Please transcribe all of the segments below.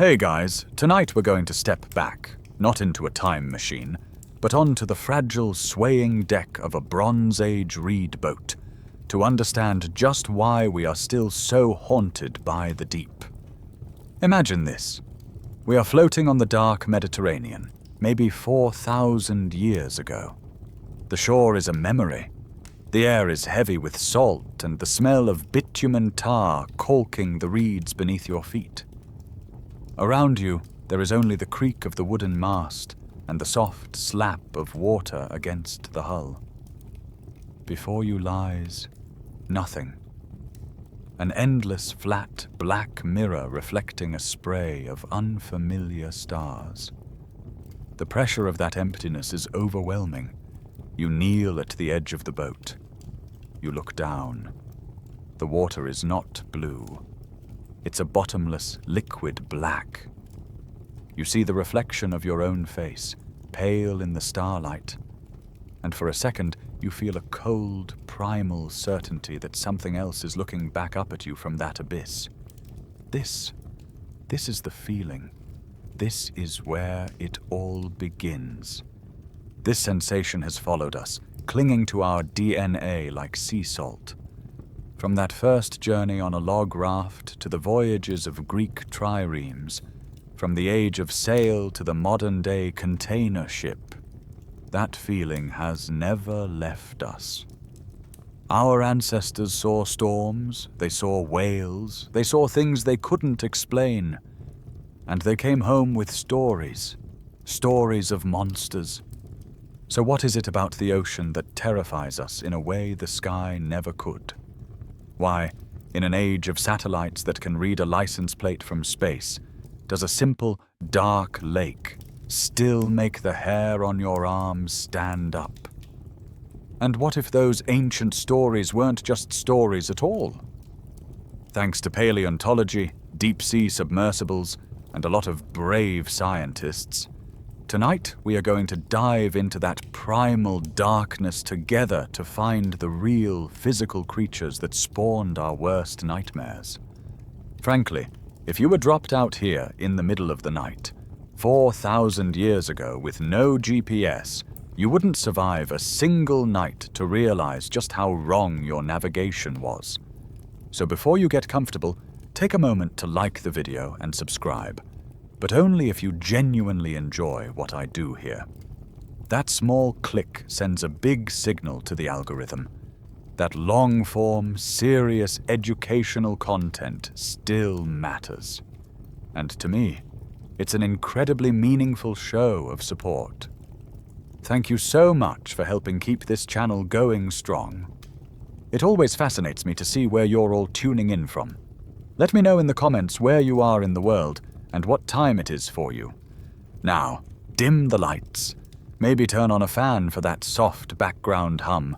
Hey guys, tonight we're going to step back, not into a time machine, but onto the fragile, swaying deck of a Bronze Age reed boat, to understand just why we are still so haunted by the deep. Imagine this. We are floating on the dark Mediterranean, maybe 4,000 years ago. The shore is a memory. The air is heavy with salt and the smell of bitumen tar caulking the reeds beneath your feet. Around you, there is only the creak of the wooden mast and the soft slap of water against the hull. Before you lies nothing. An endless flat black mirror reflecting a spray of unfamiliar stars. The pressure of that emptiness is overwhelming. You kneel at the edge of the boat. You look down. The water is not blue. It's a bottomless, liquid black. You see the reflection of your own face, pale in the starlight, and for a second you feel a cold, primal certainty that something else is looking back up at you from that abyss. This is the feeling. This is where it all begins. This sensation has followed us, clinging to our DNA like sea salt. From that first journey on a log raft to the voyages of Greek triremes, from the age of sail to the modern-day container ship, that feeling has never left us. Our ancestors saw storms, they saw whales, they saw things they couldn't explain, and they came home with stories of monsters. So what is it about the ocean that terrifies us in a way the sky never could? Why, in an age of satellites that can read a license plate from space, does a simple, dark lake still make the hair on your arms stand up? And what if those ancient stories weren't just stories at all? Thanks to paleontology, deep-sea submersibles, and a lot of brave scientists, tonight we are going to dive into that primal darkness together to find the real physical creatures that spawned our worst nightmares. Frankly, if you were dropped out here in the middle of the night, 4,000 years ago with no GPS, you wouldn't survive a single night to realize just how wrong your navigation was. So before you get comfortable, take a moment to like the video and subscribe. But only if you genuinely enjoy what I do here. That small click sends a big signal to the algorithm. That long-form, serious educational content still matters. And to me, it's an incredibly meaningful show of support. Thank you so much for helping keep this channel going strong. It always fascinates me to see where you're all tuning in from. Let me know in the comments where you are in the world and what time it is for you. Now, dim the lights, maybe turn on a fan for that soft background hum,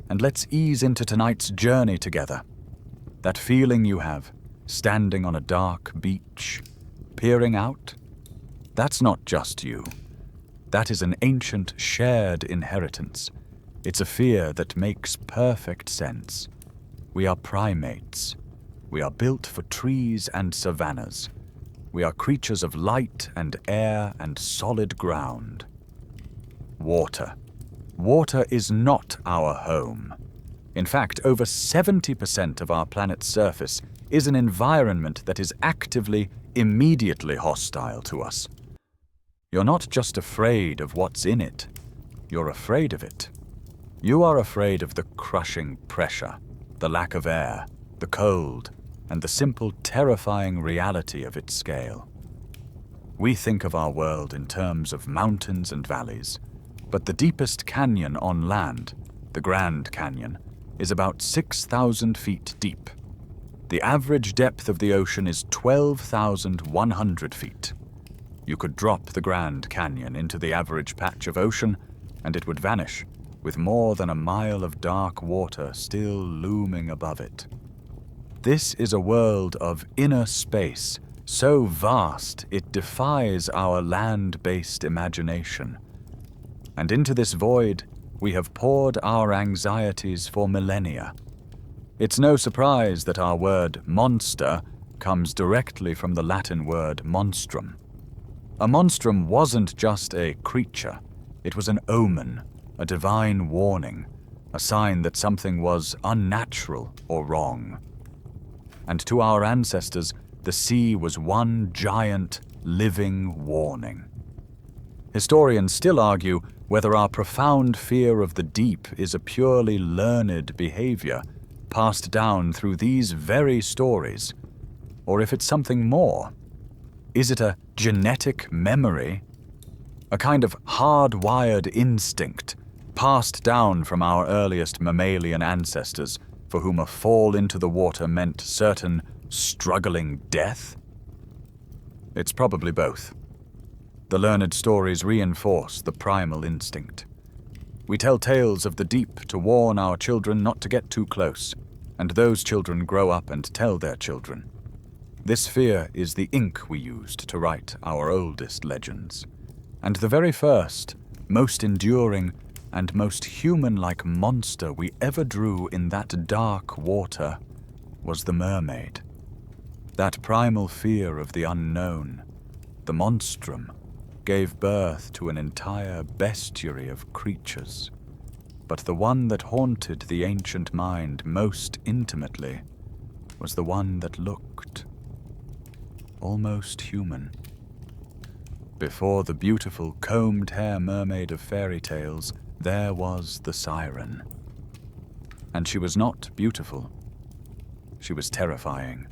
and let's ease into tonight's journey together. That feeling you have, standing on a dark beach, peering out, that's not just you. That is an ancient shared inheritance. It's a fear that makes perfect sense. We are primates. We are built for trees and savannas. We are creatures of light and air and solid ground. Water. Water is not our home. In fact, over 70% of our planet's surface is an environment that is actively, immediately hostile to us. You're not just afraid of what's in it. You're afraid of it. You are afraid of the crushing pressure, the lack of air, the cold, and the simple, terrifying reality of its scale. We think of our world in terms of mountains and valleys, but the deepest canyon on land, the Grand Canyon, is about 6,000 feet deep. The average depth of the ocean is 12,100 feet. You could drop the Grand Canyon into the average patch of ocean, and it would vanish, with more than a mile of dark water still looming above it. This is a world of inner space, so vast it defies our land-based imagination. And into this void, we have poured our anxieties for millennia. It's no surprise that our word monster comes directly from the Latin word monstrum. A monstrum wasn't just a creature, it was an omen, a divine warning, a sign that something was unnatural or wrong. And to our ancestors, the sea was one giant, living warning. Historians still argue whether our profound fear of the deep is a purely learned behavior passed down through these very stories, or if it's something more. Is it a genetic memory? A kind of hardwired instinct passed down from our earliest mammalian ancestors for whom a fall into the water meant certain struggling death? It's probably both. The learned stories reinforce the primal instinct. We tell tales of the deep to warn our children not to get too close, and those children grow up and tell their children. This fear is the ink we used to write our oldest legends. And the very first, most enduring, and most human-like monster we ever drew in that dark water was the mermaid. That primal fear of the unknown, the monstrum, gave birth to an entire bestiary of creatures. But the one that haunted the ancient mind most intimately was the one that looked almost human. Before the beautiful combed hair mermaid of fairy tales, there was the siren. And she was not beautiful. She was terrifying.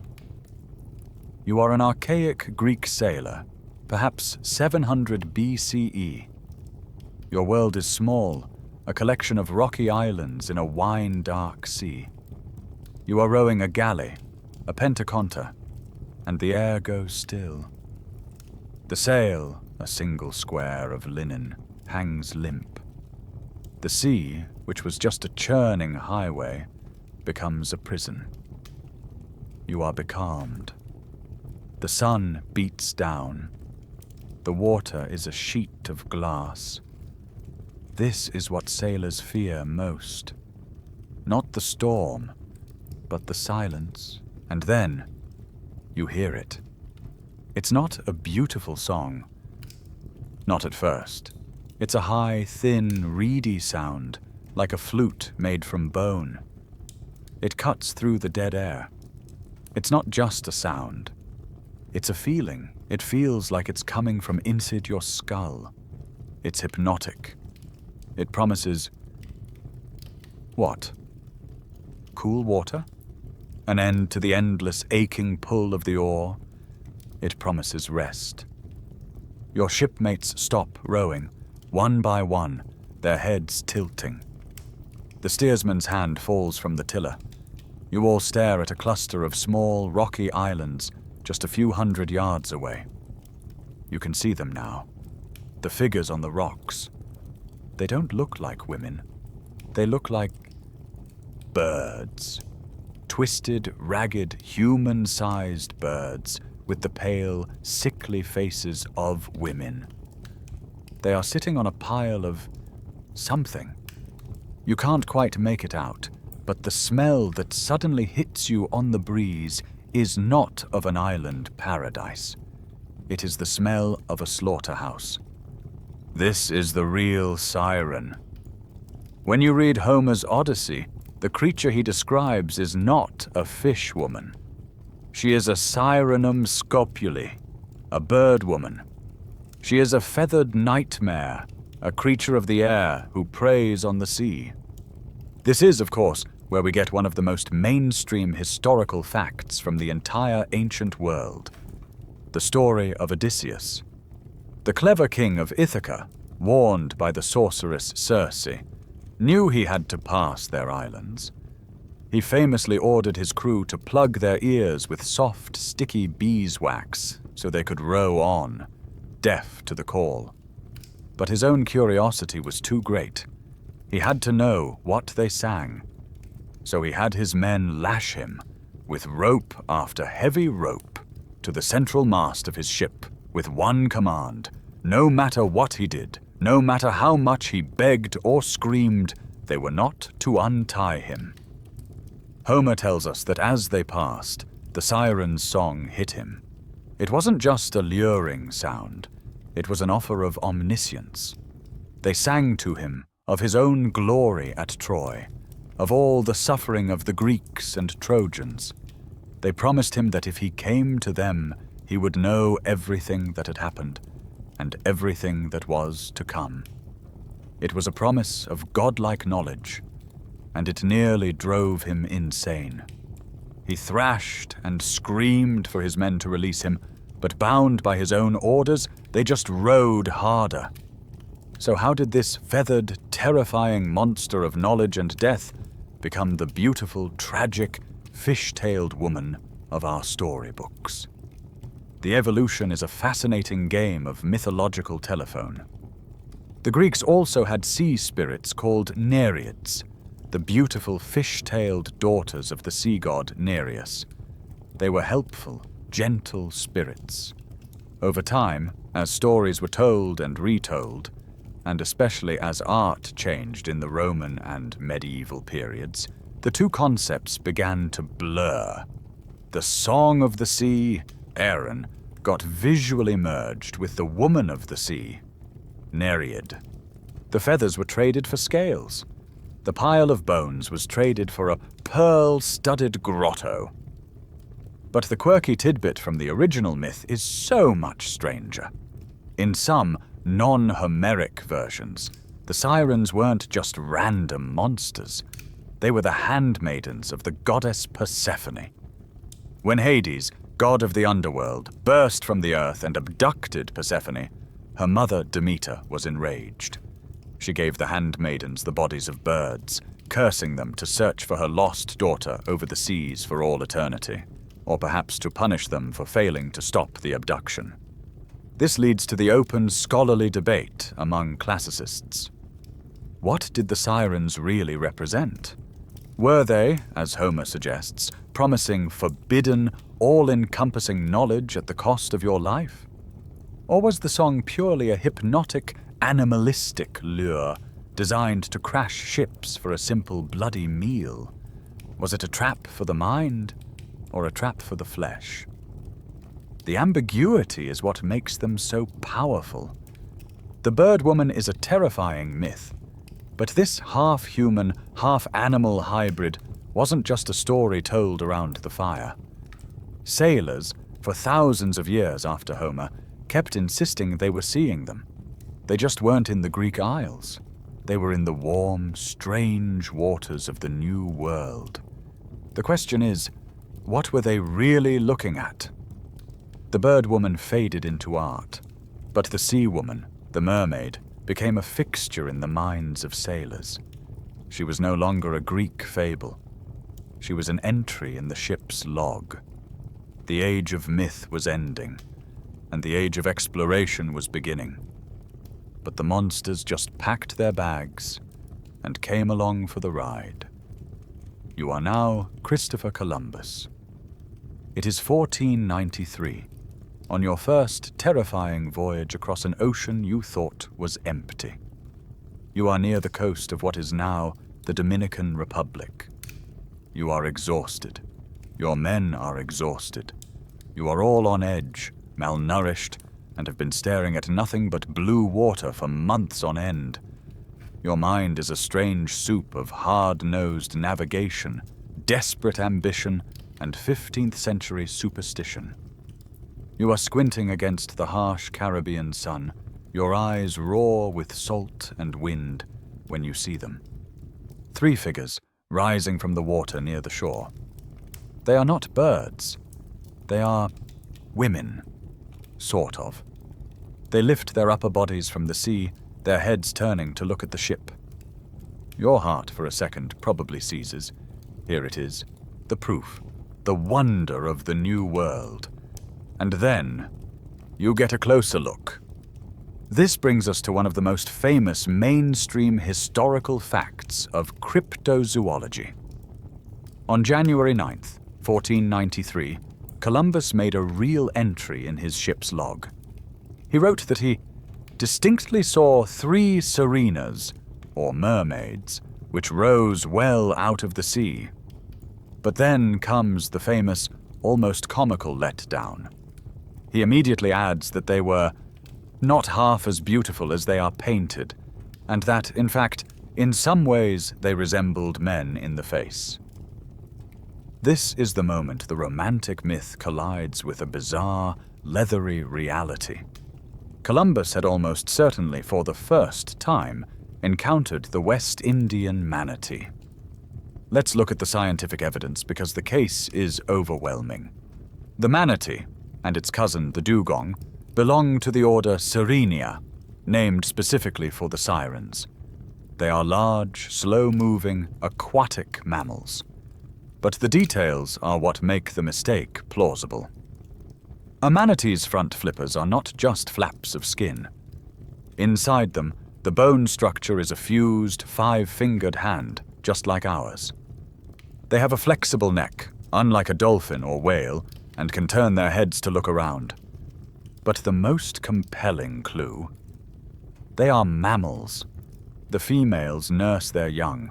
You are an archaic Greek sailor, perhaps 700 BCE. Your world is small, a collection of rocky islands in a wine-dark sea. You are rowing a galley, a pentaconta, and the air goes still. The sail, a single square of linen, hangs limp. The sea, which was just a churning highway, becomes a prison. You are becalmed. The sun beats down. The water is a sheet of glass. This is what sailors fear most. Not the storm, but the silence. And then, you hear it. It's not a beautiful song. Not at first. It's a high, thin, reedy sound, like a flute made from bone. It cuts through the dead air. It's not just a sound. It's a feeling. It feels like it's coming from inside your skull. It's hypnotic. It promises... what? Cool water? An end to the endless aching pull of the oar? It promises rest. Your shipmates stop rowing, one by one, their heads tilting. The steersman's hand falls from the tiller. You all stare at a cluster of small, rocky islands just a few hundred yards away. You can see them now. The figures on the rocks. They don't look like women. They look like birds. Twisted, ragged, human-sized birds with the pale, sickly faces of women. They are sitting on a pile of something. You can't quite make it out, but the smell that suddenly hits you on the breeze is not of an island paradise. It is the smell of a slaughterhouse. This is the real siren. When you read Homer's Odyssey, the creature he describes is not a fish woman. She is a Sirenum scopuli, a bird woman. She is a feathered nightmare, a creature of the air who preys on the sea. This is, of course, where we get one of the most mainstream historical facts from the entire ancient world. The story of Odysseus. The clever king of Ithaca, warned by the sorceress Circe, knew he had to pass their islands. He famously ordered his crew to plug their ears with soft, sticky beeswax so they could row on, deaf to the call. But his own curiosity was too great. He had to know what they sang. So he had his men lash him, with rope after heavy rope, to the central mast of his ship, with one command: no matter what he did, no matter how much he begged or screamed, they were not to untie him. Homer tells us that as they passed, the Sirens' song hit him. It wasn't just a luring sound, it was an offer of omniscience. They sang to him of his own glory at Troy, of all the suffering of the Greeks and Trojans. They promised him that if he came to them, he would know everything that had happened, and everything that was to come. It was a promise of godlike knowledge, and it nearly drove him insane. He thrashed and screamed for his men to release him, but bound by his own orders, they just rowed harder. So how did this feathered, terrifying monster of knowledge and death become the beautiful, tragic, fish-tailed woman of our storybooks? The evolution is a fascinating game of mythological telephone. The Greeks also had sea spirits called Nereids, the beautiful fish-tailed daughters of the sea god Nereus. They were helpful, gentle spirits. Over time, as stories were told and retold, and especially as art changed in the Roman and medieval periods, the two concepts began to blur. The song of the sea, Erin, got visually merged with the woman of the sea, Nereid. The feathers were traded for scales. The pile of bones was traded for a pearl-studded grotto. But the quirky tidbit from the original myth is so much stranger. In some non-Homeric versions, the Sirens weren't just random monsters. They were the handmaidens of the goddess Persephone. When Hades, god of the underworld, burst from the earth and abducted Persephone, her mother Demeter was enraged. She gave the handmaidens the bodies of birds, cursing them to search for her lost daughter over the seas for all eternity, or perhaps to punish them for failing to stop the abduction. This leads to the open scholarly debate among classicists. What did the Sirens really represent? Were they, as Homer suggests, promising forbidden, all-encompassing knowledge at the cost of your life? Or was the song purely a hypnotic, animalistic lure designed to crash ships for a simple bloody meal? Was it a trap for the mind or a trap for the flesh? The ambiguity is what makes them so powerful. The Bird Woman is a terrifying myth, but this half-human, half-animal hybrid wasn't just a story told around the fire. Sailors, for thousands of years after Homer, kept insisting they were seeing them. They just weren't in the Greek Isles. They were in the warm, strange waters of the New World. The question is, what were they really looking at? The Bird Woman faded into art, but the Sea Woman, the mermaid, became a fixture in the minds of sailors. She was no longer a Greek fable. She was an entry in the ship's log. The age of myth was ending, and the age of exploration was beginning. But the monsters just packed their bags and came along for the ride. You are now Christopher Columbus. It is 1493, on your first terrifying voyage across an ocean you thought was empty. You are near the coast of what is now the Dominican Republic. You are exhausted. Your men are exhausted. You are all on edge, malnourished, and have been staring at nothing but blue water for months on end. Your mind is a strange soup of hard-nosed navigation, desperate ambition, and 15th century superstition. You are squinting against the harsh Caribbean sun. Your eyes roar with salt and wind when you see them. 3 figures rising from the water near the shore. They are not birds. They are women, sort of. They lift their upper bodies from the sea, their heads turning to look at the ship. Your heart, for a second, probably seizes. Here it is, the proof, the wonder of the new world. And then, you get a closer look. This brings us to one of the most famous mainstream historical facts of cryptozoology. On January 9th, 1493, Columbus made a real entry in his ship's log. He wrote that he distinctly saw 3 sirenas, or mermaids, which rose well out of the sea. But then comes the famous almost comical letdown. He immediately adds that they were not half as beautiful as they are painted, and that, in fact, in some ways they resembled men in the face. This is the moment the romantic myth collides with a bizarre, leathery reality. Columbus had almost certainly, for the first time, encountered the West Indian manatee. Let's look at the scientific evidence because the case is overwhelming. The manatee, and its cousin the dugong, belong to the order Sirenia, named specifically for the sirens. They are large, slow-moving, aquatic mammals. But the details are what make the mistake plausible. A manatee's front flippers are not just flaps of skin. Inside them, the bone structure is a fused, five-fingered hand, just like ours. They have a flexible neck, unlike a dolphin or whale, and can turn their heads to look around. But the most compelling clue: they are mammals. The females nurse their young.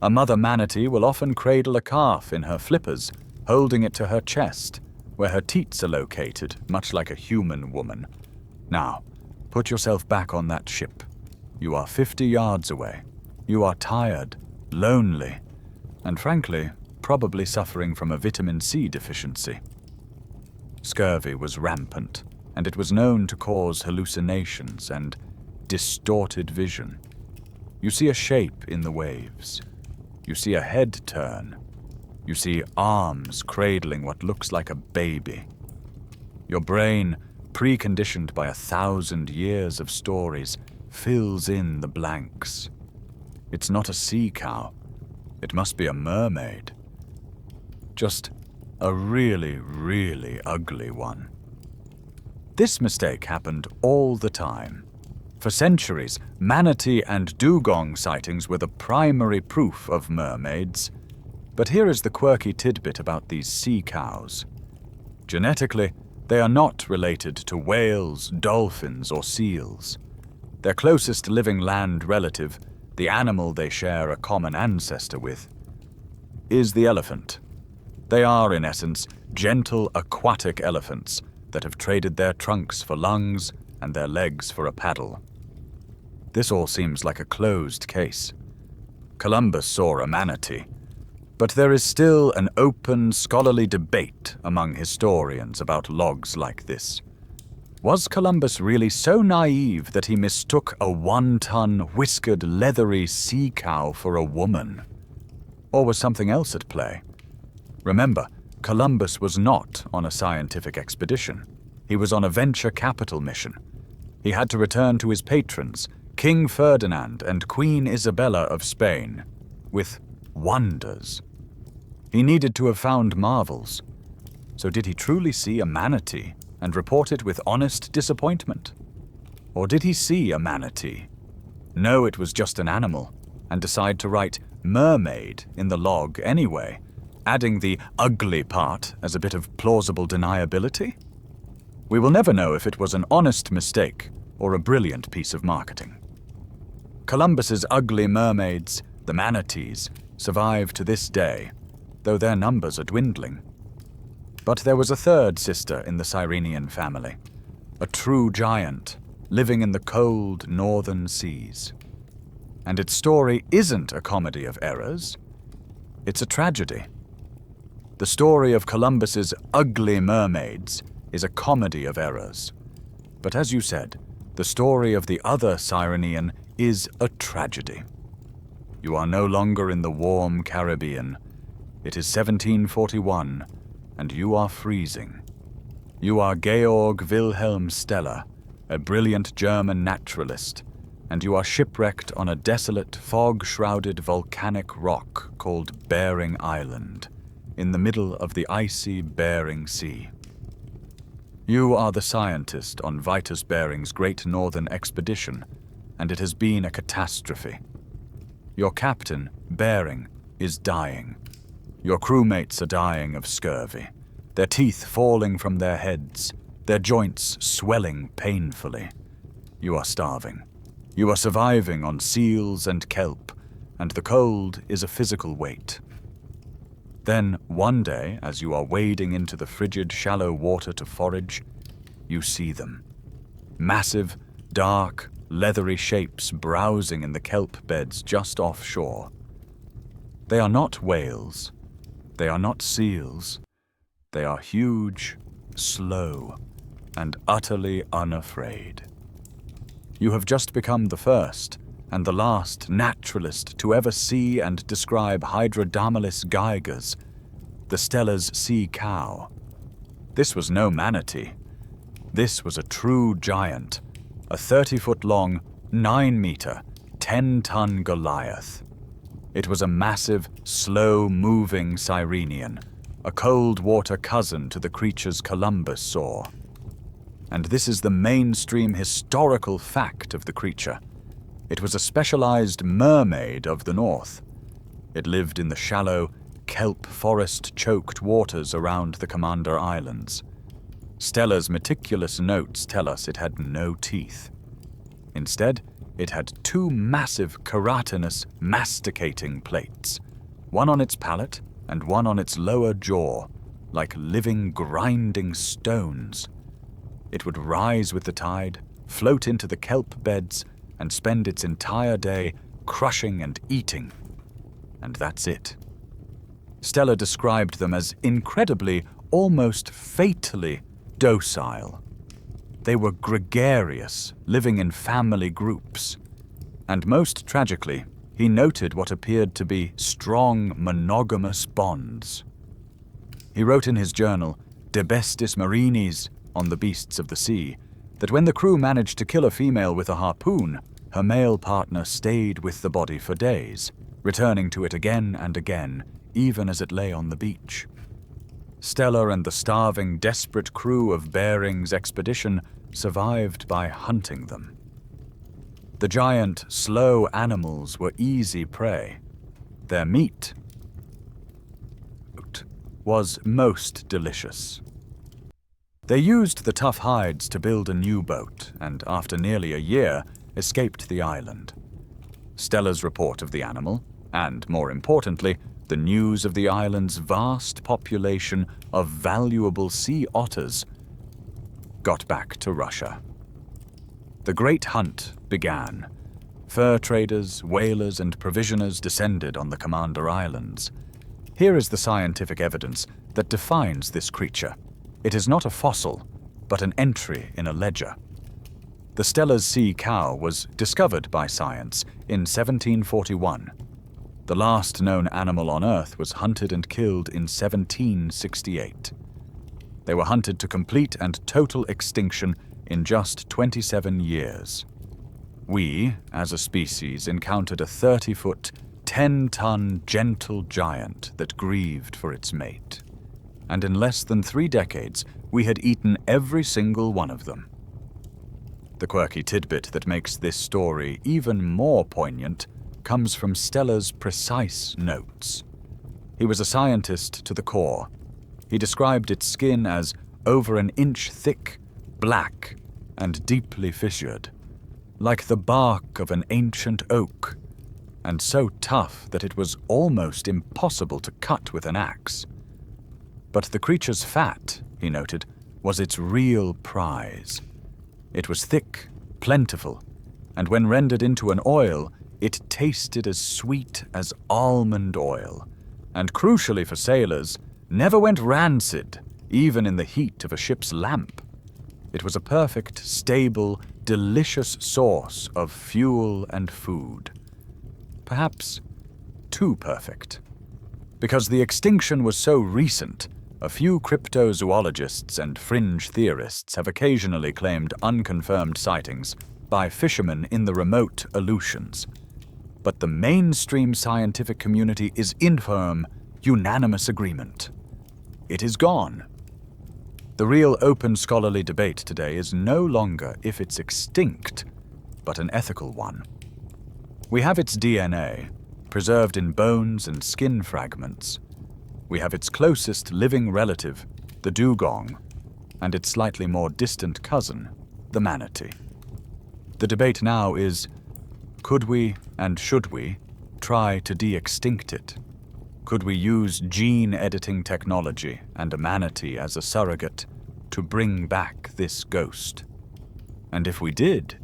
A mother manatee will often cradle a calf in her flippers, holding it to her chest, where her teats are located, much like a human woman. Now, put yourself back on that ship. You are 50 yards away. You are tired, lonely, and frankly, probably suffering from a vitamin C deficiency. Scurvy was rampant, and it was known to cause hallucinations and distorted vision. You see a shape in the waves. You see a head turn. You see arms cradling what looks like a baby. Your brain, preconditioned by 1,000 years of stories, fills in the blanks. It's not a sea cow. It must be a mermaid. Just a really, really ugly one. This mistake happened all the time. For centuries, manatee and dugong sightings were the primary proof of mermaids. But here is the quirky tidbit about these sea cows. Genetically, they are not related to whales, dolphins, or seals. Their closest living land relative, the animal they share a common ancestor with, is the elephant. They are, in essence, gentle aquatic elephants that have traded their trunks for lungs and their legs for a paddle. This all seems like a closed case. Columbus saw a manatee, but there is still an open, scholarly debate among historians about logs like this. Was Columbus really so naive that he mistook a 1-ton, whiskered, leathery sea cow for a woman? Or was something else at play? Remember, Columbus was not on a scientific expedition. He was on a venture capital mission. He had to return to his patrons, King Ferdinand and Queen Isabella of Spain, with wonders. He needed to have found marvels. So did he truly see a manatee and report it with honest disappointment? Or did he see a manatee, know it was just an animal, and decide to write mermaid in the log anyway, adding the ugly part as a bit of plausible deniability? We will never know if it was an honest mistake or a brilliant piece of marketing. Columbus's ugly mermaids, the manatees, survive to this day, though their numbers are dwindling. But there was a third sister in the Sirenian family, a true giant living in the cold northern seas. And its story isn't a comedy of errors, it's a tragedy. The story of Columbus's ugly mermaids is a comedy of errors. But as you said, the story of the other Sirenian is a tragedy. You are no longer in the warm Caribbean. It is 1741, and you are freezing. You are Georg Wilhelm Steller, a brilliant German naturalist, and you are shipwrecked on a desolate, fog-shrouded volcanic rock called Bering Island, in the middle of the icy Bering Sea. You are the scientist on Vitus Bering's Great Northern Expedition, and it has been a catastrophe. Your captain, Bering, is dying. Your crewmates are dying of scurvy, their teeth falling from their heads, their joints swelling painfully. You are starving. You are surviving on seals and kelp, and the cold is a physical weight. Then, one day, as you are wading into the frigid, shallow water to forage, you see them. Massive, dark, leathery shapes browsing in the kelp beds just offshore. They are not whales. They are not seals. They are huge, slow, and utterly unafraid. You have just become the first and the last naturalist to ever see and describe Hydrodamelis geiger's, the Steller's sea cow. This was no manatee. This was a true giant, a 30-foot-long, 9-meter, 10-ton Goliath. It was a massive, slow-moving Sirenian, a cold-water cousin to the creatures Columbus saw. And this is the mainstream historical fact of the creature. It was a specialized mermaid of the north. It lived in the shallow, kelp forest-choked waters around the Commander Islands. Steller's meticulous notes tell us it had no teeth. Instead, it had two massive keratinous masticating plates, one on its palate and one on its lower jaw, like living grinding stones. It would rise with the tide, float into the kelp beds, and spend its entire day crushing and eating. And that's it. Steller described them as incredibly, almost fatally docile. They were gregarious, living in family groups. And most tragically, he noted what appeared to be strong, monogamous bonds. He wrote in his journal, De Bestis Marinis, on the beasts of the sea, that when the crew managed to kill a female with a harpoon, her male partner stayed with the body for days, returning to it again and again, even as it lay on the beach. Steller and the starving, desperate crew of Bering's expedition survived by hunting them. The giant, slow animals were easy prey. Their meat was most delicious. They used the tough hides to build a new boat, and after nearly a year, escaped the island. Steller's report of the animal, and more importantly, the news of the island's vast population of valuable sea otters, got back to Russia. The great hunt began. Fur traders, whalers, and provisioners descended on the Commander Islands. Here is the scientific evidence that defines this creature. It is not a fossil, but an entry in a ledger. The Steller's sea cow was discovered by science in 1741. The last known animal on Earth was hunted and killed in 1768. They were hunted to complete and total extinction in just 27 years. We, as a species, encountered a 30-foot, 10-ton gentle giant that grieved for its mate. And in less than 3 decades, we had eaten every single one of them. The quirky tidbit that makes this story even more poignant comes from Steller's precise notes. He was a scientist to the core. He described its skin as over an inch thick, black, and deeply fissured, like the bark of an ancient oak, and so tough that it was almost impossible to cut with an axe. But the creature's fat, he noted, was its real prize. It was thick, plentiful, and when rendered into an oil, it tasted as sweet as almond oil, and crucially for sailors, never went rancid, even in the heat of a ship's lamp. It was a perfect, stable, delicious source of fuel and food. Perhaps too perfect. Because the extinction was so recent, a few cryptozoologists and fringe theorists have occasionally claimed unconfirmed sightings by fishermen in the remote Aleutians. But the mainstream scientific community is in firm, unanimous agreement. It is gone. The real open scholarly debate today is no longer if it's extinct, but an ethical one. We have its DNA, preserved in bones and skin fragments. We have its closest living relative, the dugong, and its slightly more distant cousin, the manatee. The debate now is, could we and should we try to de-extinct it? Could we use gene editing technology and a manatee as a surrogate to bring back this ghost? And if we did,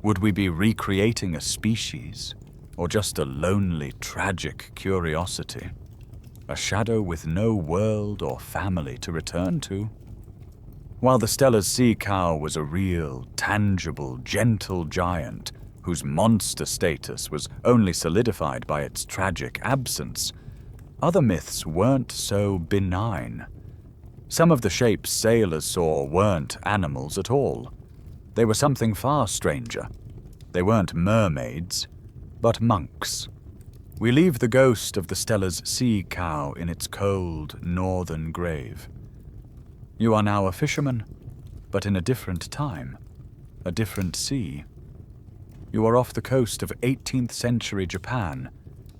would we be recreating a species, or just a lonely, tragic curiosity? A shadow with no world or family to return to? While the Stellar's sea cow was a real, tangible, gentle giant whose monster status was only solidified by its tragic absence, other myths weren't so benign. Some of the shapes sailors saw weren't animals at all. They were something far stranger. They weren't mermaids, but monks. We leave the ghost of the Stellar's sea cow in its cold, northern grave. You are now a fisherman, but in a different time, a different sea. You are off the coast of 18th century Japan,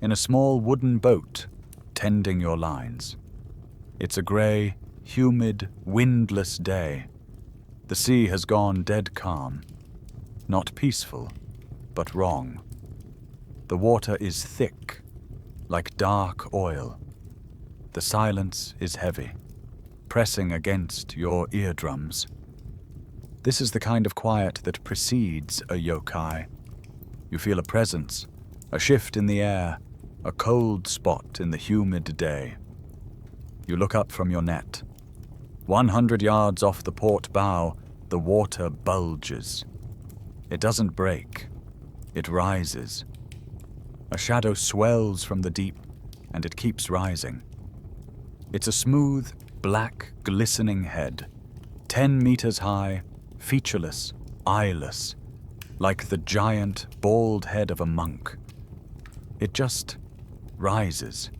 in a small wooden boat, tending your lines. It's a grey, humid, windless day. The sea has gone dead calm. Not peaceful, but wrong. The water is thick, like dark oil. The silence is heavy, pressing against your eardrums. This is the kind of quiet that precedes a yokai. You feel a presence, a shift in the air, a cold spot in the humid day. You look up from your net. 100 yards off the port bow, the water bulges. It doesn't break. It rises. A shadow swells from the deep, and it keeps rising. It's a smooth, black, glistening head, 10 meters high, featureless, eyeless, like the giant, bald head of a monk. It just rises.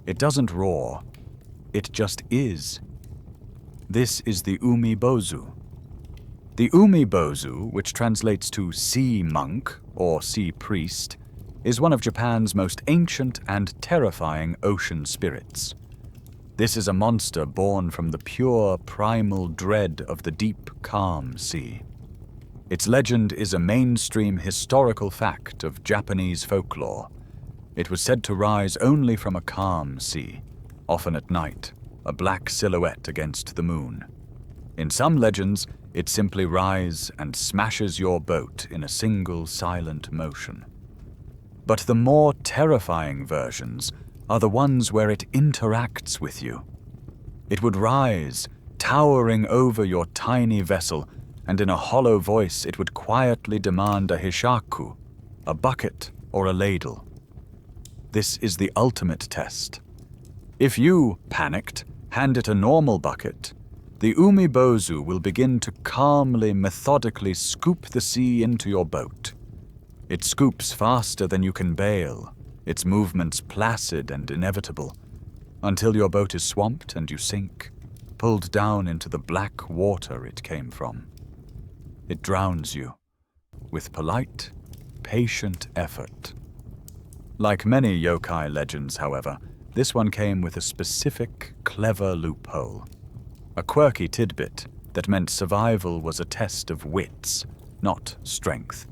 It doesn't roar. It just is. This is the umibozu. The umibozu, which translates to sea monk or sea priest, is one of Japan's most ancient and terrifying ocean spirits. This is a monster born from the pure, primal dread of the deep, calm sea. Its legend is a mainstream historical fact of Japanese folklore. It was said to rise only from a calm sea, often at night, a black silhouette against the moon. In some legends, it simply rises and smashes your boat in a single silent motion. But the more terrifying versions are the ones where it interacts with you. It would rise, towering over your tiny vessel, and in a hollow voice it would quietly demand a hishaku, a bucket or a ladle. This is the ultimate test. If you, panicked, hand it a normal bucket, the umibozu will begin to calmly, methodically scoop the sea into your boat. It scoops faster than you can bail, its movements placid and inevitable, until your boat is swamped and you sink, pulled down into the black water it came from. It drowns you, with polite, patient effort. Like many yokai legends, however, this one came with a specific, clever loophole. A quirky tidbit that meant survival was a test of wits, not strength.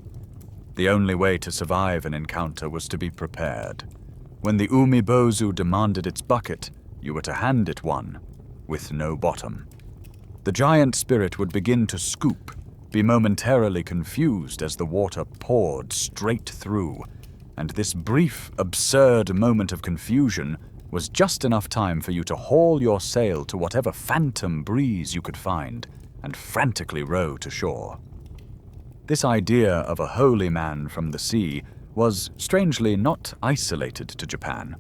The only way to survive an encounter was to be prepared. When the umibozu demanded its bucket, you were to hand it one, with no bottom. The giant spirit would begin to scoop, be momentarily confused as the water poured straight through, and this brief, absurd moment of confusion was just enough time for you to haul your sail to whatever phantom breeze you could find and frantically row to shore. This idea of a holy man from the sea was, strangely, not isolated to Japan.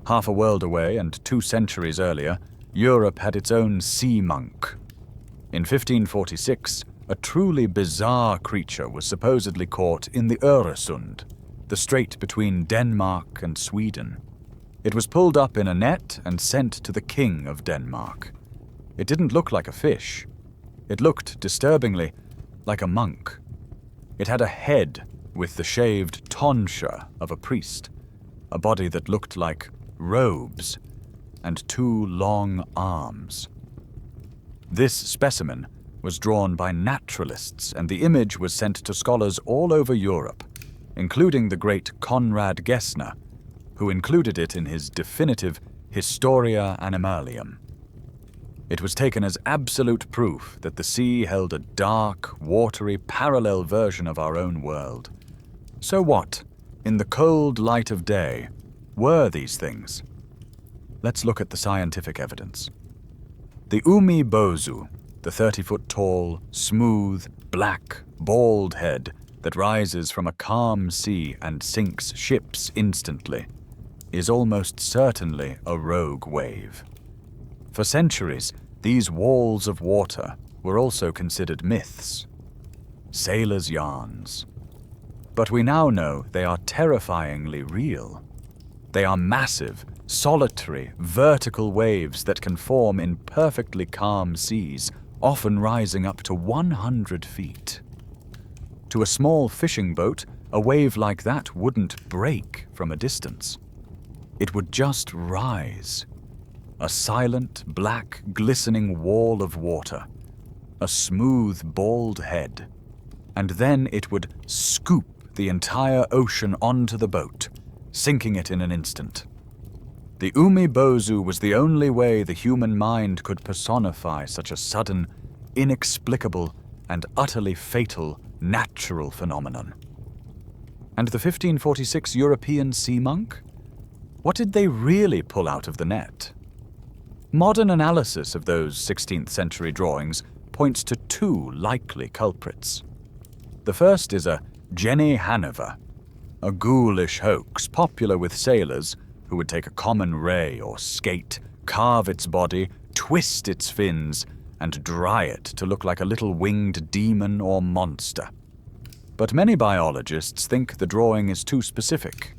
Half a world away and 2 centuries earlier, Europe had its own sea monk. In 1546, a truly bizarre creature was supposedly caught in the Öresund, the strait between Denmark and Sweden. It was pulled up in a net and sent to the king of Denmark. It didn't look like a fish. It looked, disturbingly, like a monk. It had a head with the shaved tonsure of a priest, a body that looked like robes, and 2 long arms. This specimen was drawn by naturalists, and the image was sent to scholars all over Europe, including the great Conrad Gessner, who included it in his definitive Historia Animalium. It was taken as absolute proof that the sea held a dark, watery, parallel version of our own world. So what, in the cold light of day, were these things? Let's look at the scientific evidence. The Umi Bozu, the 30-foot-tall, smooth, black, bald head that rises from a calm sea and sinks ships instantly, is almost certainly a rogue wave. For centuries, these walls of water were also considered myths, sailors' yarns. But we now know they are terrifyingly real. They are massive, solitary, vertical waves that can form in perfectly calm seas, often rising up to 100 feet. To a small fishing boat, a wave like that wouldn't break from a distance. It would just rise. A silent, black, glistening wall of water. A smooth, bald head. And then it would scoop the entire ocean onto the boat, sinking it in an instant. The Umi Bozu was the only way the human mind could personify such a sudden, inexplicable, and utterly fatal natural phenomenon. And the 1546 European sea monk? What did they really pull out of the net? Modern analysis of those 16th century drawings points to two likely culprits. The first is a Jenny Hanover, a ghoulish hoax popular with sailors who would take a common ray or skate, carve its body, twist its fins, and dry it to look like a little winged demon or monster. But many biologists think the drawing is too specific.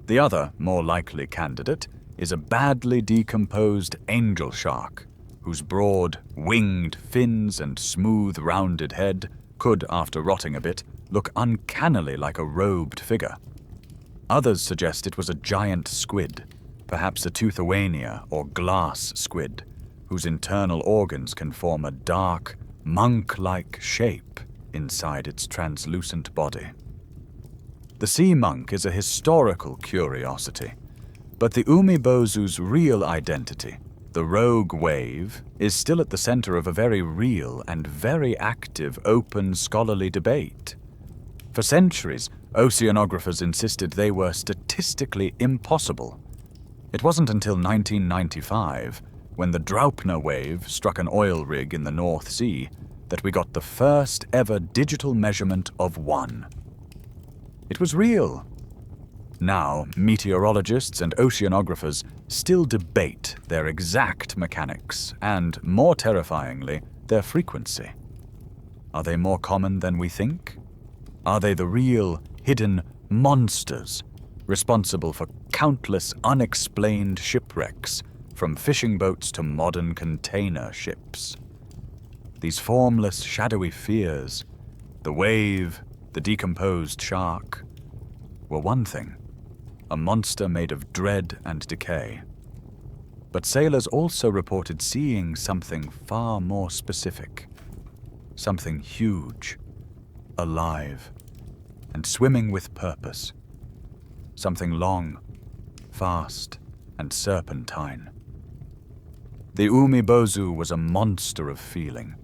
The other, more likely candidate is a badly decomposed angel shark, whose broad, winged fins and smooth, rounded head could, after rotting a bit, look uncannily like a robed figure. Others suggest it was a giant squid, perhaps a Teuthowania or glass squid, whose internal organs can form a dark, monk-like shape inside its translucent body. The sea monk is a historical curiosity, but the Umi Bozu's real identity, the rogue wave, is still at the center of a very real and very active open scholarly debate. For centuries, oceanographers insisted they were statistically impossible. It wasn't until 1995, when the Draupner wave struck an oil rig in the North Sea, that we got the first ever digital measurement of one. It was real. Now, meteorologists and oceanographers still debate their exact mechanics and, more terrifyingly, their frequency. Are they more common than we think? Are they the real, hidden monsters responsible for countless unexplained shipwrecks, from fishing boats to modern container ships? These formless, shadowy fears, the wave, the decomposed shark, were one thing, a monster made of dread and decay. But sailors also reported seeing something far more specific, something huge, alive, and swimming with purpose, something long, fast, and serpentine. The Umi Bozu was a monster of feeling,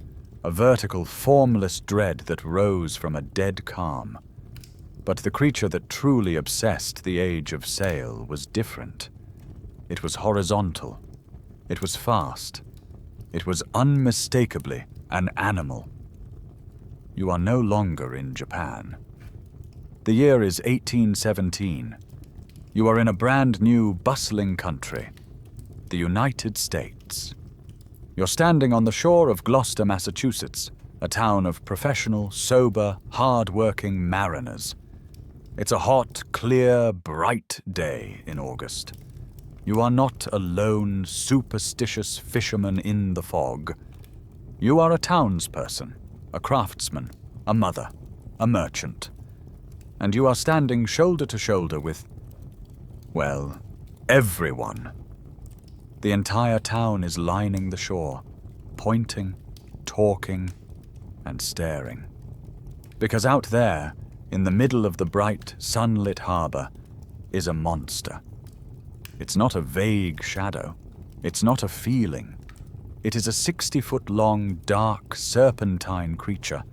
a vertical, formless dread that rose from a dead calm. But the creature that truly obsessed the age of sail was different. It was horizontal. It was fast. It was unmistakably an animal. You are no longer in Japan. The year is 1817. You are in a brand new, bustling country, the United States. You're standing on the shore of Gloucester, Massachusetts, a town of professional, sober, hard-working mariners. It's a hot, clear, bright day in August. You are not a lone, superstitious fisherman in the fog. You are a townsperson, a craftsman, a mother, a merchant. And you are standing shoulder to shoulder with, well, everyone. The entire town is lining the shore, pointing, talking, and staring. Because out there, in the middle of the bright, sunlit harbor, is a monster. It's not a vague shadow. It's not a feeling. It is a 60-foot-long, dark, serpentine creature,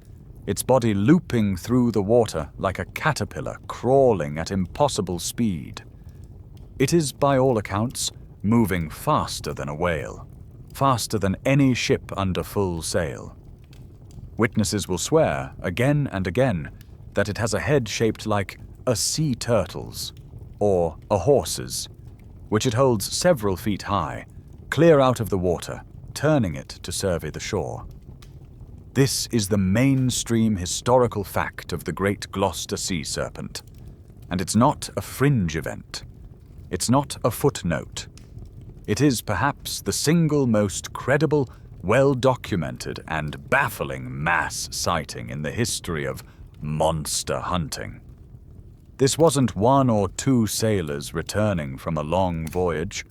its body looping through the water like a caterpillar crawling at impossible speed. It is, by all accounts, moving faster than a whale, faster than any ship under full sail. Witnesses will swear, again and again, that it has a head shaped like a sea turtle's, or a horse's, which it holds several feet high, clear out of the water, turning it to survey the shore. This is the mainstream historical fact of the great Gloucester sea serpent, and it's not a fringe event. It's not a footnote. It is perhaps the single most credible, well-documented, and baffling mass sighting in the history of monster hunting. This wasn't one or two sailors returning from a long voyage.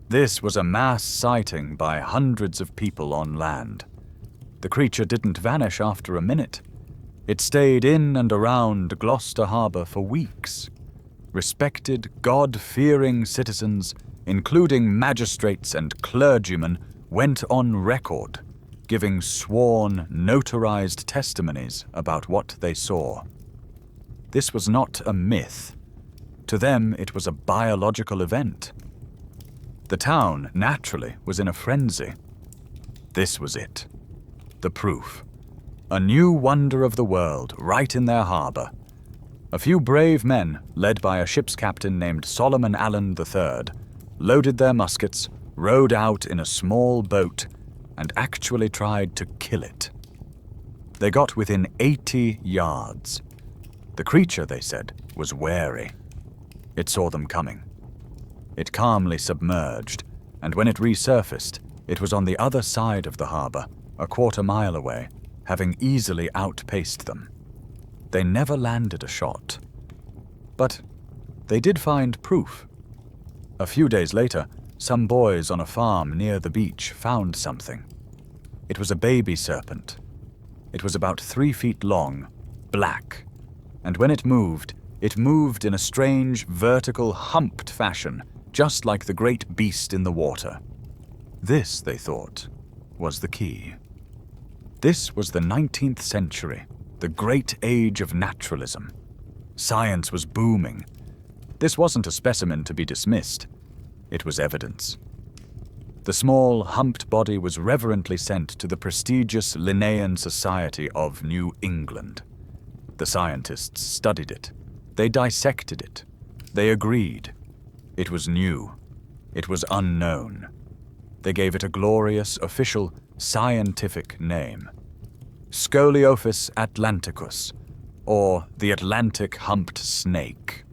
This was a mass sighting by hundreds of people on land. The creature didn't vanish after a minute. It stayed in and around Gloucester Harbour for weeks. Respected, God-fearing citizens, including magistrates and clergymen, went on record, giving sworn, notarized testimonies about what they saw. This was not a myth. To them, it was a biological event. The town, naturally, was in a frenzy. This was it. The proof. A new wonder of the world, right in their harbour. A few brave men, led by a ship's captain named Solomon Allen III, loaded their muskets, rowed out in a small boat, and actually tried to kill it. They got within 80 yards. The creature, they said, was wary. It saw them coming. It calmly submerged, and when it resurfaced, it was on the other side of the harbour, a quarter-mile away, having easily outpaced them. They never landed a shot. But they did find proof. A few days later, some boys on a farm near the beach found something. It was a baby serpent. It was about 3 feet long, black, and when it moved in a strange, vertical, humped fashion, just like the great beast in the water. This, they thought, was the key. This was the 19th century, the great age of naturalism. Science was booming. This wasn't a specimen to be dismissed. It was evidence. The small, humped body was reverently sent to the prestigious Linnaean Society of New England. The scientists studied it. They dissected it. They agreed. It was new. It was unknown. They gave it a glorious, official, scientific name. Scoliophis atlanticus, or the Atlantic humped snake.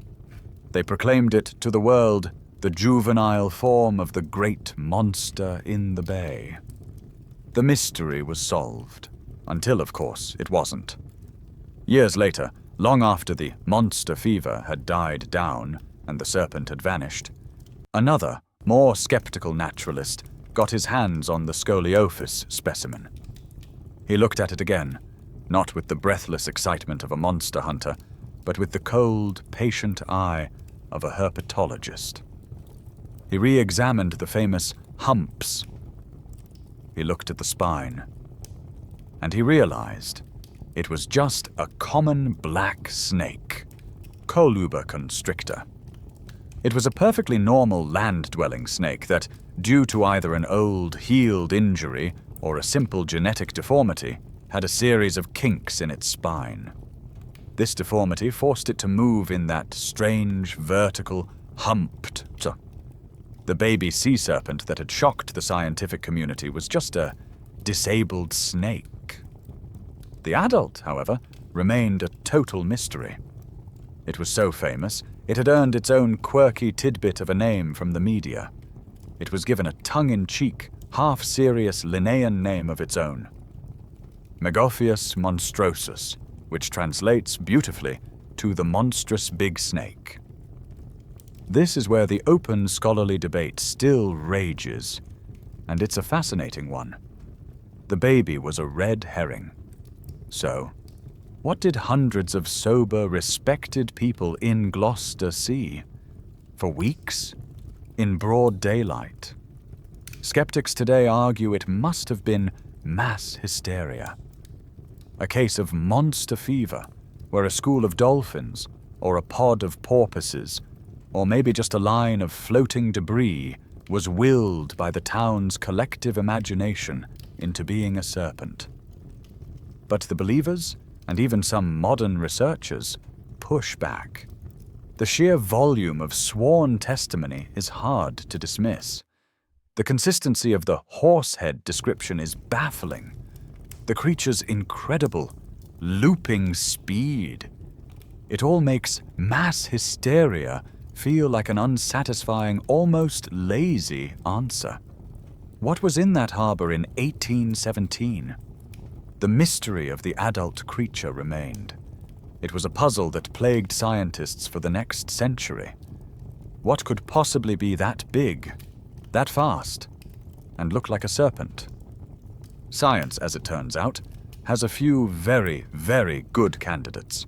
They proclaimed it to the world the juvenile form of the great monster in the bay. The mystery was solved, until, of course, it wasn't. Years later, long after the monster fever had died down and the serpent had vanished, another, more skeptical naturalist got his hands on the Scoliophis specimen. He looked at it again, not with the breathless excitement of a monster hunter, but with the cold, patient eye of a herpetologist. He re-examined the famous humps. He looked at the spine, and he realized it was just a common black snake, Coluber constrictor. It was a perfectly normal land-dwelling snake that, due to either an old, healed injury or a simple genetic deformity, had a series of kinks in its spine. This deformity forced it to move in that strange, vertical, humped. The baby sea serpent that had shocked the scientific community was just a disabled snake. The adult, however, remained a total mystery. It was so famous, it had earned its own quirky tidbit of a name from the media. It was given a tongue-in-cheek, half-serious Linnaean name of its own, Megophius monstrosus, which translates beautifully to the monstrous big snake. This is where the open scholarly debate still rages, and it's a fascinating one. The baby was a red herring. So, what did hundreds of sober, respected people in Gloucester see? For weeks? in broad daylight. Skeptics today argue it must have been mass hysteria, a case of monster fever, where a school of dolphins, or a pod of porpoises, or maybe just a line of floating debris was willed by the town's collective imagination into being a serpent. But the believers, and even some modern researchers, push back. The sheer volume of sworn testimony is hard to dismiss. The consistency of the horsehead description is baffling. The creature's incredible, looping speed. It all makes mass hysteria feel like an unsatisfying, almost lazy answer. What was in that harbor in 1817? The mystery of the adult creature remained. It was a puzzle that plagued scientists for the next century. What could possibly be that big, that fast, and look like a serpent? Science, as it turns out, has a few very, very good candidates.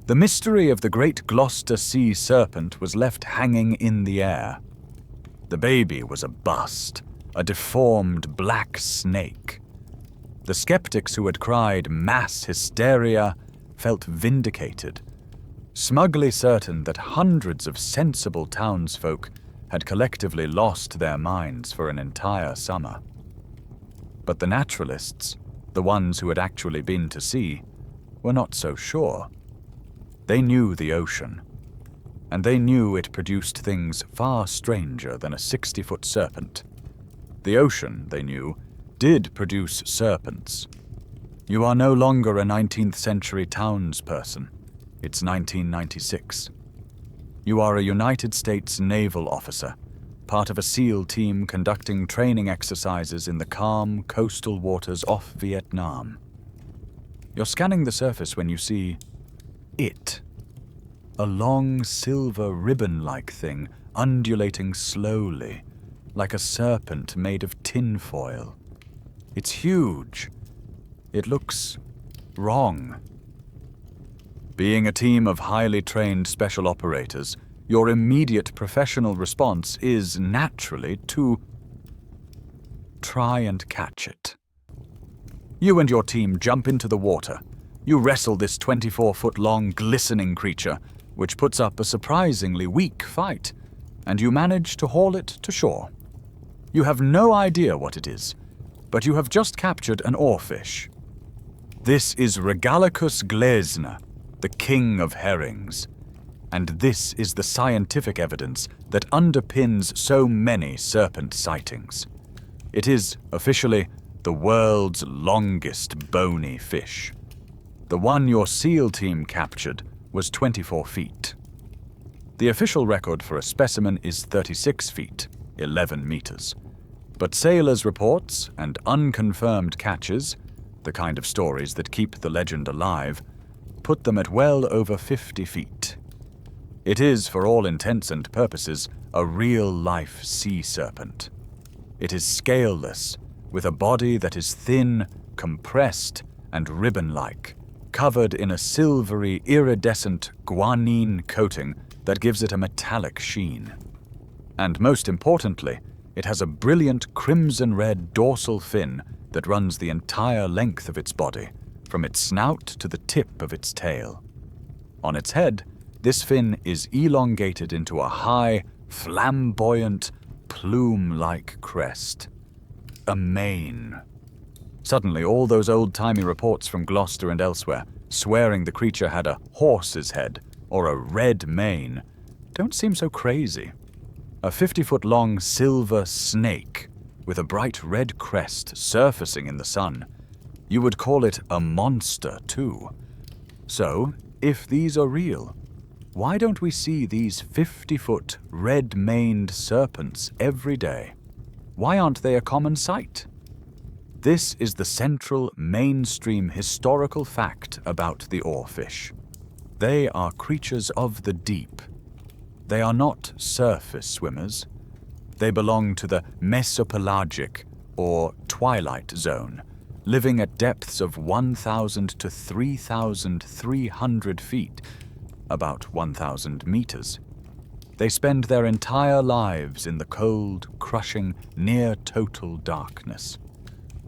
The mystery of the great Gloucester sea serpent was left hanging in the air. The baby was a bust, a deformed black snake. The skeptics who had cried mass hysteria felt vindicated, smugly certain that hundreds of sensible townsfolk had collectively lost their minds for an entire summer. But the naturalists, the ones who had actually been to sea, were not so sure. They knew the ocean, and they knew it produced things far stranger than a 60-foot serpent. The ocean, they knew, did produce serpents. You are no longer a 19th century townsperson. It's 1996. You are a United States naval officer, part of a SEAL team conducting training exercises in the calm coastal waters off Vietnam. You're scanning the surface when you see it. A long silver ribbon-like thing undulating slowly, like a serpent made of tinfoil. It's huge. It looks wrong. Being a team of highly trained special operators, your immediate professional response is naturally to try and catch it. You and your team jump into the water. You wrestle this 24-foot-long glistening creature, which puts up a surprisingly weak fight, and you manage to haul it to shore. You have no idea what it is, but you have just captured an oarfish. This is Regalicus glesna, the king of herrings, and this is the scientific evidence that underpins so many serpent sightings. It is, officially, the world's longest bony fish. The one your SEAL team captured was 24 feet. The official record for a specimen is 36 feet, 11 meters. But sailors' reports and unconfirmed catches, the kind of stories that keep the legend alive, put them at well over 50 feet. It is, for all intents and purposes, a real-life sea serpent. It is scaleless, with a body that is thin, compressed, and ribbon-like, covered in a silvery, iridescent guanine coating that gives it a metallic sheen. And most importantly, it has a brilliant crimson-red dorsal fin that runs the entire length of its body, from its snout to the tip of its tail. On its head, this fin is elongated into a high, flamboyant, plume-like crest. A mane. Suddenly, all those old-timey reports from Gloucester and elsewhere, swearing the creature had a horse's head or a red mane, don't seem so crazy. A 50-foot-long silver snake with a bright red crest surfacing in the sun. You would call it a monster, too. So, if these are real, why don't we see these 50-foot, red-maned serpents every day? Why aren't they a common sight? This is the central, mainstream historical fact about the oarfish. They are creatures of the deep. They are not surface swimmers. They belong to the mesopelagic, or twilight zone, living at depths of 1,000 to 3,300 feet, about 1,000 meters. They spend their entire lives in the cold, crushing, near-total darkness.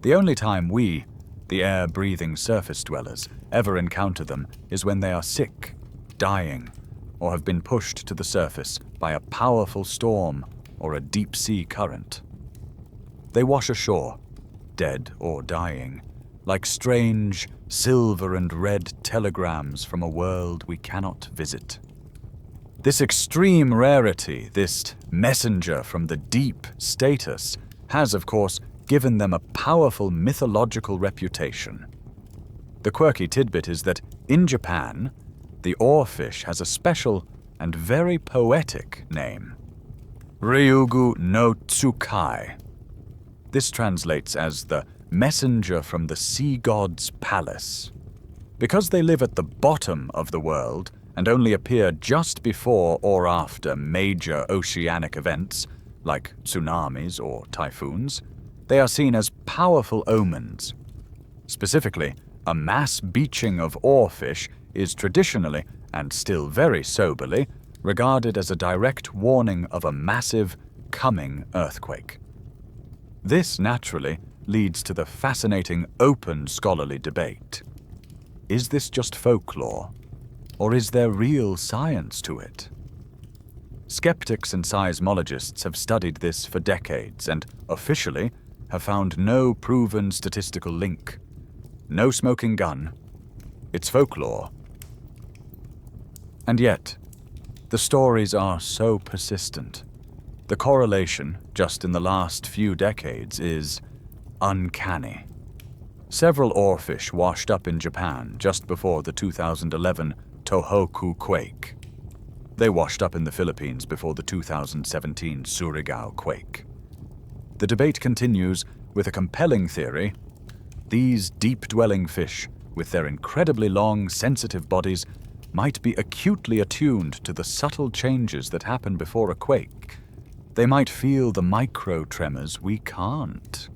The only time we, the air-breathing surface dwellers, ever encounter them is when they are sick, dying, or have been pushed to the surface by a powerful storm or a deep-sea current. They wash ashore, dead or dying, like strange silver and red telegrams from a world we cannot visit. This extreme rarity, this messenger from the deep status, has, of course, given them a powerful mythological reputation. The quirky tidbit is that, in Japan, the oarfish has a special and very poetic name, Ryugu no Tsukai. This translates as the messenger from the sea god's palace. Because they live at the bottom of the world and only appear just before or after major oceanic events, like tsunamis or typhoons, they are seen as powerful omens. Specifically, a mass beaching of oarfish is traditionally, and still very soberly, regarded as a direct warning of a massive, coming earthquake. This, naturally, leads to the fascinating open scholarly debate. Is this just folklore, or is there real science to it? Skeptics and seismologists have studied this for decades and, officially, have found no proven statistical link. No smoking gun. It's folklore. And yet, the stories are so persistent. The correlation, just in the last few decades, is uncanny. Several oarfish washed up in Japan just before the 2011 Tohoku quake. They washed up in the Philippines before the 2017 Surigao quake. The debate continues with a compelling theory. These deep-dwelling fish, with their incredibly long, sensitive bodies, might be acutely attuned to the subtle changes that happen before a quake. They might feel the micro-tremors we can't.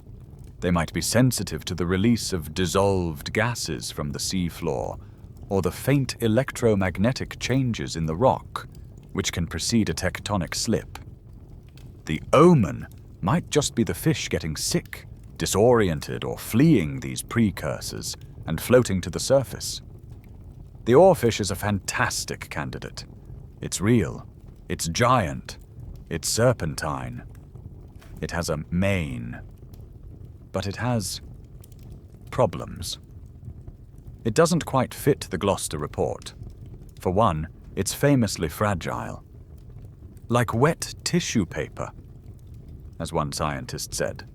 They might be sensitive to the release of dissolved gases from the seafloor, or the faint electromagnetic changes in the rock, which can precede a tectonic slip. The omen might just be the fish getting sick, disoriented, or fleeing these precursors and floating to the surface. The oarfish is a fantastic candidate. It's real, it's giant, it's serpentine. It has a mane. But it has problems. It doesn't quite fit the Gloucester report. For one, it's famously fragile. Like wet tissue paper, as one scientist said.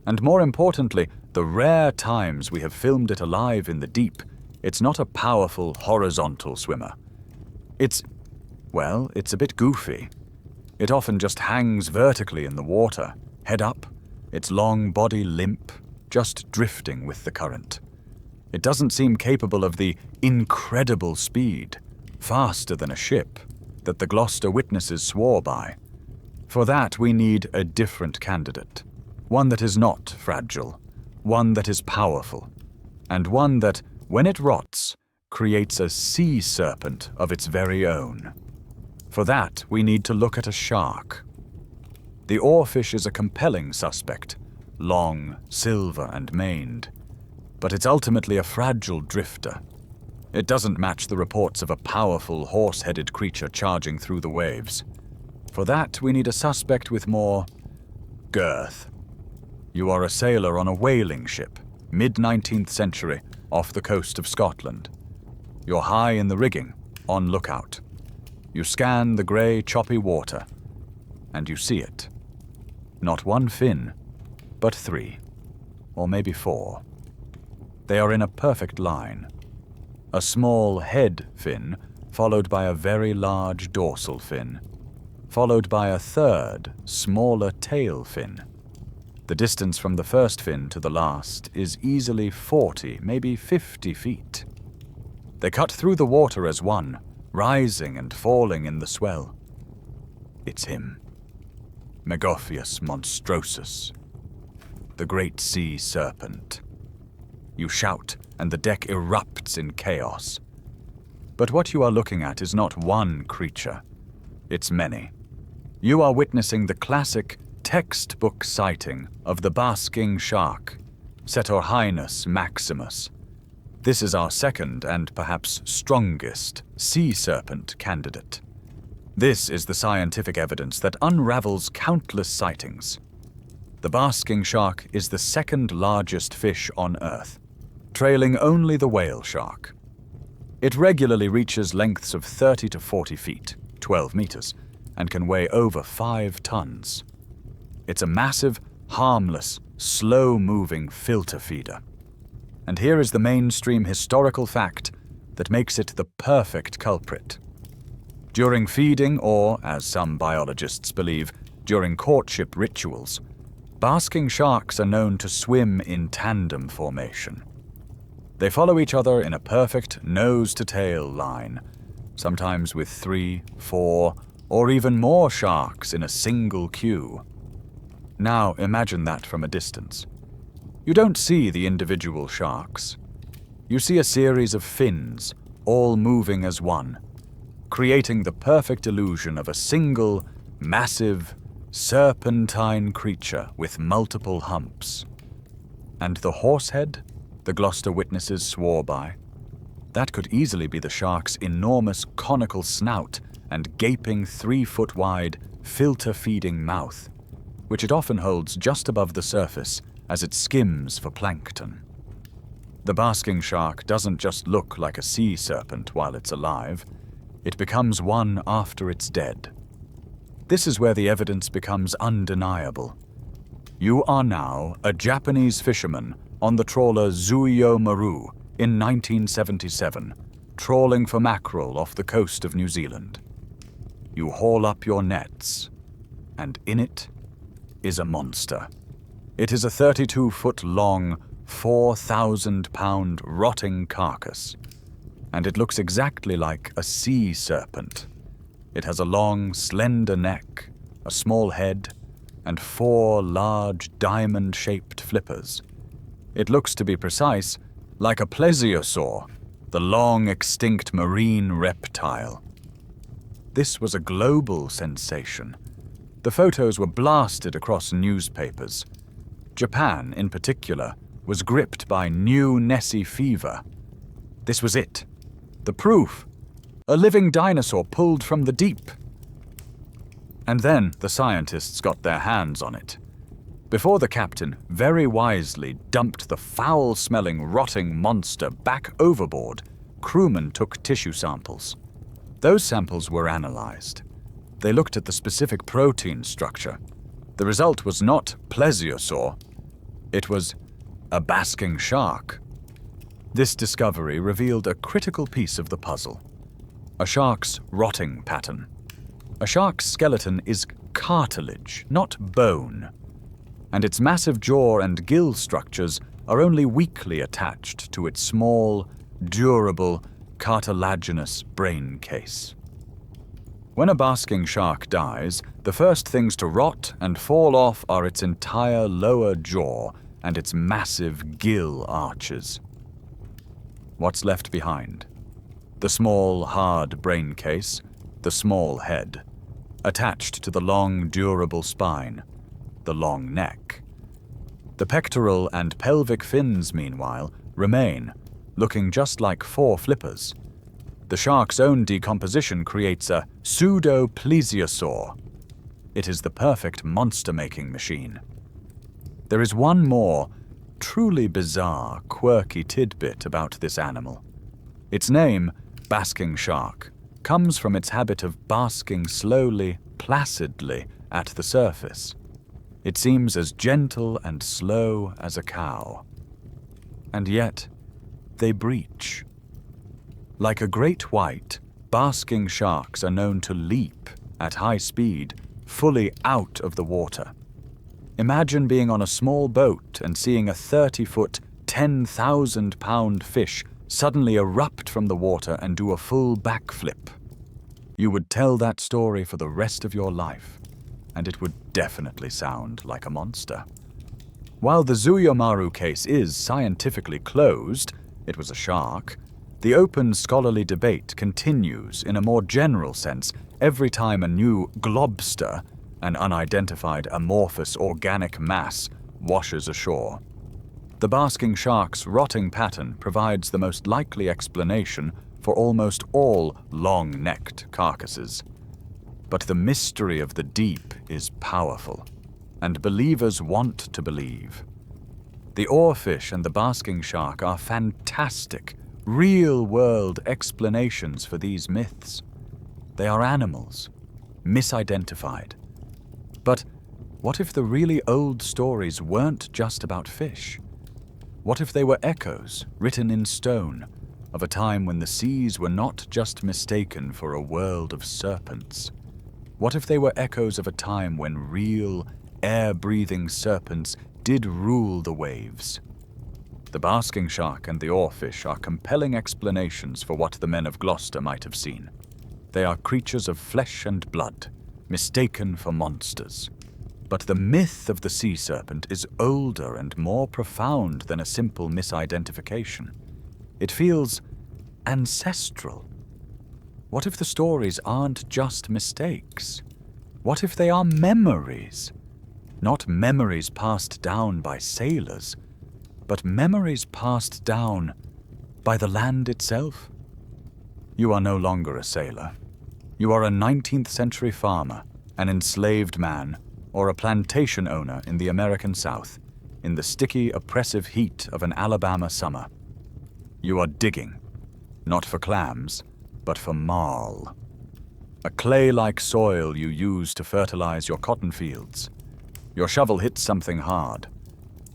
And more importantly, the rare times we have filmed it alive in the deep, it's not a powerful horizontal swimmer. It's a bit goofy. It often just hangs vertically in the water, head up, its long body limp, just drifting with the current. It doesn't seem capable of the incredible speed, faster than a ship, that the Gloucester witnesses swore by. For that, we need a different candidate. One that is not fragile, one that is powerful, and one that, when it rots, creates a sea serpent of its very own. For that, we need to look at a shark. The oarfish is a compelling suspect, long, silver, and maned, but it's ultimately a fragile drifter. It doesn't match the reports of a powerful, horse-headed creature charging through the waves. For that, we need a suspect with more girth. You are a sailor on a whaling ship, mid-19th century, off the coast of Scotland. You're high in the rigging, on lookout. You scan the grey, choppy water, and you see it. Not one fin, but 3, or maybe 4. They are in a perfect line. A small head fin, followed by a very large dorsal fin, followed by a third, smaller tail fin. The distance from the first fin to the last is easily 40, maybe 50 feet. They cut through the water as one, rising and falling in the swell. It's him. Megophius monstrosus, the great sea serpent. You shout, and the deck erupts in chaos. But what you are looking at is not one creature. It's many. You are witnessing the classic textbook sighting of the basking shark, Cetorhinus maximus. This is our second and perhaps strongest sea serpent candidate. This is the scientific evidence that unravels countless sightings. The basking shark is the second largest fish on Earth, trailing only the whale shark. It regularly reaches lengths of 30 to 40 feet, 12 meters, and can weigh over 5 tons. It's a massive, harmless, slow-moving filter feeder. And here is the mainstream historical fact that makes it the perfect culprit. During feeding, or, as some biologists believe, during courtship rituals, basking sharks are known to swim in tandem formation. They follow each other in a perfect nose-to-tail line, sometimes with 3, 4, or even more sharks in a single queue. Now imagine that from a distance. You don't see the individual sharks. You see a series of fins, all moving as one, creating the perfect illusion of a single, massive, serpentine creature with multiple humps. And the horsehead the Gloucester witnesses swore by? That could easily be the shark's enormous conical snout and gaping 3-foot-wide, filter-feeding mouth, which it often holds just above the surface as it skims for plankton. The basking shark doesn't just look like a sea serpent while it's alive, it becomes one after it's dead. This is where the evidence becomes undeniable. You are now a Japanese fisherman on the trawler Zuio Maru in 1977, trawling for mackerel off the coast of New Zealand. You haul up your nets, and in it is a monster. It is a 32-foot-long, 4,000-pound rotting carcass, and it looks exactly like a sea serpent. It has a long, slender neck, a small head, and 4 large diamond-shaped flippers. It looks, to be precise, like a plesiosaur, the long-extinct marine reptile. This was a global sensation. The photos were blasted across newspapers. Japan, in particular, was gripped by new Nessie fever. This was it. The proof. A living dinosaur pulled from the deep. And then the scientists got their hands on it. Before the captain very wisely dumped the foul-smelling, rotting monster back overboard, crewmen took tissue samples. Those samples were analyzed. They looked at the specific protein structure. The result was not plesiosaur. It was a basking shark. This discovery revealed a critical piece of the puzzle. A shark's rotting pattern. A shark's skeleton is cartilage, not bone, and its massive jaw and gill structures are only weakly attached to its small, durable, cartilaginous brain case. When a basking shark dies, the first things to rot and fall off are its entire lower jaw and its massive gill arches. What's left behind? The small, hard brain case, the small head, attached to the long, durable spine, the long neck. The pectoral and pelvic fins, meanwhile, remain, looking just like 4 flippers. The shark's own decomposition creates a pseudo-plesiosaur. It is the perfect monster-making machine. There is one more, truly bizarre, quirky tidbit about this animal. Its name, basking shark, comes from its habit of basking slowly, placidly at the surface. It seems as gentle and slow as a cow. And yet, they breach. Like a great white, basking sharks are known to leap at high speed, fully out of the water. Imagine being on a small boat and seeing a 30-foot, 10,000-pound fish suddenly erupt from the water and do a full backflip. You would tell that story for the rest of your life, and it would definitely sound like a monster. While the Zuyomaru case is scientifically closed, it was a shark, the open scholarly debate continues in a more general sense every time a new globster an unidentified amorphous organic mass washes ashore. The basking shark's rotting pattern provides the most likely explanation for almost all long-necked carcasses. But the mystery of the deep is powerful, and believers want to believe. The oarfish and the basking shark are fantastic, real-world explanations for these myths. They are animals, misidentified. But what if the really old stories weren't just about fish? What if they were echoes, written in stone, of a time when the seas were not just mistaken for a world of serpents? What if they were echoes of a time when real, air-breathing serpents did rule the waves? The basking shark and the oarfish are compelling explanations for what the men of Gloucester might have seen. They are creatures of flesh and blood, mistaken for monsters. But the myth of the sea serpent is older and more profound than a simple misidentification. It feels ancestral. What if the stories aren't just mistakes? What if they are memories? Not memories passed down by sailors, but memories passed down by the land itself? You are no longer a sailor. You are a 19th century farmer, an enslaved man, or a plantation owner in the American South, in the sticky, oppressive heat of an Alabama summer. You are digging, not for clams, but for marl. A clay-like soil you use to fertilize your cotton fields. Your shovel hits something hard.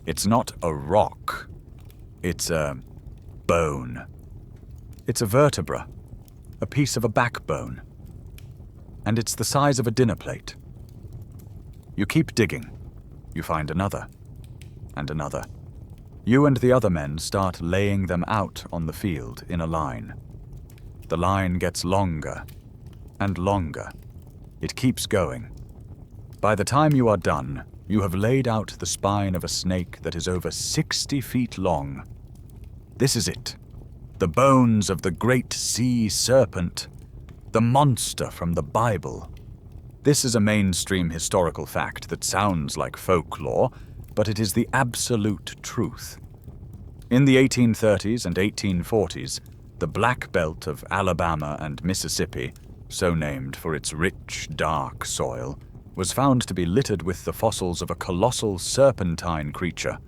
It's not a rock. It's a bone. It's a vertebra, a piece of a backbone. And it's the size of a dinner plate. You keep digging. You find another, and another. You and the other men start laying them out on the field in a line. The line gets longer and longer. It keeps going. By the time you are done, you have laid out the spine of a snake that is over 60 feet long. This is it. The bones of the great sea serpent, the monster from the Bible. This is a mainstream historical fact that sounds like folklore, but it is the absolute truth. In the 1830s and 1840s, the Black Belt of Alabama and Mississippi, so named for its rich, dark soil, was found to be littered with the fossils of a colossal serpentine creature.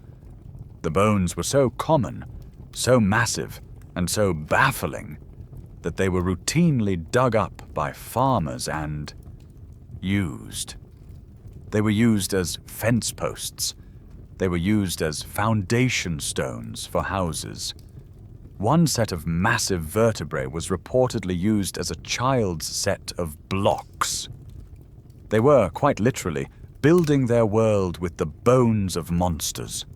The bones were so common, so massive, and so baffling that they were routinely dug up by farmers and used. They were used as fence posts. They were used as foundation stones for houses. One set of massive vertebrae was reportedly used as a child's set of blocks. They were, quite literally, building their world with the bones of monsters.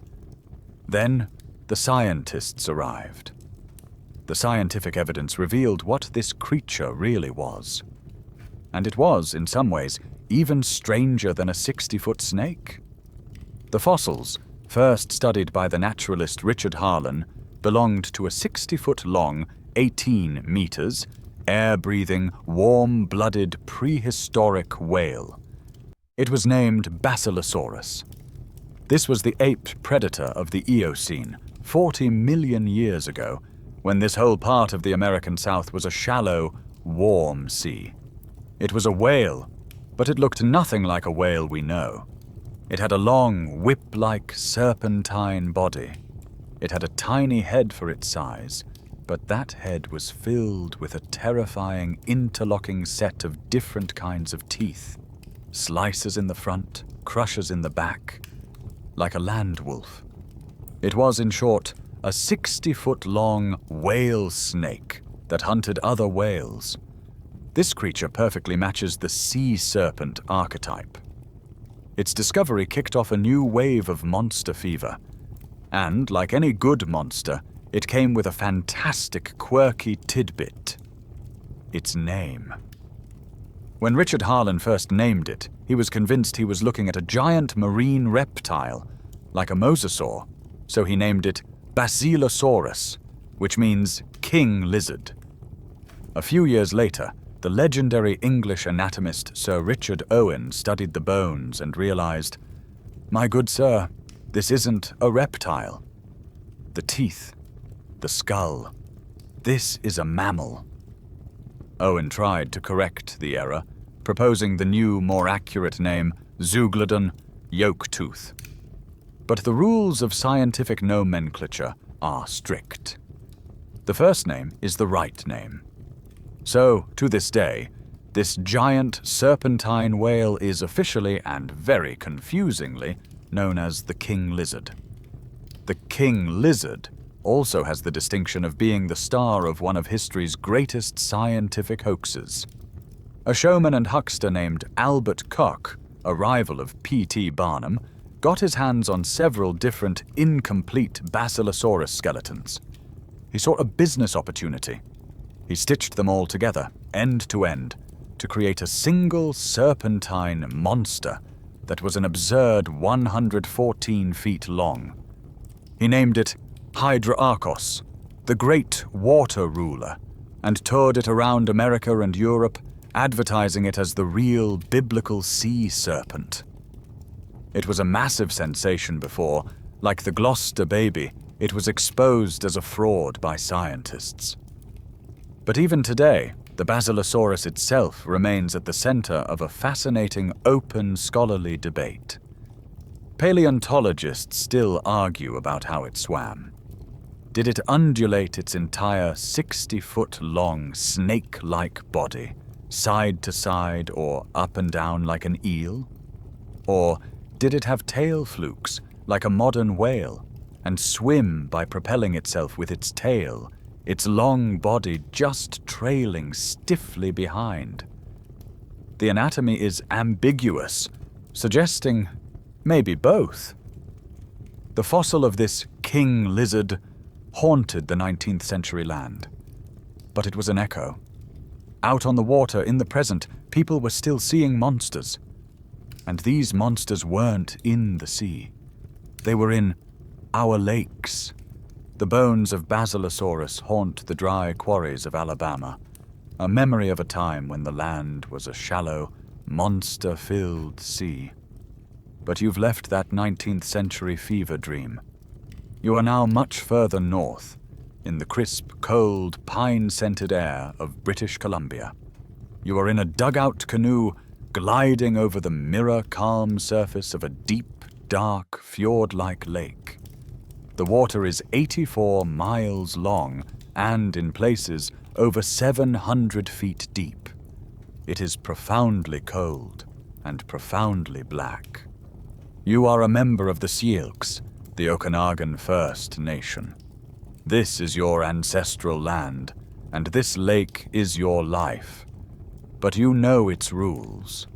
Then, the scientists arrived. The scientific evidence revealed what this creature really was. And it was, in some ways, even stranger than a 60-foot snake. The fossils, first studied by the naturalist Richard Harlan, belonged to a 60-foot-long, 18 meters, air-breathing, warm-blooded prehistoric whale. It was named Basilosaurus. This was the ape predator of the Eocene, 40 million years ago, when this whole part of the American South was a shallow, warm sea. It was a whale, but it looked nothing like a whale we know. It had a long, whip-like serpentine body. It had a tiny head for its size, but that head was filled with a terrifying, interlocking set of different kinds of teeth. Slicers in the front, crushers in the back, like a land wolf. It was, in short, a 60-foot-long whale snake that hunted other whales. This creature perfectly matches the sea serpent archetype. Its discovery kicked off a new wave of monster fever. And, like any good monster, it came with a fantastic, quirky tidbit. Its name. When Richard Harlan first named it, he was convinced he was looking at a giant marine reptile, like a mosasaur, so he named it Basilosaurus, which means king lizard. A few years later, the legendary English anatomist Sir Richard Owen studied the bones and realized, "My good sir, this isn't a reptile. The teeth, the skull, this is a mammal." Owen tried to correct the error, proposing the new, more accurate name, Zeuglodon yoke-tooth. But the rules of scientific nomenclature are strict. The first name is the right name. So, to this day, this giant serpentine whale is officially and very confusingly known as the king lizard. The king lizard also has the distinction of being the star of one of history's greatest scientific hoaxes. A showman and huckster named Albert Koch, a rival of P.T. Barnum, got his hands on several different incomplete Basilosaurus skeletons. He saw a business opportunity. He stitched them all together, end to end, to create a single serpentine monster that was an absurd 114 feet long. He named it Hydraarchos, the Great Water Ruler, and toured it around America and Europe, advertising it as the real biblical sea serpent. It was a massive sensation before, like the Gloucester baby, it was exposed as a fraud by scientists. But even today, the Basilosaurus itself remains at the center of a fascinating open scholarly debate. Paleontologists still argue about how it swam. Did it undulate its entire 60-foot-long snake-like body, side to side or up and down like an eel? Or did it have tail flukes like a modern whale and swim by propelling itself with its tail, its long body just trailing stiffly behind? The anatomy is ambiguous, suggesting maybe both. The fossil of this king lizard haunted the 19th century land. But it was an echo. Out on the water in the present, people were still seeing monsters. And these monsters weren't in the sea. They were in our lakes. The bones of Basilosaurus haunt the dry quarries of Alabama, a memory of a time when the land was a shallow, monster-filled sea. But you've left that 19th century fever dream. You are now much further north, in the crisp, cold, pine-scented air of British Columbia. You are in a dugout canoe gliding over the mirror-calm surface of a deep, dark, fjord-like lake. The water is 84 miles long and, in places, over 700 feet deep. It is profoundly cold and profoundly black. You are a member of the Syilx, the Okanagan First Nation. This is your ancestral land, and this lake is your life. But you know its rules.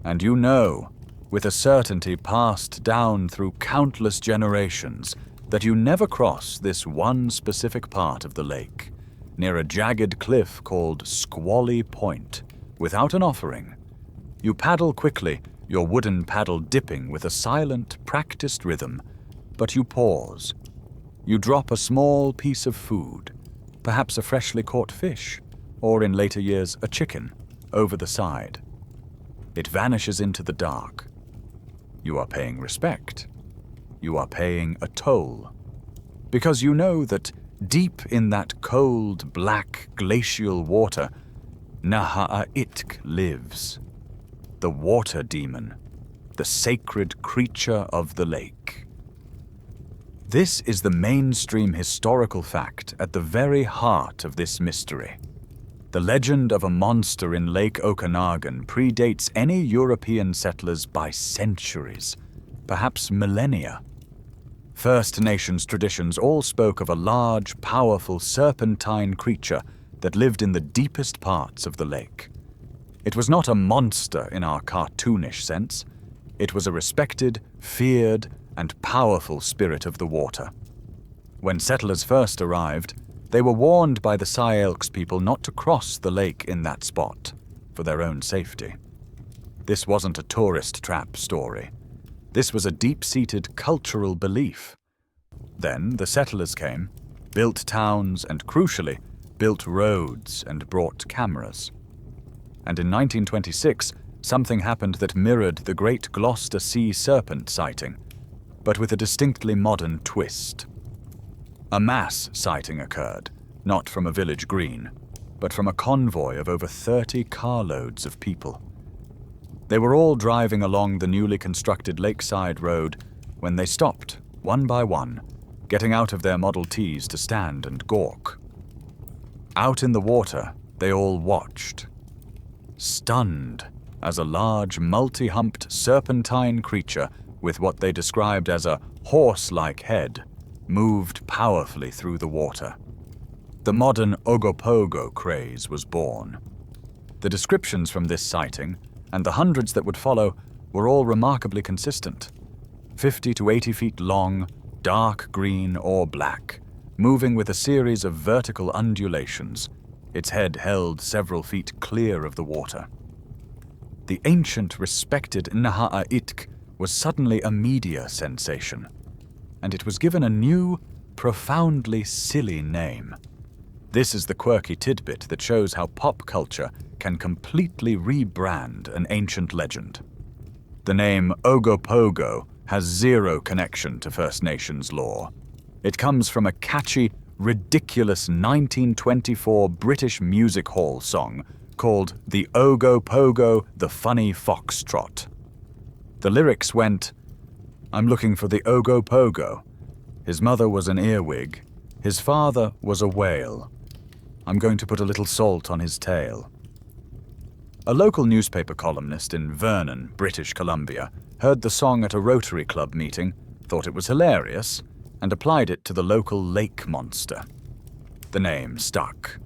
And you know, with a certainty passed down through countless generations, that you never cross this one specific part of the lake, near a jagged cliff called Squally Point, without an offering. You paddle quickly, your wooden paddle dipping with a silent, practiced rhythm, but you pause. You drop a small piece of food, perhaps a freshly caught fish, or in later years a chicken, over the side. It vanishes into the dark. You are paying respect. You are paying a toll. Because you know that deep in that cold, black, glacial water, Naha'itk lives. The water demon, the sacred creature of the lake. This is the mainstream historical fact at the very heart of this mystery. The legend of a monster in Lake Okanagan predates any European settlers by centuries, perhaps millennia. First Nations traditions all spoke of a large, powerful serpentine creature that lived in the deepest parts of the lake. It was not a monster in our cartoonish sense. It was a respected, feared, and powerful spirit of the water. When settlers first arrived, they were warned by the Syilx people not to cross the lake in that spot, for their own safety. This wasn't a tourist trap story. This was a deep-seated cultural belief. Then the settlers came, built towns, and crucially, built roads and brought cameras. And in 1926, something happened that mirrored the Great Gloucester Sea Serpent sighting, but with a distinctly modern twist. A mass sighting occurred, not from a village green, but from a convoy of over 30 carloads of people. They were all driving along the newly constructed lakeside road when they stopped, one by one, getting out of their Model Ts to stand and gawk. Out in the water, they all watched, stunned, as a large, multi-humped serpentine creature with what they described as a horse-like head moved powerfully through the water. The modern Ogopogo craze was born. The descriptions from this sighting, and the hundreds that would follow, were all remarkably consistent. 50 to 80 feet long, dark green or black, moving with a series of vertical undulations, its head held several feet clear of the water. The ancient, respected Naha'itk was suddenly a media sensation, and it was given a new, profoundly silly name. This is the quirky tidbit that shows how pop culture can completely rebrand an ancient legend. The name Ogopogo has zero connection to First Nations lore. It comes from a catchy, ridiculous 1924 British music hall song called The Ogopogo, the Funny Foxtrot. The lyrics went, "I'm looking for the Ogopogo. His mother was an earwig. His father was a whale. I'm going to put a little salt on his tail." A local newspaper columnist in Vernon, British Columbia, heard the song at a Rotary Club meeting, thought it was hilarious, and applied it to the local lake monster. The name stuck.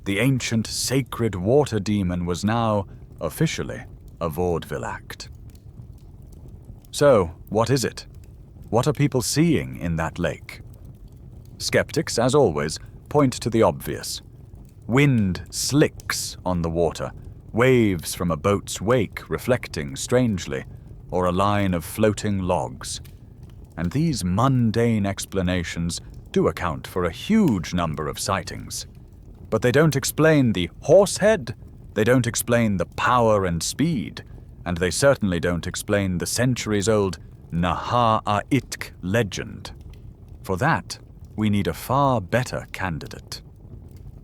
The ancient, sacred water demon was now, officially, a vaudeville act. So, what is it? What are people seeing in that lake? Skeptics, as always, point to the obvious. Wind slicks on the water, waves from a boat's wake reflecting strangely, or a line of floating logs. And these mundane explanations do account for a huge number of sightings. But they don't explain the horsehead, they don't explain the power and speed, and they certainly don't explain the centuries-old Naha'itk legend. For that, we need a far better candidate.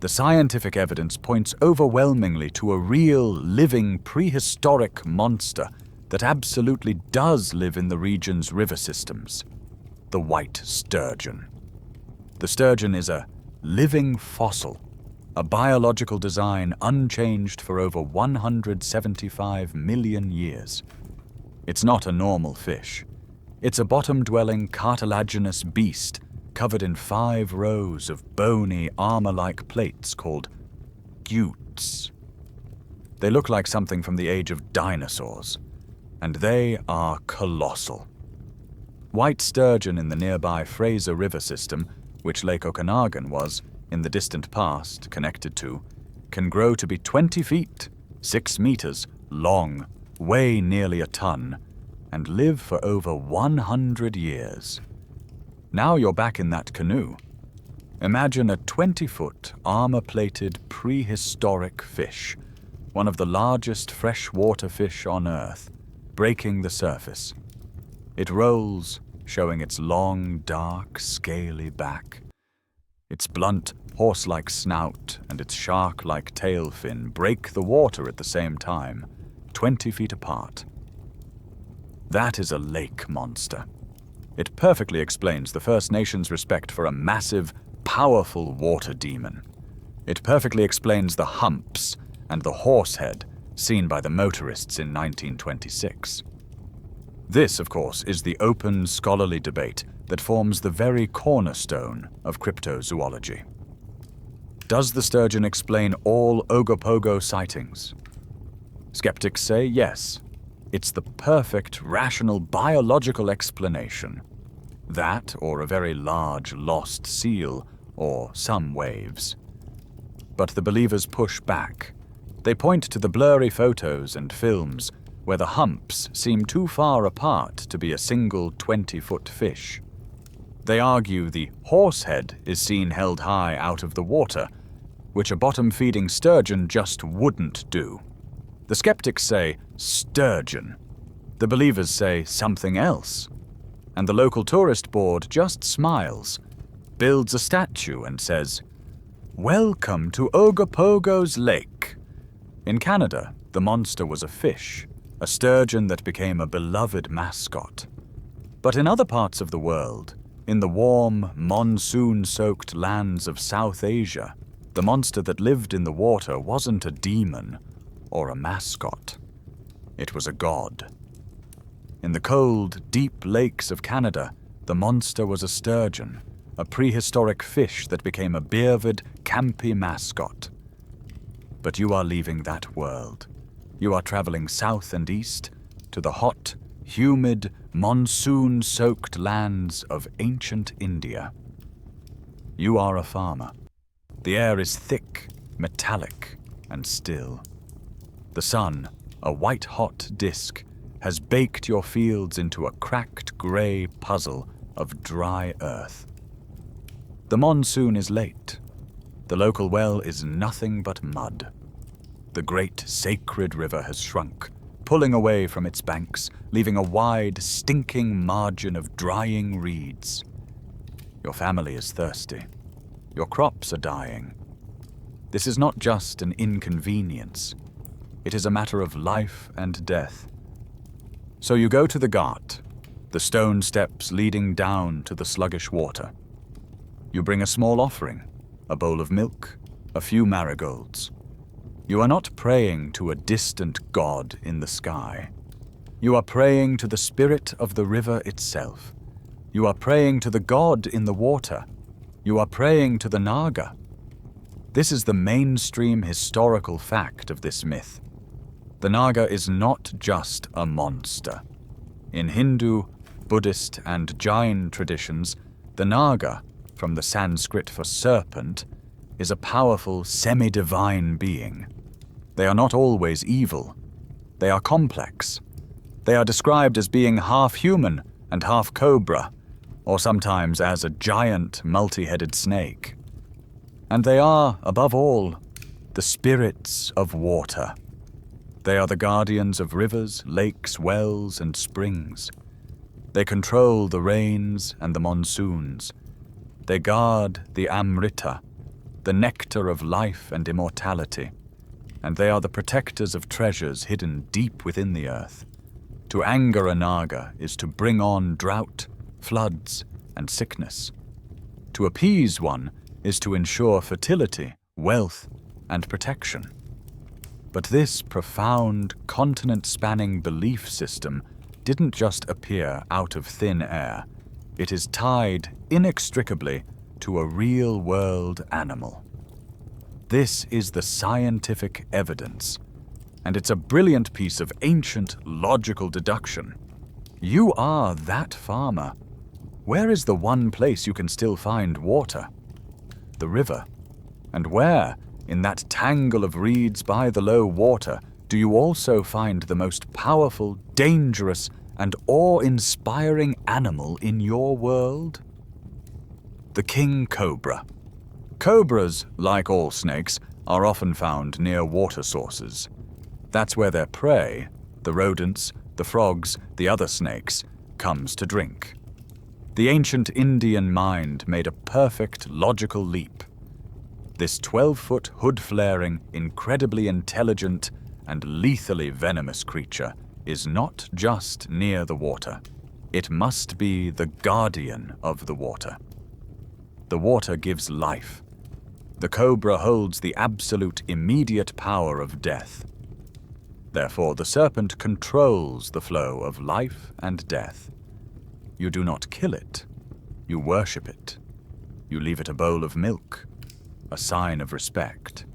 The scientific evidence points overwhelmingly to a real, living, prehistoric monster that absolutely does live in the region's river systems: the white sturgeon. The sturgeon is a living fossil, a biological design unchanged for over 175 million years. It's not a normal fish. It's a bottom-dwelling, cartilaginous beast covered in 5 rows of bony, armor-like plates called gutes. They look like something from the age of dinosaurs, and they are colossal. White sturgeon in the nearby Fraser River system, which Lake Okanagan was, in the distant past, connected to, can grow to be 20 feet, 6 meters, long, weigh nearly a ton, and live for over 100 years. Now you're back in that canoe. Imagine a 20-foot, armor-plated, prehistoric fish, one of the largest freshwater fish on Earth, breaking the surface. It rolls, showing its long, dark, scaly back. Its blunt, horse-like snout and its shark-like tail fin break the water at the same time, 20 feet apart. That is a lake monster. It perfectly explains the First Nations' respect for a massive, powerful water demon. It perfectly explains the humps and the horsehead seen by the motorists in 1926. This, of course, is the open scholarly debate that forms the very cornerstone of cryptozoology. Does the sturgeon explain all Ogopogo sightings? Skeptics say yes. It's the perfect, rational, biological explanation. That, or a very large lost seal, or some waves. But the believers push back. They point to the blurry photos and films where the humps seem too far apart to be a single 20-foot fish. They argue the horsehead is seen held high out of the water, which a bottom-feeding sturgeon just wouldn't do. The skeptics say sturgeon. The believers say something else. And the local tourist board just smiles, builds a statue and says, "Welcome to Ogopogo's Lake." In Canada, the monster was a fish, a sturgeon that became a beloved mascot. But in other parts of the world, in the warm, monsoon-soaked lands of South Asia, the monster that lived in the water wasn't a demon or a mascot. It was a god. In the cold, deep lakes of Canada, the monster was a sturgeon, a prehistoric fish that became a bearded, campy mascot. But you are leaving that world. You are traveling south and east to the hot, humid, monsoon-soaked lands of ancient India. You are a farmer. The air is thick, metallic, and still. The sun, a white-hot disk, has baked your fields into a cracked grey puzzle of dry earth. The monsoon is late. The local well is nothing but mud. The great sacred river has shrunk, pulling away from its banks, leaving a wide, stinking margin of drying reeds. Your family is thirsty. Your crops are dying. This is not just an inconvenience. It is a matter of life and death. So you go to the ghat, the stone steps leading down to the sluggish water. You bring a small offering, a bowl of milk, a few marigolds. You are not praying to a distant god in the sky. You are praying to the spirit of the river itself. You are praying to the god in the water. You are praying to the Naga. This is the mainstream historical fact of this myth. The Naga is not just a monster. In Hindu, Buddhist, and Jain traditions, the Naga, from the Sanskrit for serpent, is a powerful semi-divine being. They are not always evil. They are complex. They are described as being half human and half cobra, or sometimes as a giant multi-headed snake. And they are, above all, the spirits of water. They are the guardians of rivers, lakes, wells, and springs. They control the rains and the monsoons. They guard the Amrita, the nectar of life and immortality. And they are the protectors of treasures hidden deep within the earth. To anger a Naga is to bring on drought, floods, and sickness. To appease one is to ensure fertility, wealth, and protection. But this profound, continent-spanning belief system didn't just appear out of thin air. It is tied inextricably to a real-world animal. This is the scientific evidence, and it's a brilliant piece of ancient logical deduction. You are that farmer. Where is the one place you can still find water? The river. And where, in that tangle of reeds by the low water, do you also find the most powerful, dangerous, and awe-inspiring animal in your world? The king cobra. Cobras, like all snakes, are often found near water sources. That's where their prey, the rodents, the frogs, the other snakes, comes to drink. The ancient Indian mind made a perfect logical leap. This 12-foot hood-flaring, incredibly intelligent, and lethally venomous creature is not just near the water. It must be the guardian of the water. The water gives life. The cobra holds the absolute immediate power of death. Therefore, the serpent controls the flow of life and death. You do not kill it. You worship it. You leave it a bowl of milk, a sign of respect.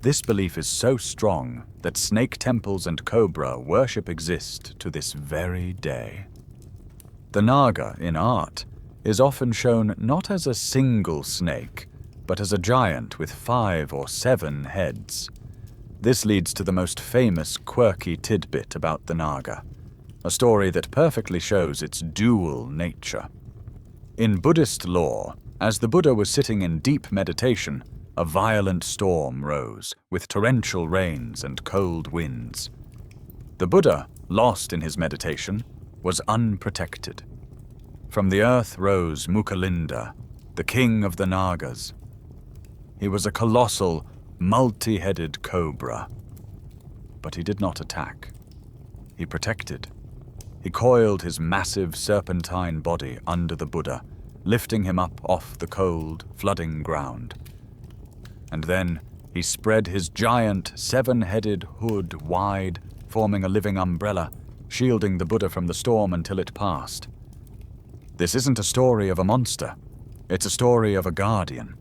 This belief is so strong that snake temples and cobra worship exist to this very day. The Naga in art is often shown not as a single snake, but as a giant with 5 or 7 heads. This leads to the most famous quirky tidbit about the Naga, a story that perfectly shows its dual nature. In Buddhist lore, as the Buddha was sitting in deep meditation, a violent storm rose, with torrential rains and cold winds. The Buddha, lost in his meditation, was unprotected. From the earth rose Mukalinda, the king of the Nagas. He was a colossal, multi-headed cobra. But he did not attack. He protected. He coiled his massive serpentine body under the Buddha, lifting him up off the cold, flooding ground. And then he spread his giant, seven-headed hood wide, forming a living umbrella, shielding the Buddha from the storm until it passed. This isn't a story of a monster. It's a story of a guardian.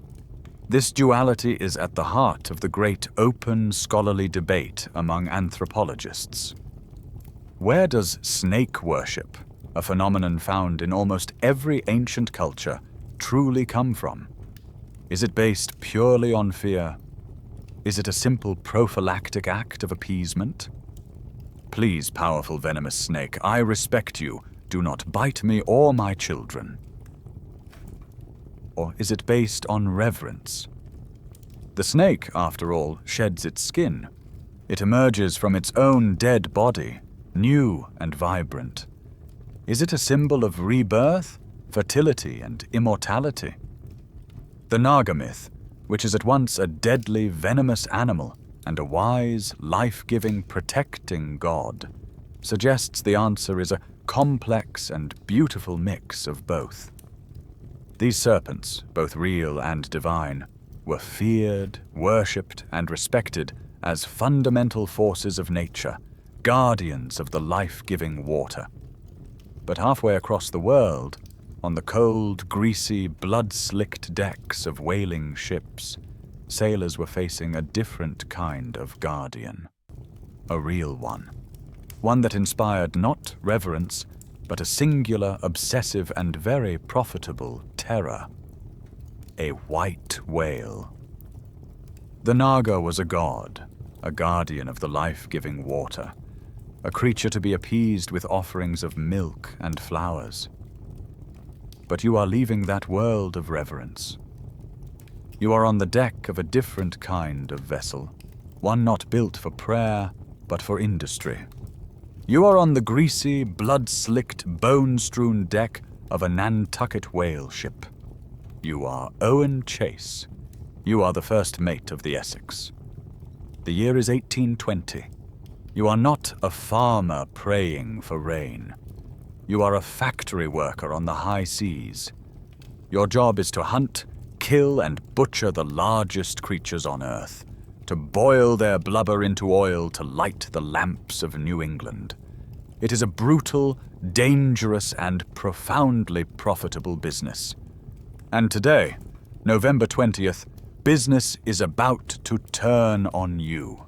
This duality is at the heart of the great open scholarly debate among anthropologists. Where does snake worship, a phenomenon found in almost every ancient culture, truly come from? Is it based purely on fear? Is it a simple prophylactic act of appeasement? Please, powerful venomous snake, I respect you. Do not bite me or my children. Or is it based on reverence? The snake, after all, sheds its skin. It emerges from its own dead body, new and vibrant. Is it a symbol of rebirth, fertility, and immortality? The Naga myth, which is at once a deadly, venomous animal and a wise, life-giving, protecting god, suggests the answer is a complex and beautiful mix of both. These serpents, both real and divine, were feared, worshipped, and respected as fundamental forces of nature, guardians of the life-giving water. But halfway across the world, on the cold, greasy, blood-slicked decks of whaling ships, sailors were facing a different kind of guardian. A real one. One that inspired not reverence, but a singular, obsessive, and very profitable terror. A white whale. The Naga was a god, a guardian of the life-giving water, a creature to be appeased with offerings of milk and flowers. But you are leaving that world of reverence. You are on the deck of a different kind of vessel, one not built for prayer, but for industry. You are on the greasy, blood-slicked, bone-strewn deck of a Nantucket whale ship. You are Owen Chase. You are the first mate of the Essex. The year is 1820. You are not a farmer praying for rain. You are a factory worker on the high seas. Your job is to hunt, kill, and butcher the largest creatures on Earth, to boil their blubber into oil to light the lamps of New England. It is a brutal, dangerous, and profoundly profitable business. And today, November 20th, business is about to turn on you.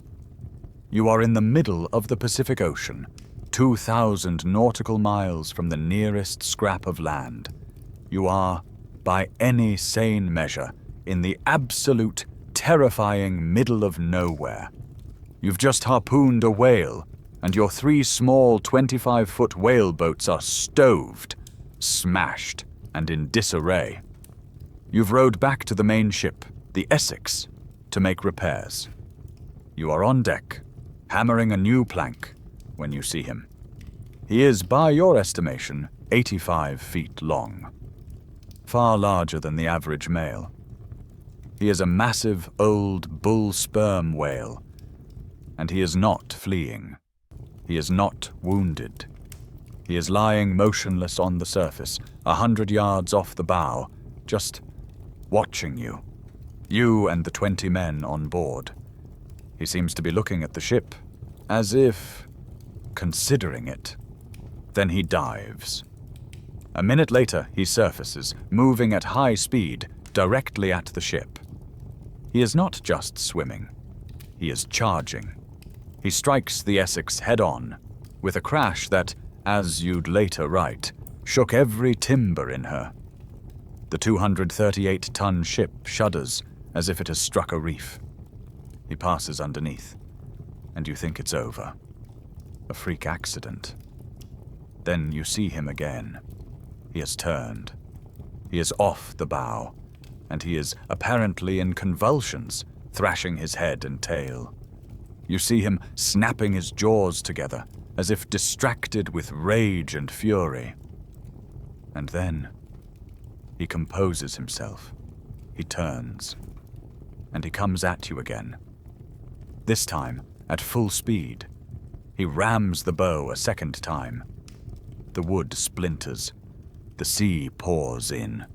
You are in the middle of the Pacific Ocean, 2,000 nautical miles from the nearest scrap of land. You are, by any sane measure, in the absolute, terrifying middle of nowhere. You've just harpooned a whale, and your 3 small 25-foot whaleboats are stoved, smashed, and in disarray. You've rowed back to the main ship, the Essex, to make repairs. You are on deck, hammering a new plank, when you see him. He is, by your estimation, 85 feet long, far larger than the average male. He is a massive, old bull sperm whale, and he is not fleeing. He is not wounded. He is lying motionless on the surface, 100 yards off the bow, just watching you. You and the 20 men on board. He seems to be looking at the ship, as if considering it. Then he dives. A minute later, he surfaces, moving at high speed, directly at the ship. He is not just swimming. He is charging. He strikes the Essex head-on, with a crash that, as you'd later write, shook every timber in her. The 238-ton ship shudders as if it has struck a reef. He passes underneath, and you think it's over. A freak accident. Then you see him again. He has turned. He is off the bow, and he is apparently in convulsions, thrashing his head and tail. You see him snapping his jaws together, as if distracted with rage and fury. And then he composes himself. He turns, and he comes at you again. This time, at full speed. He rams the bow a second time. The wood splinters. The sea pours in.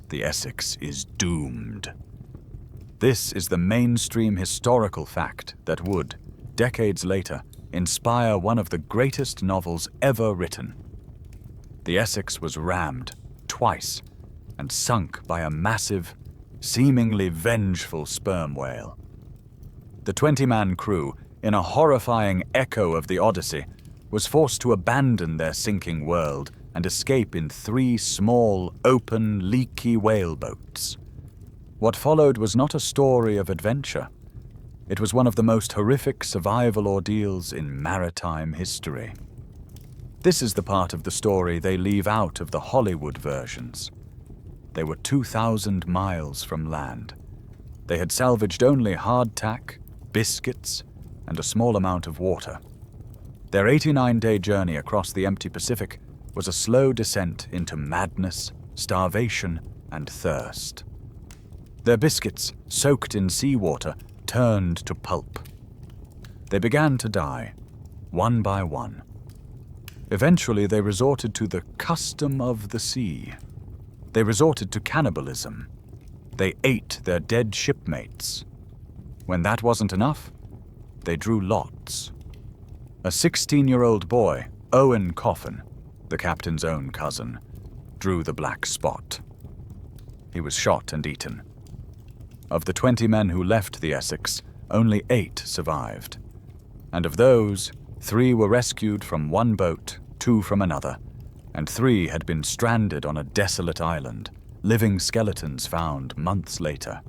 The Essex is doomed. This is the mainstream historical fact that would, decades later, inspire one of the greatest novels ever written. The Essex was rammed twice and sunk by a massive, seemingly vengeful sperm whale. The 20-man crew, in a horrifying echo of the Odyssey, was forced to abandon their sinking world and escape in 3 small, open, leaky whaleboats. What followed was not a story of adventure. It was one of the most horrific survival ordeals in maritime history. This is the part of the story they leave out of the Hollywood versions. They were 2,000 miles from land. They had salvaged only hardtack, biscuits, and a small amount of water. Their 89-day journey across the empty Pacific was a slow descent into madness, starvation, and thirst. Their biscuits, soaked in seawater, turned to pulp. They began to die, one by one. Eventually, they resorted to the custom of the sea. They resorted to cannibalism. They ate their dead shipmates. When that wasn't enough, they drew lots. A 16-year-old boy, Owen Coffin, the captain's own cousin, drew the black spot. He was shot and eaten. Of the 20 men who left the Essex, only 8 survived. And of those, 3 were rescued from one boat, 2 from another, and 3 had been stranded on a desolate island, living skeletons found months later.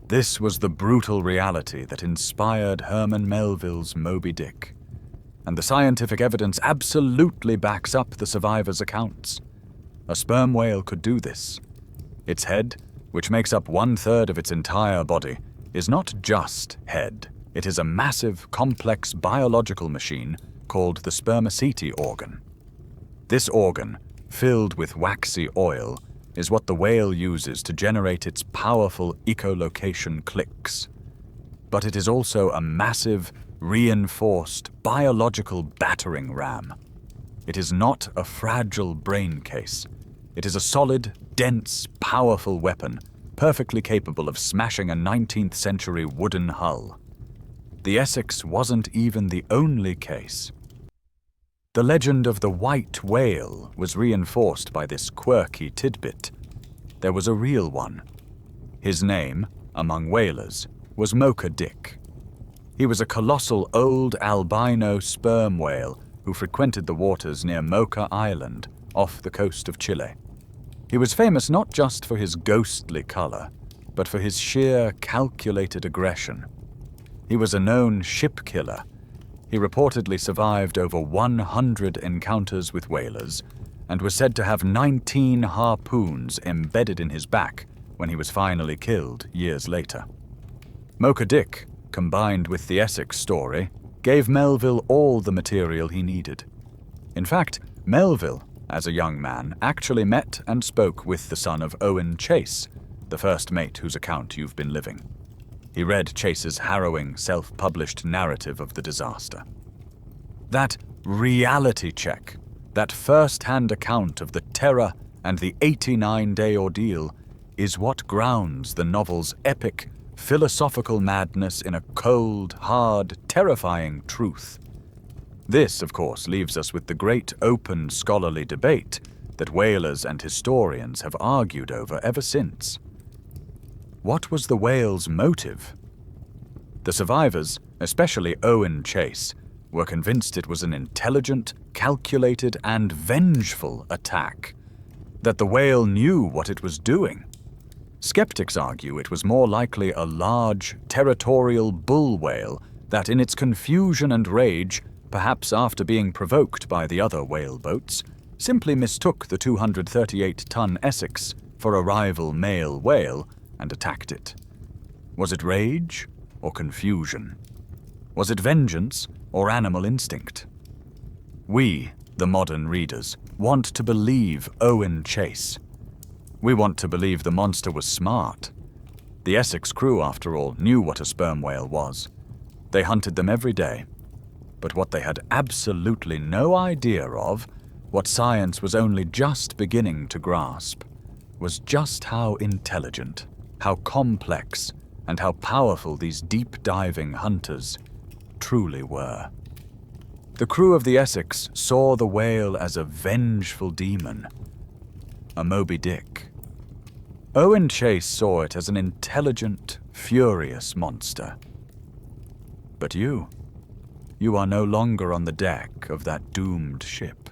This was the brutal reality that inspired Herman Melville's Moby Dick, and the scientific evidence absolutely backs up the survivors' accounts. A sperm whale could do this. Its head, which makes up 1/3 of its entire body, is not just head. It is a massive, complex biological machine called the spermaceti organ. This organ, filled with waxy oil, is what the whale uses to generate its powerful echolocation clicks. But it is also a massive, reinforced, biological battering ram. It is not a fragile brain case. It is a solid, dense, powerful weapon, perfectly capable of smashing a 19th century wooden hull. The Essex wasn't even the only case. The legend of the white whale was reinforced by this quirky tidbit. There was a real one. His name, among whalers, was Mocha Dick. He was a colossal old albino sperm whale who frequented the waters near Mocha Island, off the coast of Chile. He was famous not just for his ghostly color, but for his sheer, calculated aggression. He was a known ship killer. He reportedly survived over 100 encounters with whalers and was said to have 19 harpoons embedded in his back when he was finally killed years later. Mocha Dick, combined with the Essex story, gave Melville all the material he needed. In fact, Melville, as a young man, actually met and spoke with the son of Owen Chase, the first mate whose account you've been living. He read Chase's harrowing, self-published narrative of the disaster. That reality check, that first-hand account of the terror and the 89-day ordeal, is what grounds the novel's epic, philosophical madness in a cold, hard, terrifying truth. This, of course, leaves us with the great open scholarly debate that whalers and historians have argued over ever since. What was the whale's motive? The survivors, especially Owen Chase, were convinced it was an intelligent, calculated, and vengeful attack, that the whale knew what it was doing. Skeptics argue it was more likely a large, territorial bull whale that in its confusion and rage, perhaps after being provoked by the other whale boats, simply mistook the 238-ton Essex for a rival male whale and attacked it. Was it rage or confusion? Was it vengeance or animal instinct? We, the modern readers, want to believe Owen Chase. We want to believe the monster was smart. The Essex crew, after all, knew what a sperm whale was. They hunted them every day. But what they had absolutely no idea of, what science was only just beginning to grasp, was just how intelligent, how complex, and how powerful these deep-diving hunters truly were. The crew of the Essex saw the whale as a vengeful demon, a Moby Dick. Owen Chase saw it as an intelligent, furious monster. But you are no longer on the deck of that doomed ship.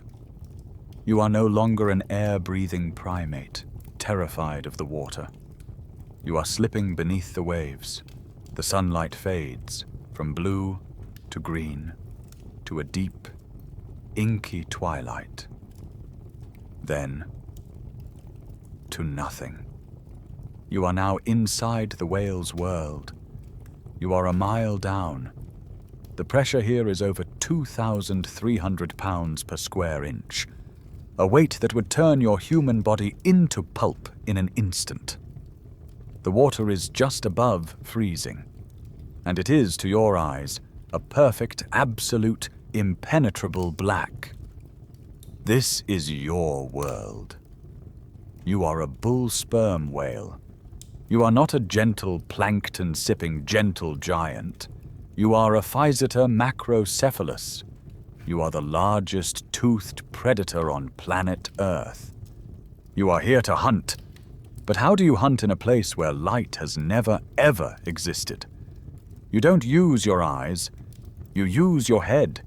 You are no longer an air-breathing primate, terrified of the water. You are slipping beneath the waves. The sunlight fades from blue to green to a deep, inky twilight. Then to nothing. You are now inside the whale's world. You are a mile down. The pressure here is over 2,300 pounds per square inch, a weight that would turn your human body into pulp in an instant. The water is just above freezing, and it is, to your eyes, a perfect, absolute, impenetrable black. This is your world. You are a bull sperm whale. You are not a gentle, plankton-sipping gentle giant. You are a Physeter macrocephalus. You are the largest toothed predator on planet Earth. You are here to hunt. But how do you hunt in a place where light has never, ever existed? You don't use your eyes. You use your head.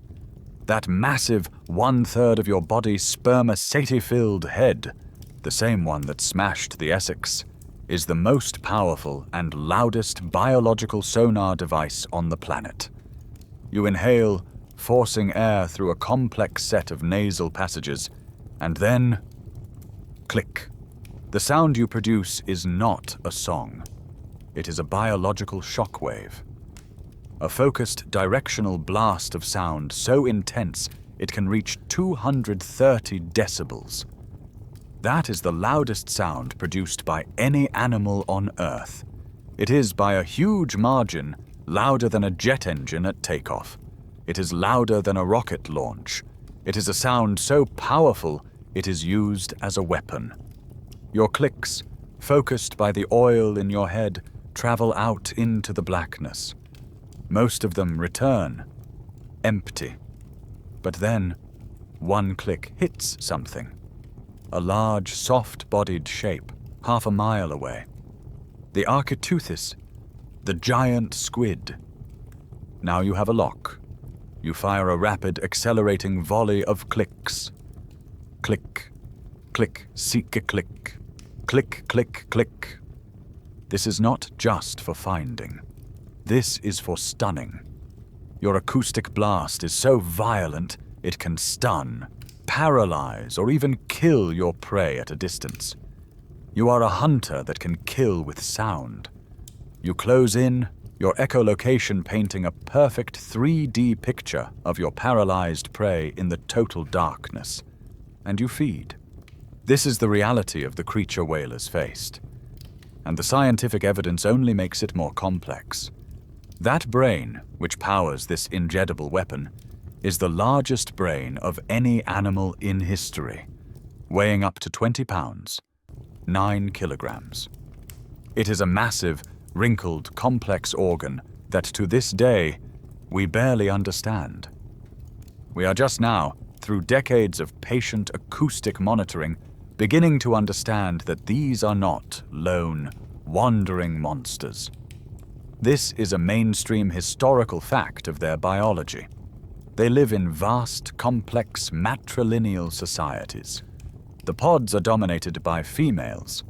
That massive 1/3 of your body's spermaceti-filled head, the same one that smashed the Essex, is the most powerful and loudest biological sonar device on the planet. You inhale, forcing air through a complex set of nasal passages, and then click. The sound you produce is not a song. It is a biological shockwave. A focused directional blast of sound so intense it can reach 230 decibels. That is the loudest sound produced by any animal on Earth. It is, by a huge margin, louder than a jet engine at takeoff. It is louder than a rocket launch. It is a sound so powerful it is used as a weapon. Your clicks, focused by the oil in your head, travel out into the blackness. Most of them return, empty. But then, one click hits something. A large, soft-bodied shape, half a mile away. The Architeuthis, the giant squid. Now you have a lock. You fire a rapid, accelerating volley of clicks. Click, click, seek a click. Click, click, click. This is not just for finding. This is for stunning. Your acoustic blast is so violent it can stun, paralyze, or even kill your prey at a distance. You are a hunter that can kill with sound. You close in, your echolocation painting a perfect 3D picture of your paralyzed prey in the total darkness. And you feed. This is the reality of the creature whalers faced. And the scientific evidence only makes it more complex. That brain, which powers this injectable weapon, is the largest brain of any animal in history, weighing up to 20 pounds, 9 kilograms. It is a massive, wrinkled, complex organ that to this day we barely understand. We are just now, through decades of patient acoustic monitoring, beginning to understand that these are not lone, wandering monsters. This is a mainstream historical fact of their biology. They live in vast, complex, matrilineal societies. The pods are dominated by females.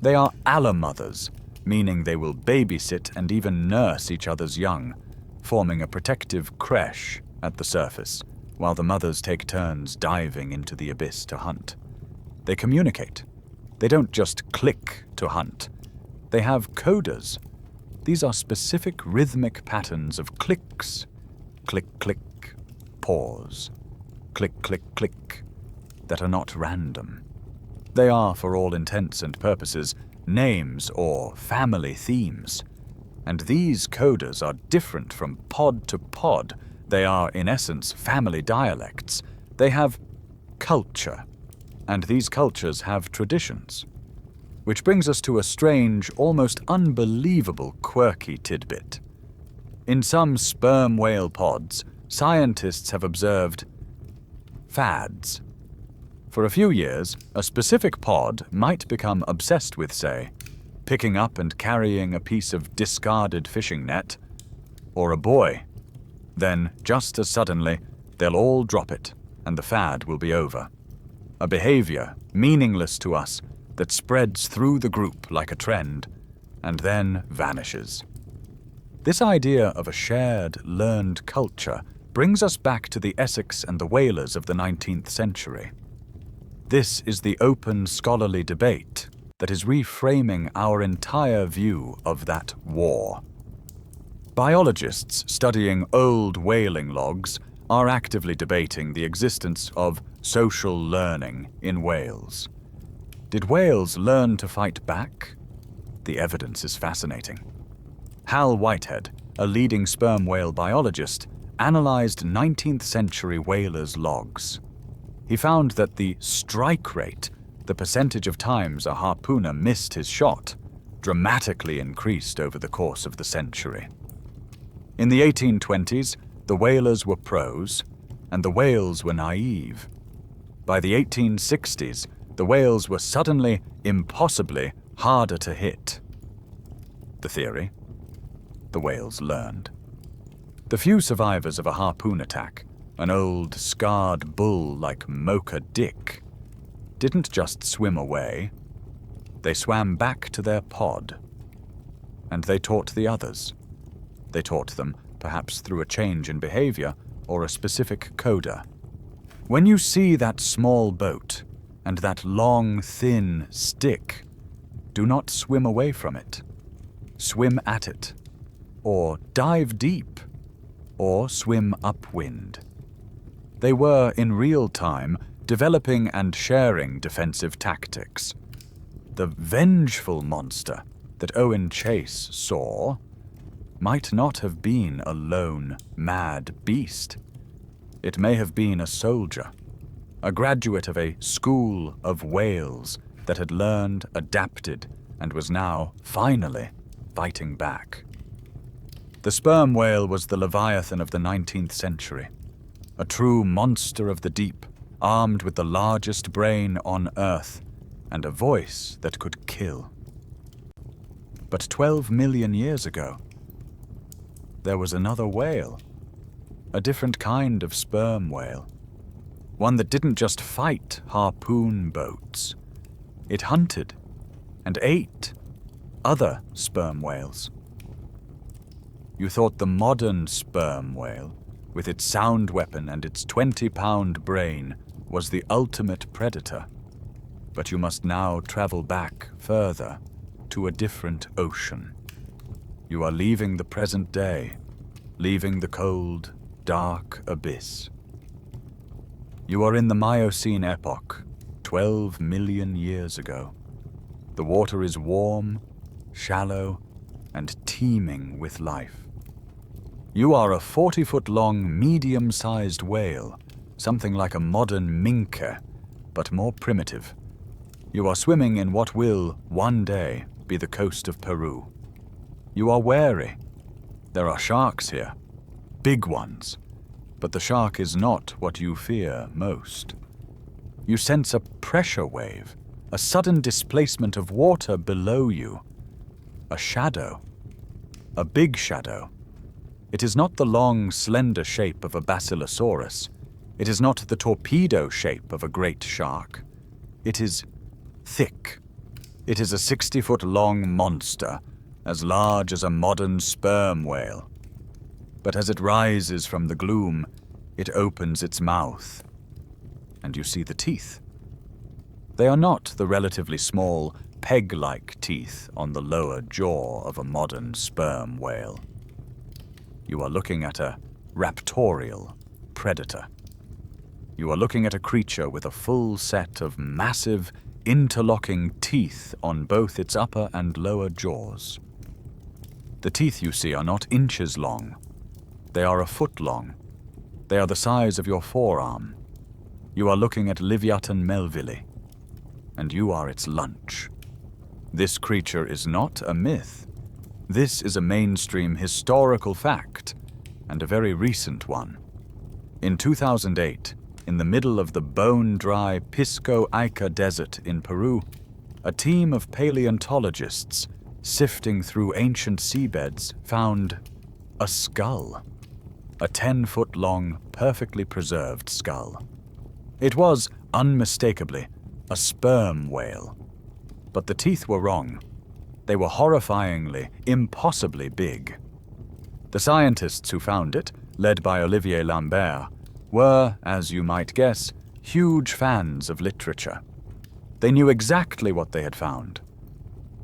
They are allamothers, meaning they will babysit and even nurse each other's young, forming a protective creche at the surface, while the mothers take turns diving into the abyss to hunt. They communicate. They don't just click to hunt. They have codas. These are specific rhythmic patterns of clicks. Click, click, pause. Click, click, click. That are not random. They are, for all intents and purposes, names or family themes. And these codas are different from pod to pod. They are, in essence, family dialects. They have culture, and these cultures have traditions. Which brings us to a strange, almost unbelievable, quirky tidbit. In some sperm whale pods, scientists have observed fads. For a few years, a specific pod might become obsessed with, say, picking up and carrying a piece of discarded fishing net, or a buoy. Then, just as suddenly, they'll all drop it, and the fad will be over. A behavior, meaningless to us, that spreads through the group like a trend, and then vanishes. This idea of a shared, learned culture brings us back to the Essex and the whalers of the 19th century. This is the open scholarly debate that is reframing our entire view of that war. Biologists studying old whaling logs are actively debating the existence of social learning in whales. Did whales learn to fight back? The evidence is fascinating. Hal Whitehead, a leading sperm whale biologist, analyzed 19th century whalers' logs. He found that the strike rate, the percentage of times a harpooner missed his shot, dramatically increased over the course of the century. In the 1820s, the whalers were pros, and the whales were naive. By the 1860s, the whales were suddenly, impossibly harder to hit. The theory? The whales learned. The few survivors of a harpoon attack, an old, scarred bull like Mocha Dick, didn't just swim away. They swam back to their pod. And they taught the others. They taught them, perhaps through a change in behavior or a specific coda. When you see that small boat and that long, thin stick, do not swim away from it. Swim at it, or dive deep, or swim upwind. They were, in real time, developing and sharing defensive tactics. The vengeful monster that Owen Chase saw might not have been a lone, mad beast. It may have been a soldier, a graduate of a school of whales that had learned, adapted, and was now, finally, fighting back. The sperm whale was the Leviathan of the 19th century, a true monster of the deep, armed with the largest brain on Earth and a voice that could kill. But 12 million years ago, there was another whale, a different kind of sperm whale, one that didn't just fight harpoon boats. It hunted and ate other sperm whales. You thought the modern sperm whale, with its sound weapon and its 20-pound brain, was the ultimate predator. But you must now travel back further to a different ocean. You are leaving the present day, leaving the cold, dark abyss. You are in the Miocene epoch, 12 million years ago. The water is warm, shallow, and teeming with life. You are a 40-foot-long, medium-sized whale, something like a modern minke, but more primitive. You are swimming in what will, one day, be the coast of Peru. You are wary. There are sharks here, big ones, but the shark is not what you fear most. You sense a pressure wave, a sudden displacement of water below you. A shadow. A big shadow. It is not the long, slender shape of a basilosaurus. It is not the torpedo shape of a great shark. It is thick. It is a 60-foot-long monster, as large as a modern sperm whale. But as it rises from the gloom, it opens its mouth, and you see the teeth. They are not the relatively small, peg-like teeth on the lower jaw of a modern sperm whale. You are looking at a raptorial predator. You are looking at a creature with a full set of massive, interlocking teeth on both its upper and lower jaws. The teeth you see are not inches long. They are a foot long. They are the size of your forearm. You are looking at Livyatan melville, and you are its lunch. This creature is not a myth. This is a mainstream historical fact, and a very recent one. In 2008, in the middle of the bone-dry Pisco Ica Desert in Peru, a team of paleontologists sifting through ancient seabeds found a skull. A 10-foot-long, perfectly preserved skull. It was, unmistakably, a sperm whale. But the teeth were wrong. They were horrifyingly, impossibly big. The scientists who found it, led by Olivier Lambert, were, as you might guess, huge fans of literature. They knew exactly what they had found.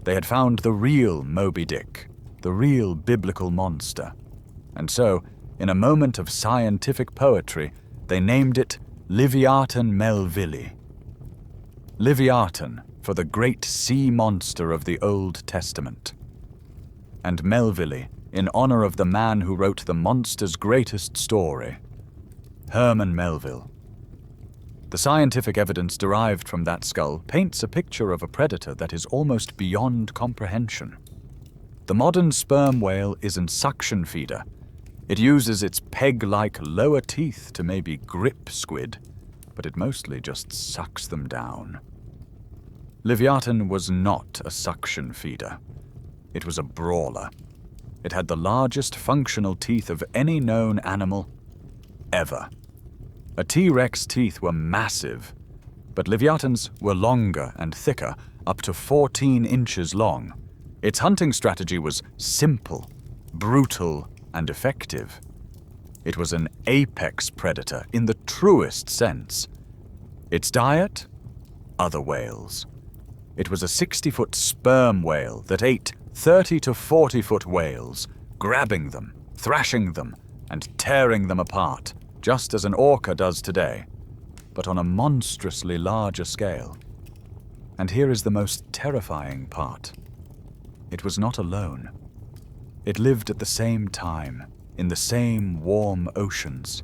They had found the real Moby Dick, the real biblical monster. And so, in a moment of scientific poetry, they named it Livyatan melville. Livyatan, for the great sea monster of the Old Testament. And Melville, in honor of the man who wrote the monster's greatest story, Herman Melville. The scientific evidence derived from that skull paints a picture of a predator that is almost beyond comprehension. The modern sperm whale isn't suction feeder. It uses its peg-like lower teeth to maybe grip squid, but it mostly just sucks them down. Livyatan was not a suction feeder. It was a brawler. It had the largest functional teeth of any known animal ever. A T-Rex teeth were massive, but Livyatan's were longer and thicker, up to 14 inches long. Its hunting strategy was simple, brutal, and effective. It was an apex predator in the truest sense. Its diet? Other whales. It was a 60-foot sperm whale that ate 30 to 40-foot whales, grabbing them, thrashing them, and tearing them apart, just as an orca does today, but on a monstrously larger scale. And here is the most terrifying part. It was not alone. It lived at the same time, in the same warm oceans,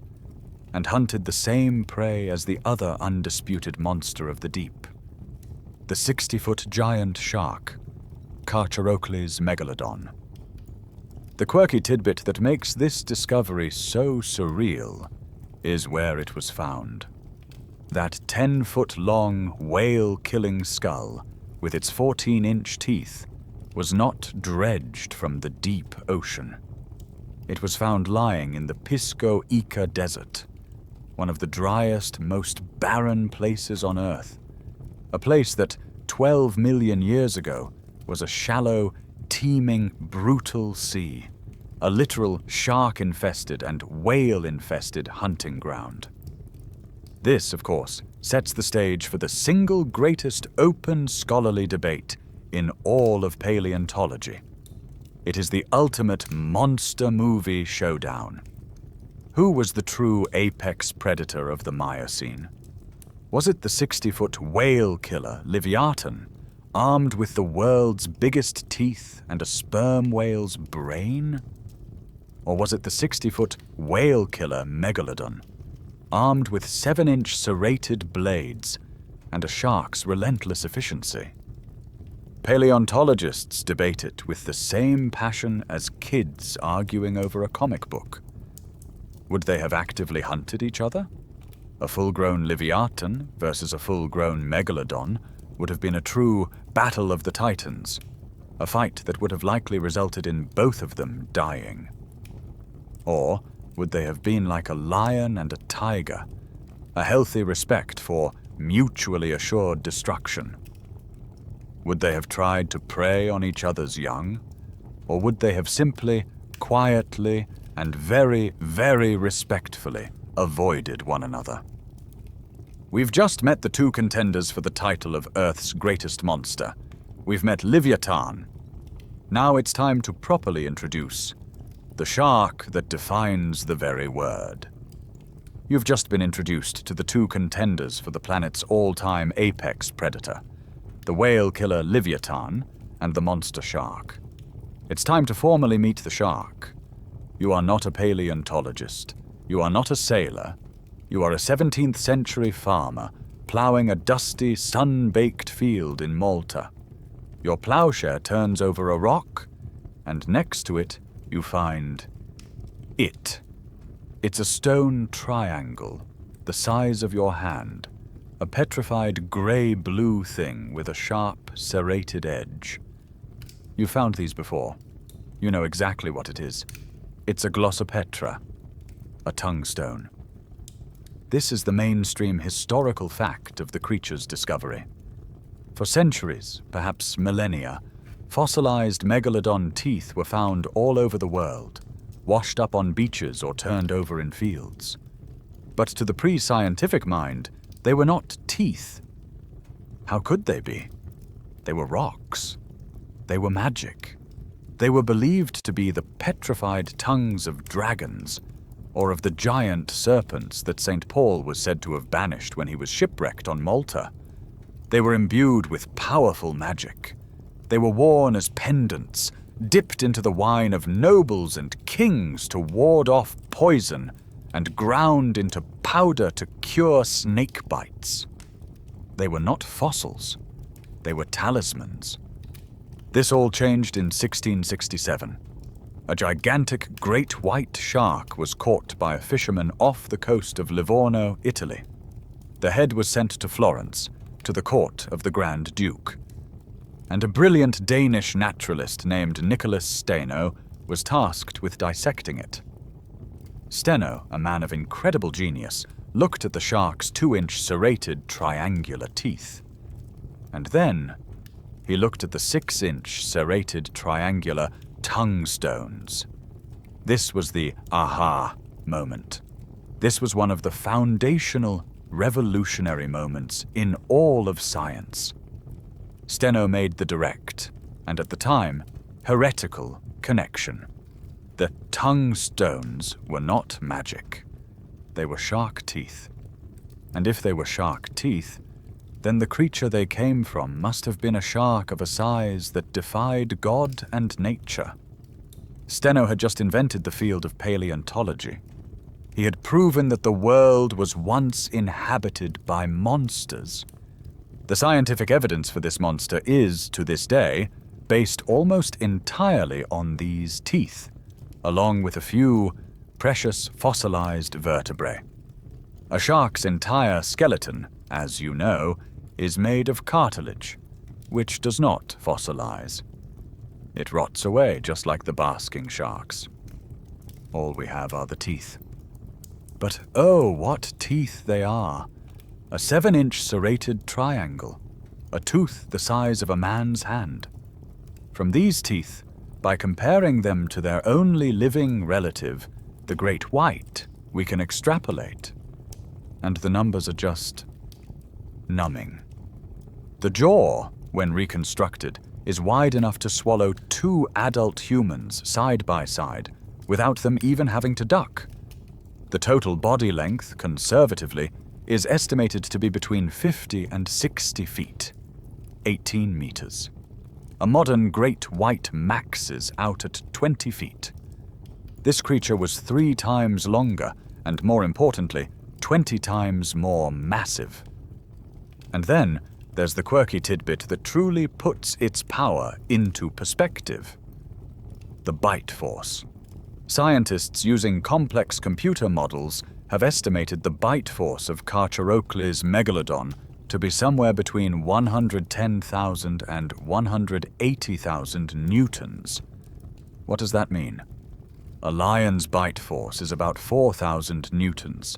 and hunted the same prey as the other undisputed monster of the deep, the 60-foot giant shark, Carcharocles megalodon. The quirky tidbit that makes this discovery so surreal is where it was found. That 10-foot-long, whale-killing skull, with its 14-inch teeth, was not dredged from the deep ocean. It was found lying in the Pisco Ica Desert, one of the driest, most barren places on Earth. A place that, 12 million years ago, was a shallow, teeming, brutal sea, a literal shark-infested and whale-infested hunting ground. This, of course, sets the stage for the single greatest open scholarly debate in all of paleontology. It is the ultimate monster movie showdown. Who was the true apex predator of the Miocene? Was it the 60-foot whale killer, Livyatan, armed with the world's biggest teeth and a sperm whale's brain? Or was it the 60-foot whale killer, Megalodon, armed with 7-inch serrated blades and a shark's relentless efficiency? Paleontologists debate it with the same passion as kids arguing over a comic book. Would they have actively hunted each other? A full-grown Livyatan versus a full-grown Megalodon would have been a true battle of the titans, a fight that would have likely resulted in both of them dying. Or would they have been like a lion and a tiger, a healthy respect for mutually assured destruction? Would they have tried to prey on each other's young, or would they have simply, quietly, and very, very respectfully avoided one another? We've just met the two contenders for the title of Earth's greatest monster. We've met Leviathan. Now it's time to properly introduce the shark that defines the very word. You've just been introduced to the two contenders for the planet's all-time apex predator, the whale killer Leviathan and the monster shark. It's time to formally meet the shark. You are not a paleontologist. You are not a sailor. You are a 17th century farmer plowing a dusty, sun-baked field in Malta. Your plowshare turns over a rock, and next to it you find it. It's a stone triangle, the size of your hand, a petrified grey-blue thing with a sharp, serrated edge. You've found these before. You know exactly what it is. It's a glossopetra, a tungstone. This is the mainstream historical fact of the creature's discovery. For centuries, perhaps millennia, fossilized megalodon teeth were found all over the world, washed up on beaches or turned over in fields. But to the pre-scientific mind, they were not teeth. How could they be? They were rocks. They were magic. They were believed to be the petrified tongues of dragons, or of the giant serpents that St. Paul was said to have banished when he was shipwrecked on Malta. They were imbued with powerful magic. They were worn as pendants, dipped into the wine of nobles and kings to ward off poison, and ground into powder to cure snake bites. They were not fossils. They were talismans. This all changed in 1667. A gigantic great white shark was caught by a fisherman off the coast of Livorno, Italy. The head was sent to Florence, to the court of the Grand Duke. And a brilliant Danish naturalist named Nicholas Steno was tasked with dissecting it. Steno, a man of incredible genius, looked at the shark's 2-inch serrated triangular teeth. And then he looked at the 6-inch serrated triangular tungstones. This was the aha moment. This was one of the foundational, revolutionary moments in all of science. Steno made the direct, and at the time, heretical connection. The tungstones were not magic. They were shark teeth. And if they were shark teeth, then the creature they came from must have been a shark of a size that defied God and nature. Steno had just invented the field of paleontology. He had proven that the world was once inhabited by monsters. The scientific evidence for this monster is, to this day, based almost entirely on these teeth, along with a few precious fossilized vertebrae. A shark's entire skeleton, as you know, is made of cartilage, which does not fossilize. It rots away just like the basking sharks. All we have are the teeth. But oh, what teeth they are! A 7-inch serrated triangle, a tooth the size of a man's hand. From these teeth, by comparing them to their only living relative, the great white, we can extrapolate. And the numbers are just numbing. The jaw, when reconstructed, is wide enough to swallow 2 adult humans side by side without them even having to duck. The total body length, conservatively, is estimated to be between 50 and 60 feet, 18 meters. A modern great white maxes out at 20 feet. This creature was 3 times longer and, more importantly, 20 times more massive. And then there's the quirky tidbit that truly puts its power into perspective. The bite force. Scientists using complex computer models have estimated the bite force of Carcharochles megalodon to be somewhere between 110,000 and 180,000 newtons. What does that mean? A lion's bite force is about 4,000 newtons.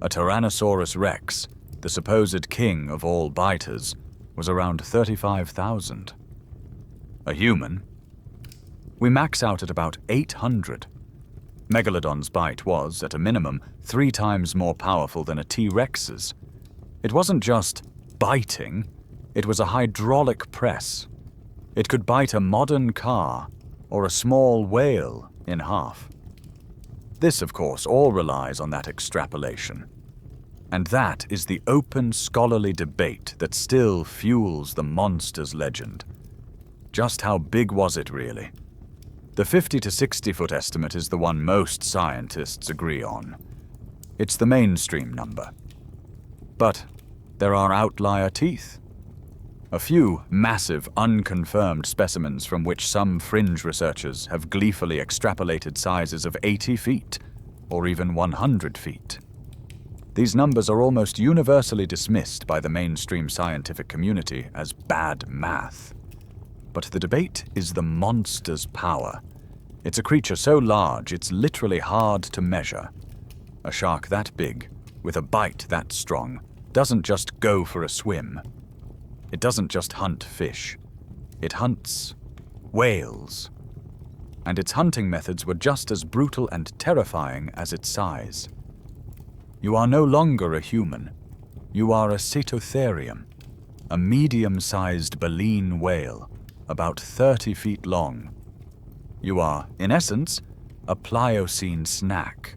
A Tyrannosaurus rex, the supposed king of all biters, was around 35,000. A human? We max out at about 800. Megalodon's bite was, at a minimum, 3 times more powerful than a T-Rex's. It wasn't just biting, it was a hydraulic press. It could bite a modern car or a small whale in half. This, of course, all relies on that extrapolation. And that is the open scholarly debate that still fuels the monster's legend. Just how big was it really? The 50 to 60 foot estimate is the one most scientists agree on. It's the mainstream number. But there are outlier teeth. A few massive, unconfirmed specimens from which some fringe researchers have gleefully extrapolated sizes of 80 feet, or even 100 feet. These numbers are almost universally dismissed by the mainstream scientific community as bad math. But the debate is the monster's power. It's a creature so large it's literally hard to measure. A shark that big, with a bite that strong, doesn't just go for a swim. It doesn't just hunt fish. It hunts whales. And its hunting methods were just as brutal and terrifying as its size. You are no longer a human. You are a cetotherium, a medium-sized baleen whale, about 30 feet long. You are, in essence, a Pliocene snack.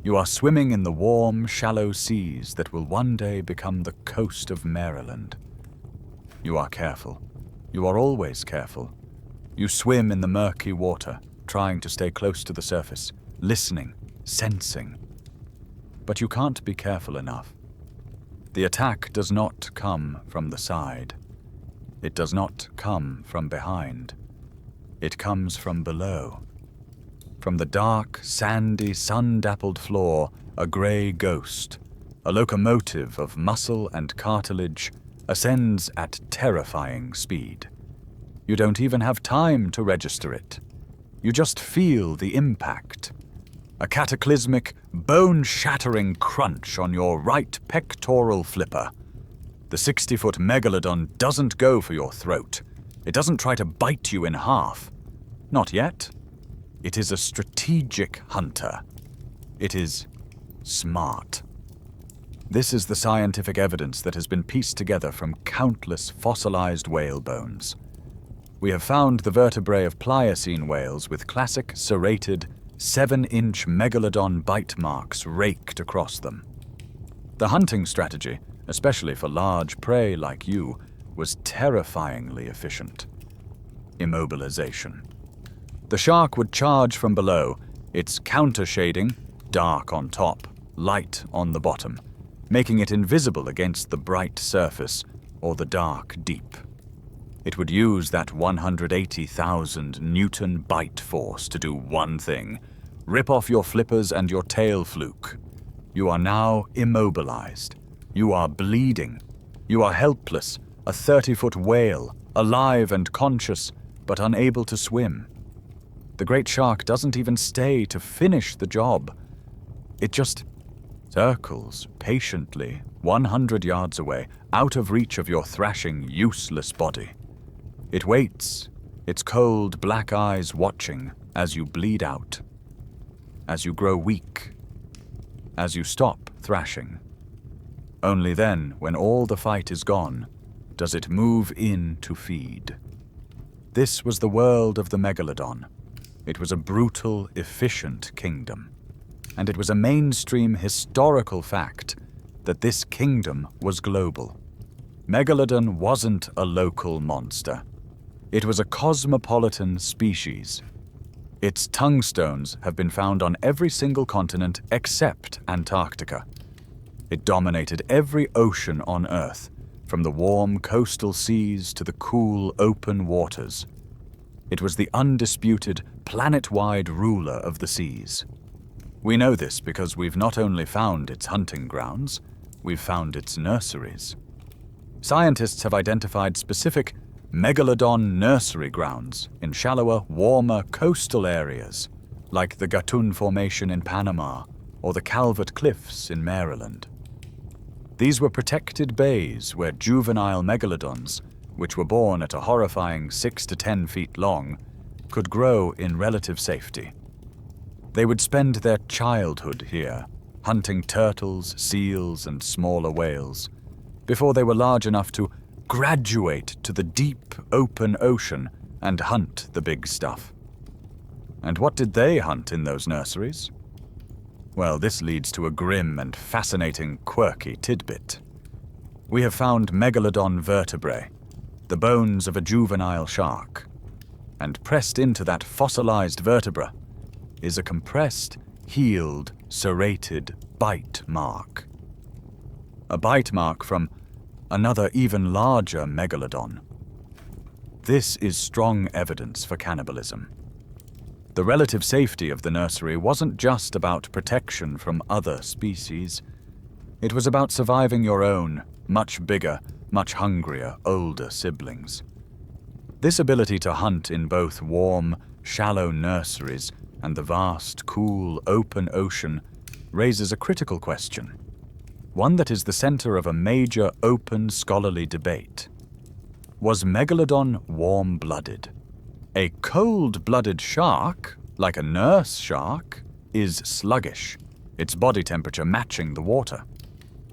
You are swimming in the warm, shallow seas that will one day become the coast of Maryland. You are careful. You are always careful. You swim in the murky water, trying to stay close to the surface, listening, sensing. But you can't be careful enough. The attack does not come from the side. It does not come from behind. It comes from below. From the dark, sandy, sun-dappled floor, a grey ghost, a locomotive of muscle and cartilage, ascends at terrifying speed. You don't even have time to register it. You just feel the impact. A cataclysmic, bone-shattering crunch on your right pectoral flipper. The 60-foot megalodon doesn't go for your throat. It doesn't try to bite you in half. Not yet. It is a strategic hunter. It is smart. This is the scientific evidence that has been pieced together from countless fossilized whale bones. We have found the vertebrae of Pliocene whales with classic serrated 7-inch megalodon bite marks raked across them. The hunting strategy, especially for large prey like you, was terrifyingly efficient. Immobilization. The shark would charge from below, its counter-shading, dark on top, light on the bottom, making it invisible against the bright surface or the dark deep. It would use that 180,000 Newton bite force to do one thing: rip off your flippers and your tail fluke. You are now immobilized. You are bleeding. You are helpless, a 30-foot whale, alive and conscious, but unable to swim. The great shark doesn't even stay to finish the job. It just circles patiently 100 yards away, out of reach of your thrashing, useless body. It waits, its cold black eyes watching as you bleed out, as you grow weak, as you stop thrashing. Only then, when all the fight is gone, does it move in to feed. This was the world of the megalodon. It was a brutal, efficient kingdom. And it was a mainstream historical fact that this kingdom was global. Megalodon wasn't a local monster. It was a cosmopolitan species. Its tongue stones have been found on every single continent except Antarctica. It dominated every ocean on Earth, from the warm coastal seas to the cool open waters. It was the undisputed, planet-wide ruler of the seas. We know this because we've not only found its hunting grounds, we've found its nurseries. Scientists have identified specific megalodon nursery grounds in shallower, warmer coastal areas, like the Gatun Formation in Panama or the Calvert Cliffs in Maryland. These were protected bays where juvenile megalodons, which were born at a horrifying 6 to 10 feet long, could grow in relative safety. They would spend their childhood here, hunting turtles, seals, and smaller whales, before they were large enough to graduate to the deep, open ocean and hunt the big stuff. And what did they hunt in those nurseries? Well, this leads to a grim and fascinating, quirky tidbit. We have found megalodon vertebrae, the bones of a juvenile shark, and pressed into that fossilized vertebra is a compressed, healed, serrated bite mark. A bite mark from another even larger megalodon. This is strong evidence for cannibalism. The relative safety of the nursery wasn't just about protection from other species. It was about surviving your own, much bigger, much hungrier, older siblings. This ability to hunt in both warm, shallow nurseries and the vast, cool, open ocean raises a critical question, one that is the center of a major, open, scholarly debate. Was Megalodon warm-blooded? A cold-blooded shark, like a nurse shark, is sluggish, its body temperature matching the water.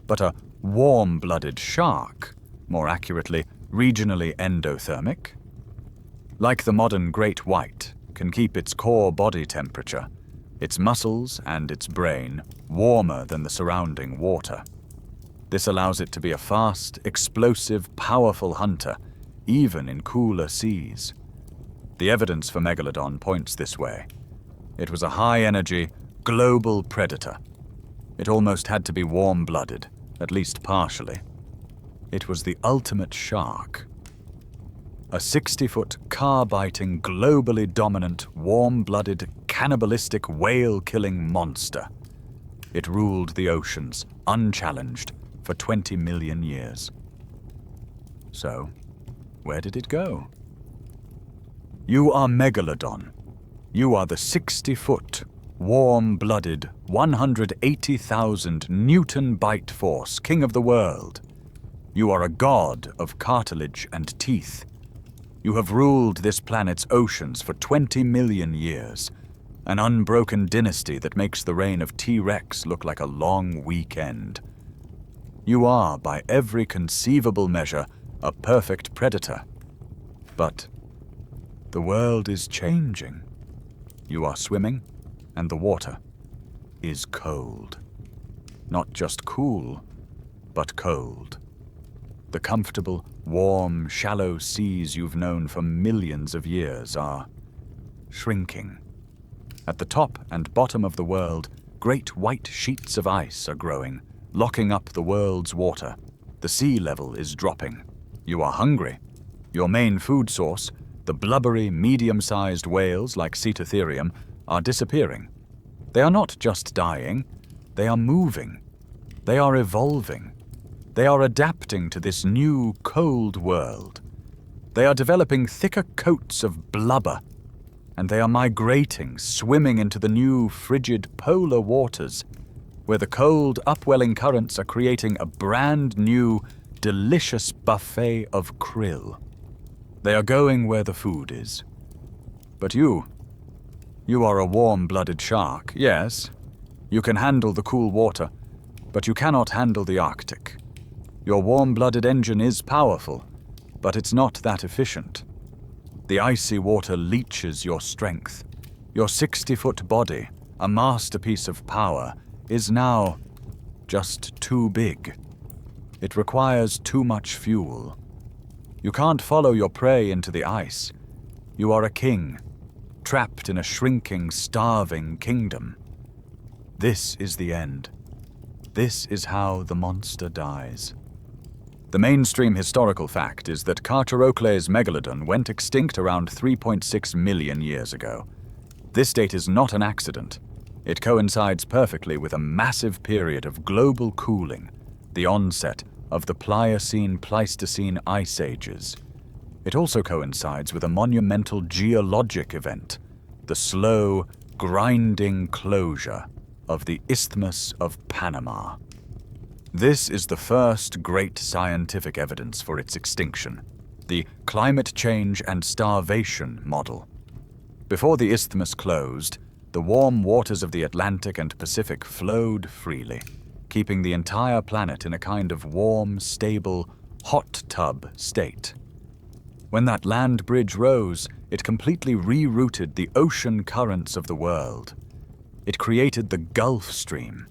But a warm-blooded shark, more accurately, regionally endothermic, like the modern great white, can keep its core body temperature, its muscles and its brain, warmer than the surrounding water. This allows it to be a fast, explosive, powerful hunter, even in cooler seas. The evidence for Megalodon points this way. It was a high-energy, global predator. It almost had to be warm-blooded, at least partially. It was the ultimate shark. A 60-foot, car-biting, globally dominant, warm-blooded, cannibalistic, whale-killing monster. It ruled the oceans, unchallenged, for 20 million years. So, where did it go? You are Megalodon. You are the 60-foot, warm-blooded, 180,000 Newton bite force, king of the world. You are a god of cartilage and teeth. You have ruled this planet's oceans for 20 million years, an unbroken dynasty that makes the reign of T-Rex look like a long weekend. You are, by every conceivable measure, a perfect predator. But the world is changing. You are swimming, and the water is cold. Not just cool, but cold. The comfortable, warm, shallow seas you've known for millions of years are shrinking. At the top and bottom of the world, great white sheets of ice are growing, locking up the world's water. The sea level is dropping. You are hungry. Your main food source, the blubbery, medium-sized whales like Cetatherium, are disappearing. They are not just dying, they are moving. They are evolving. They are adapting to this new, cold world. They are developing thicker coats of blubber, and they are migrating, swimming into the new, frigid polar waters, where the cold, upwelling currents are creating a brand new, delicious buffet of krill. They are going where the food is. But you are a warm-blooded shark, yes. You can handle the cool water, but you cannot handle the Arctic. Your warm-blooded engine is powerful, but it's not that efficient. The icy water leeches your strength. Your 60-foot body, a masterpiece of power, is now just too big. It requires too much fuel. You can't follow your prey into the ice. You are a king, trapped in a shrinking, starving kingdom. This is the end. This is how the monster dies. The mainstream historical fact is that Carcharochles megalodon went extinct around 3.6 million years ago. This date is not an accident. It coincides perfectly with a massive period of global cooling, the onset of the Pliocene-Pleistocene ice ages. It also coincides with a monumental geologic event, the slow, grinding closure of the Isthmus of Panama. This is the first great scientific evidence for its extinction, the climate change and starvation model. Before the isthmus closed, the warm waters of the Atlantic and Pacific flowed freely, keeping the entire planet in a kind of warm, stable, hot tub state. When that land bridge rose, it completely rerouted the ocean currents of the world. It created the Gulf Stream.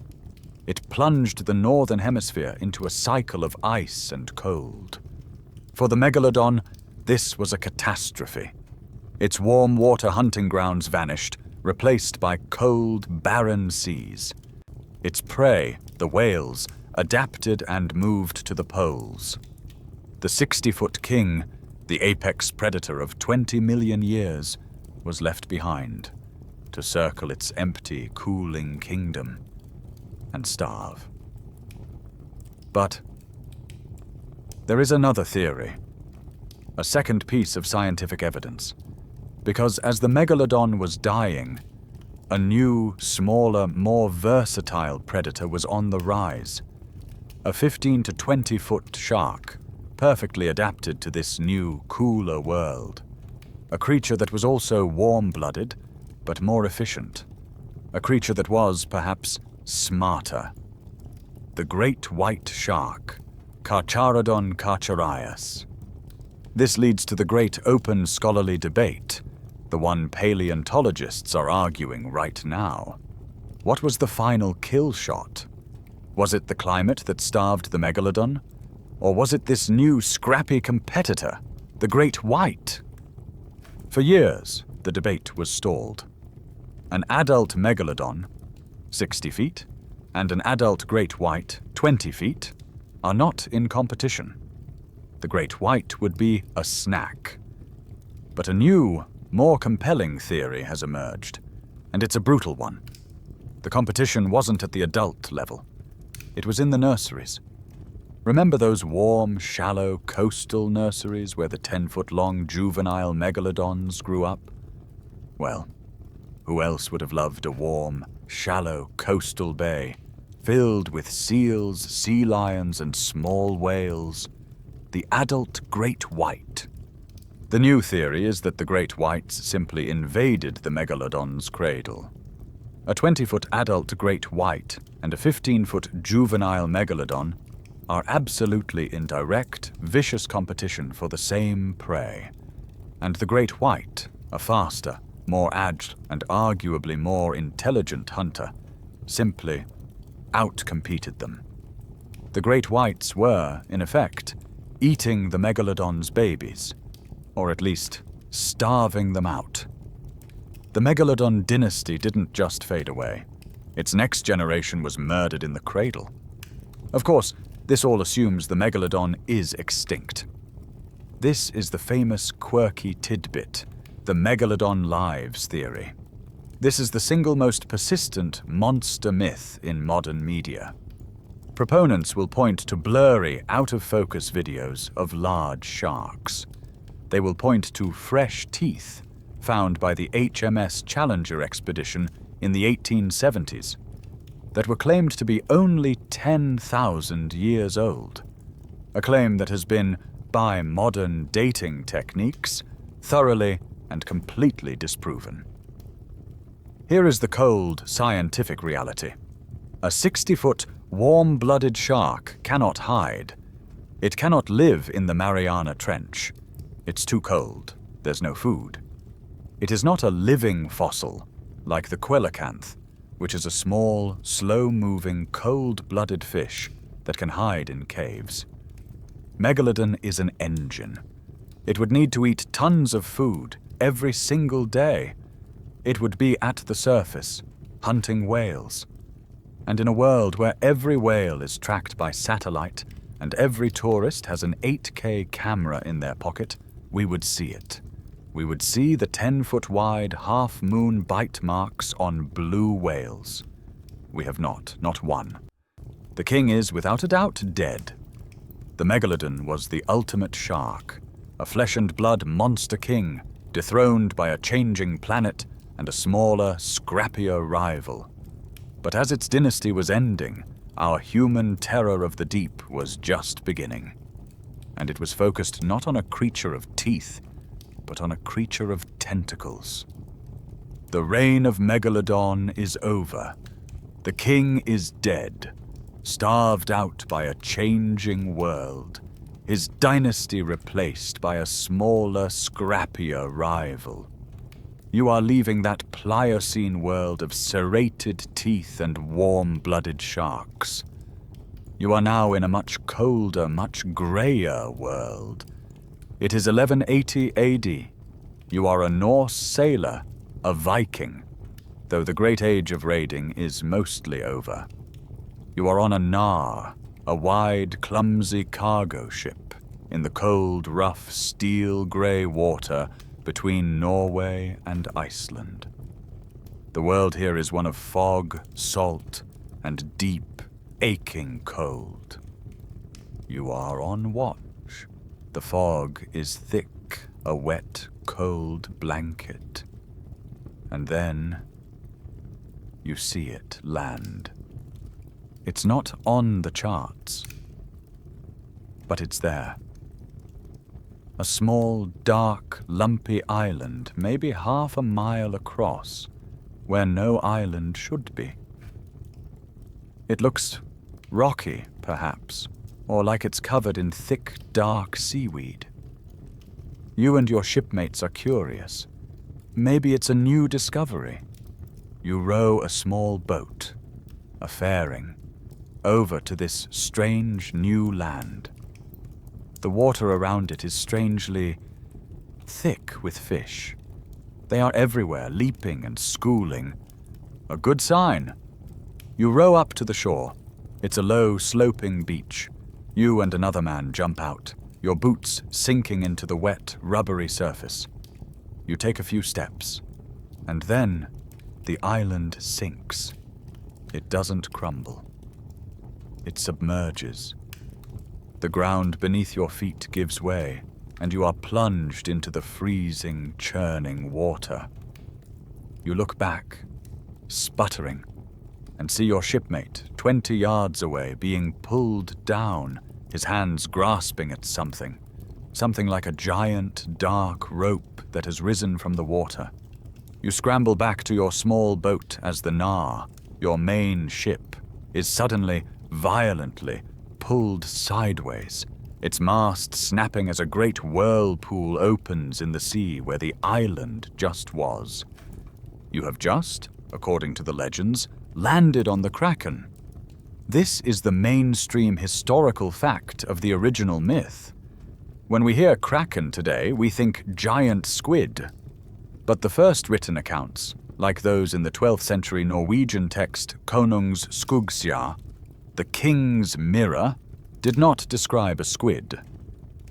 It plunged the northern hemisphere into a cycle of ice and cold. For the megalodon, this was a catastrophe. Its warm water hunting grounds vanished, replaced by cold, barren seas. Its prey, the whales, adapted and moved to the poles. The 60-foot king, the apex predator of 20 million years, was left behind to circle its empty, cooling kingdom and starve. But there is another theory, a second piece of scientific evidence, because as the megalodon was dying, a new, smaller, more versatile predator was on the rise. A 15 to 20-foot shark, perfectly adapted to this new, cooler world. A creature that was also warm-blooded, but more efficient. A creature that was, perhaps, smarter. The great white shark, Carcharodon carcharias. This leads to the great open scholarly debate, the one paleontologists are arguing right now. What was the final kill shot? Was it the climate that starved the megalodon? Or was it this new scrappy competitor, the great white? For years, the debate was stalled. An adult megalodon, 60 feet, and an adult great white, 20 feet, are not in competition. The great white would be a snack. But a new, more compelling theory has emerged, and it's a brutal one. The competition wasn't at the adult level. It was in the nurseries. Remember those warm, shallow, coastal nurseries where the 10-foot-long juvenile megalodons grew up? Well, who else would have loved a warm, shallow coastal bay, filled with seals, sea lions, and small whales? The adult great white. The new theory is that the great whites simply invaded the megalodon's cradle. A 20-foot adult great white and a 15-foot juvenile megalodon are absolutely in direct, vicious competition for the same prey. And the great white, a faster, more agile, and arguably more intelligent hunter, simply outcompeted them. The great whites were, in effect, eating the megalodon's babies, or at least starving them out. The megalodon dynasty didn't just fade away. Its next generation was murdered in the cradle. Of course, this all assumes the megalodon is extinct. This is the famous quirky tidbit, the megalodon lives theory. This is the single most persistent monster myth in modern media. Proponents will point to blurry, out-of-focus videos of large sharks. They will point to fresh teeth found by the HMS Challenger expedition in the 1870s that were claimed to be only 10,000 years old, a claim that has been, by modern dating techniques, thoroughly and completely disproven. Here is the cold, scientific reality. A 60-foot, warm-blooded shark cannot hide. It cannot live in the Mariana Trench. It's too cold. There's no food. It is not a living fossil, like the coelacanth, which is a small, slow-moving, cold-blooded fish that can hide in caves. Megalodon is an engine. It would need to eat tons of food every single day. It would be at the surface, hunting whales. And in a world where every whale is tracked by satellite and every tourist has an 8K camera in their pocket, we would see it. We would see the 10-foot-wide half-moon bite marks on blue whales. We have not one. The king is, without a doubt, dead. The megalodon was the ultimate shark, a flesh-and-blood monster king, dethroned by a changing planet and a smaller, scrappier rival. But as its dynasty was ending, our human terror of the deep was just beginning. And it was focused not on a creature of teeth, but on a creature of tentacles. The reign of Megalodon is over. The king is dead. starved out by a changing world, his dynasty replaced by a smaller, scrappier rival. You are leaving that Pliocene world of serrated teeth and warm-blooded sharks. You are now in a much colder, much greyer world. It is 1180 AD. You are a Norse sailor, a Viking, though the great age of raiding is mostly over. You are on a Nar, a wide, clumsy cargo ship, in the cold, rough, steel-grey water between Norway and Iceland. The world here is one of fog, salt, and deep, aching cold. You are on watch. The fog is thick, a wet, cold blanket. And then you see it land. It's not on the charts, but it's there. A small, dark, lumpy island, maybe half a mile across, where no island should be. It looks rocky, perhaps, or like it's covered in thick, dark seaweed. You and your shipmates are curious. Maybe it's a new discovery. You row a small boat, a fairing, over to this strange new land. The water around it is strangely thick with fish. They are everywhere, leaping and schooling. A good sign. You row up to the shore. It's a low, sloping beach. You and another man jump out, your boots sinking into the wet, rubbery surface. You take a few steps, and then the island sinks. It doesn't crumble. It submerges. The ground beneath your feet gives way, and you are plunged into the freezing, churning water. You look back, sputtering, and see your shipmate 20 yards away being pulled down, his hands grasping at something like a giant, dark rope that has risen from the water. You scramble back to your small boat as the Nar, your main ship, is suddenly, violently pulled sideways, its mast snapping as a great whirlpool opens in the sea where the island just was. You have just, according to the legends, landed on the Kraken. This is the mainstream historical fact of the original myth. When we hear Kraken today, we think giant squid. But the first written accounts, like those in the 12th century Norwegian text Konungs Skugsja, the King's Mirror, did not describe a squid.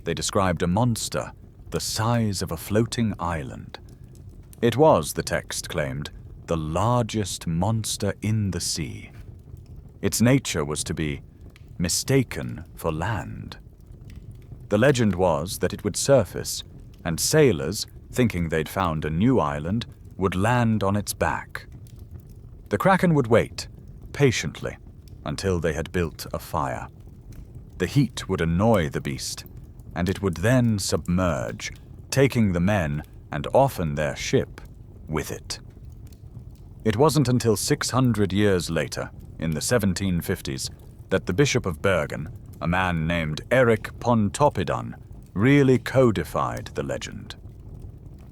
They described a monster the size of a floating island. It was, the text claimed, the largest monster in the sea. Its nature was to be mistaken for land. The legend was that it would surface, and sailors, thinking they'd found a new island, would land on its back. The Kraken would wait, patiently, until they had built a fire. The heat would annoy the beast, and it would then submerge, taking the men, and often their ship, with it. It wasn't until 600 years later, in the 1750s, that the Bishop of Bergen, a man named Erik Pontoppidan, really codified the legend.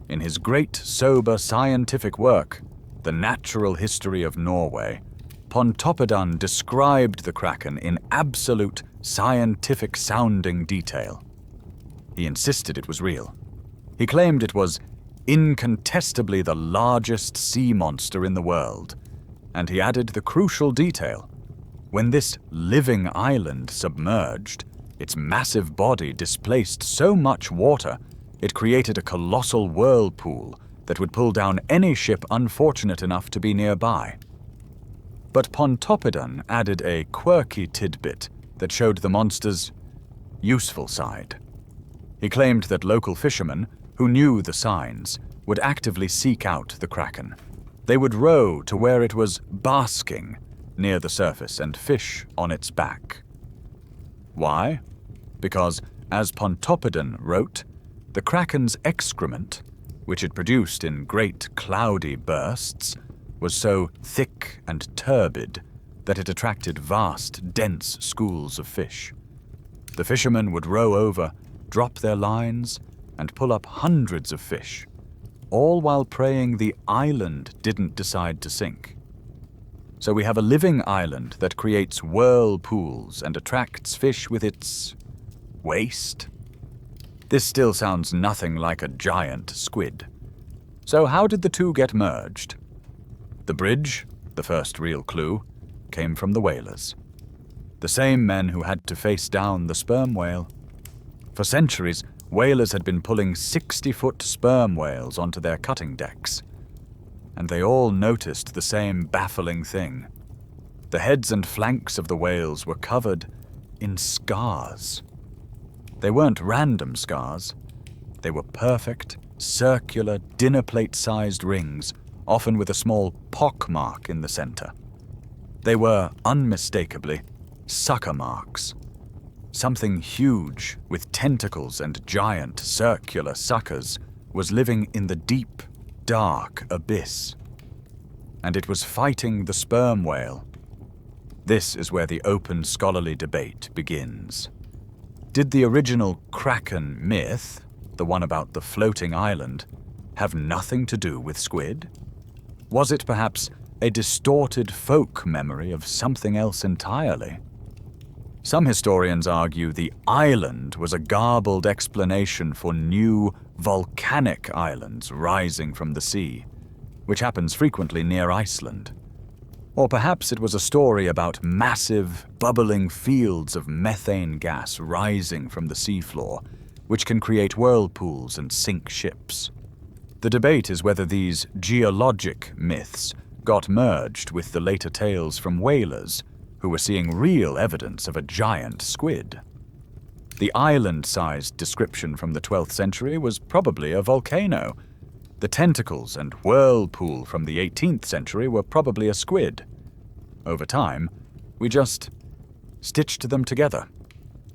In his great, sober scientific work, The Natural History of Norway, Pontoppidan described the Kraken in absolute, scientific-sounding detail. He insisted it was real. He claimed it was incontestably the largest sea monster in the world, and he added the crucial detail. When this living island submerged, its massive body displaced so much water, it created a colossal whirlpool that would pull down any ship unfortunate enough to be nearby. But Pontoppidan added a quirky tidbit that showed the monster's useful side. He claimed that local fishermen, who knew the signs, would actively seek out the Kraken. They would row to where it was basking near the surface and fish on its back. Why? Because, as Pontoppidan wrote, the Kraken's excrement, which it produced in great cloudy bursts, was so thick and turbid that it attracted vast, dense schools of fish. The fishermen would row over, drop their lines, and pull up hundreds of fish, all while praying the island didn't decide to sink. So we have a living island that creates whirlpools and attracts fish with its waste. This still sounds nothing like a giant squid. So how did the two get merged? The bridge, the first real clue, came from the whalers. The same men who had to face down the sperm whale. For centuries, whalers had been pulling 60-foot sperm whales onto their cutting decks. And they all noticed the same baffling thing. The heads and flanks of the whales were covered in scars. They weren't random scars. They were perfect, circular, dinner plate-sized rings, often with a small pock mark in the center. They were, unmistakably, sucker marks. Something huge, with tentacles and giant, circular suckers, was living in the deep, dark abyss. And it was fighting the sperm whale. This is where the open scholarly debate begins. Did the original Kraken myth, the one about the floating island, have nothing to do with squid? Was it perhaps a distorted folk memory of something else entirely? Some historians argue the island was a garbled explanation for new volcanic islands rising from the sea, which happens frequently near Iceland. Or perhaps it was a story about massive, bubbling fields of methane gas rising from the seafloor, which can create whirlpools and sink ships. The debate is whether these geologic myths got merged with the later tales from whalers, who were seeing real evidence of a giant squid. The island-sized description from the 12th century was probably a volcano. The tentacles and whirlpool from the 18th century were probably a squid. Over time, we just stitched them together.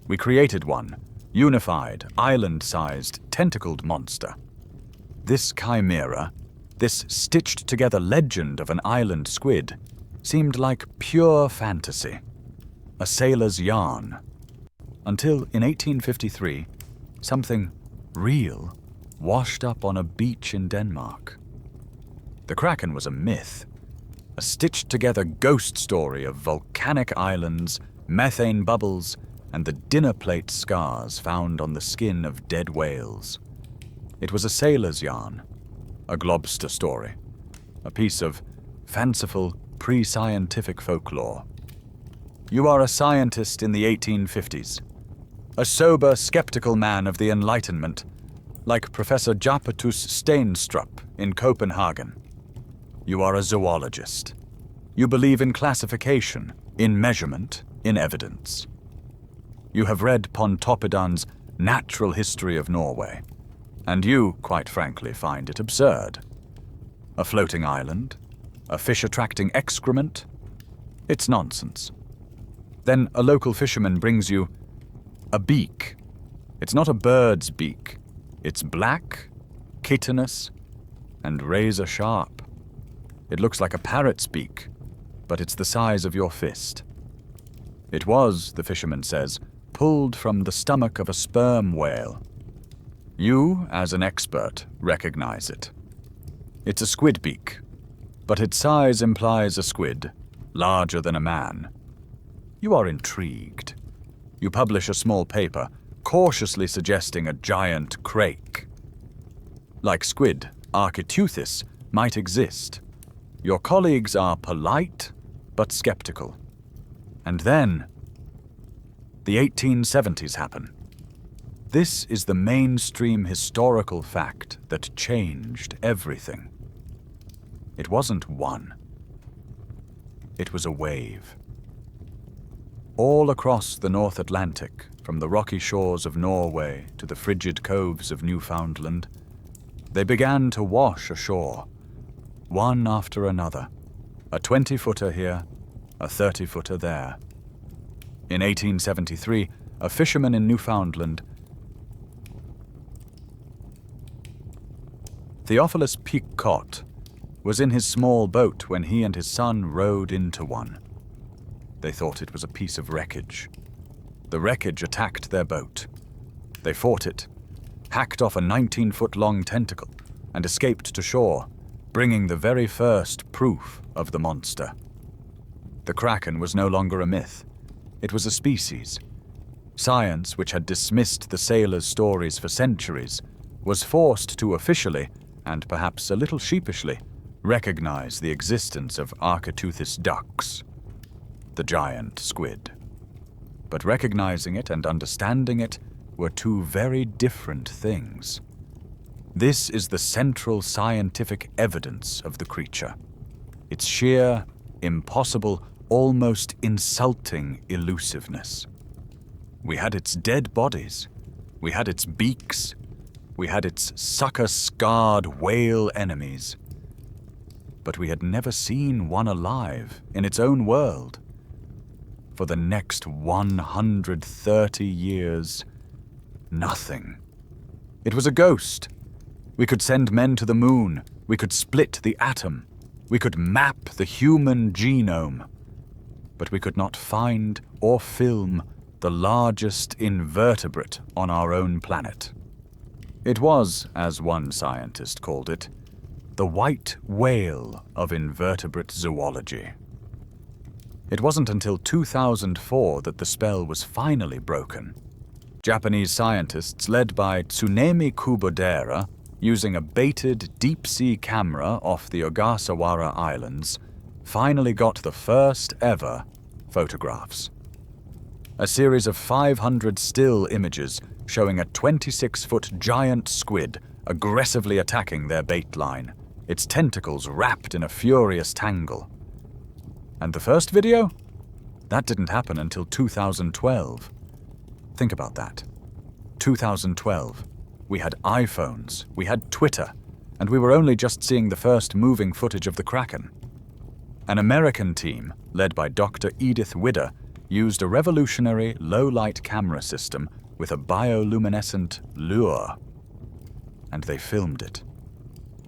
We created one, unified, island-sized, tentacled monster. This chimera, this stitched-together legend of an island squid, seemed like pure fantasy, a sailor's yarn. Until in 1853, something real washed up on a beach in Denmark. The Kraken was a myth, a stitched-together ghost story of volcanic islands, methane bubbles, and the dinner plate scars found on the skin of dead whales. It was a sailor's yarn, a globster story, a piece of fanciful, pre-scientific folklore. You are a scientist in the 1850s, a sober, skeptical man of the Enlightenment, like Professor Japetus Steenstrup in Copenhagen. You are a zoologist. You believe in classification, in measurement, in evidence. You have read Pontoppidan's Natural History of Norway, and you, quite frankly, find it absurd. A floating island? A fish attracting excrement? It's nonsense. Then a local fisherman brings you a beak. It's not a bird's beak. It's black, chitinous, and razor sharp. It looks like a parrot's beak, but it's the size of your fist. It was, the fisherman says, pulled from the stomach of a sperm whale. You, as an expert, recognize it. It's a squid beak, but its size implies a squid, larger than a man. You are intrigued. You publish a small paper, cautiously suggesting a giant crake. Like squid, Architeuthis might exist. Your colleagues are polite, but skeptical. And then, the 1870s happen. This is the mainstream historical fact that changed everything. It wasn't one. It was a wave. All across the North Atlantic, from the rocky shores of Norway to the frigid coves of Newfoundland, they began to wash ashore, one after another, a 20-footer here, a 30-footer there. In 1873, a fisherman in Newfoundland, Theophilus Picot, was in his small boat when he and his son rowed into one. They thought it was a piece of wreckage. The wreckage attacked their boat. They fought it, hacked off a 19-foot-long tentacle, and escaped to shore, bringing the very first proof of the monster. The kraken was no longer a myth. It was a species. Science, which had dismissed the sailors' stories for centuries, was forced to officially, and perhaps a little sheepishly, recognize the existence of Architeuthis ducks, the giant squid. But recognizing it and understanding it were two very different things. This is the central scientific evidence of the creature. Its sheer, impossible, almost insulting elusiveness. We had its dead bodies. We had its beaks. We had its sucker-scarred whale enemies. But we had never seen one alive in its own world. For the next 130 years, nothing. It was a ghost. We could send men to the moon. We could split the atom. We could map the human genome. But we could not find or film the largest invertebrate on our own planet. It was, as one scientist called it, the white whale of invertebrate zoology. It wasn't until 2004 that the spell was finally broken. Japanese scientists, led by Tsunemi Kubodera, using a baited deep-sea camera off the Ogasawara Islands, finally got the first ever photographs. A series of 500 still images showing a 26-foot giant squid aggressively attacking their bait line, its tentacles wrapped in a furious tangle. And the first video? That didn't happen until 2012. Think about that. 2012. We had iPhones, we had Twitter, and we were only just seeing the first moving footage of the kraken. An American team, led by Dr. Edith Widder, used a revolutionary low-light camera system with a bioluminescent lure. And they filmed it.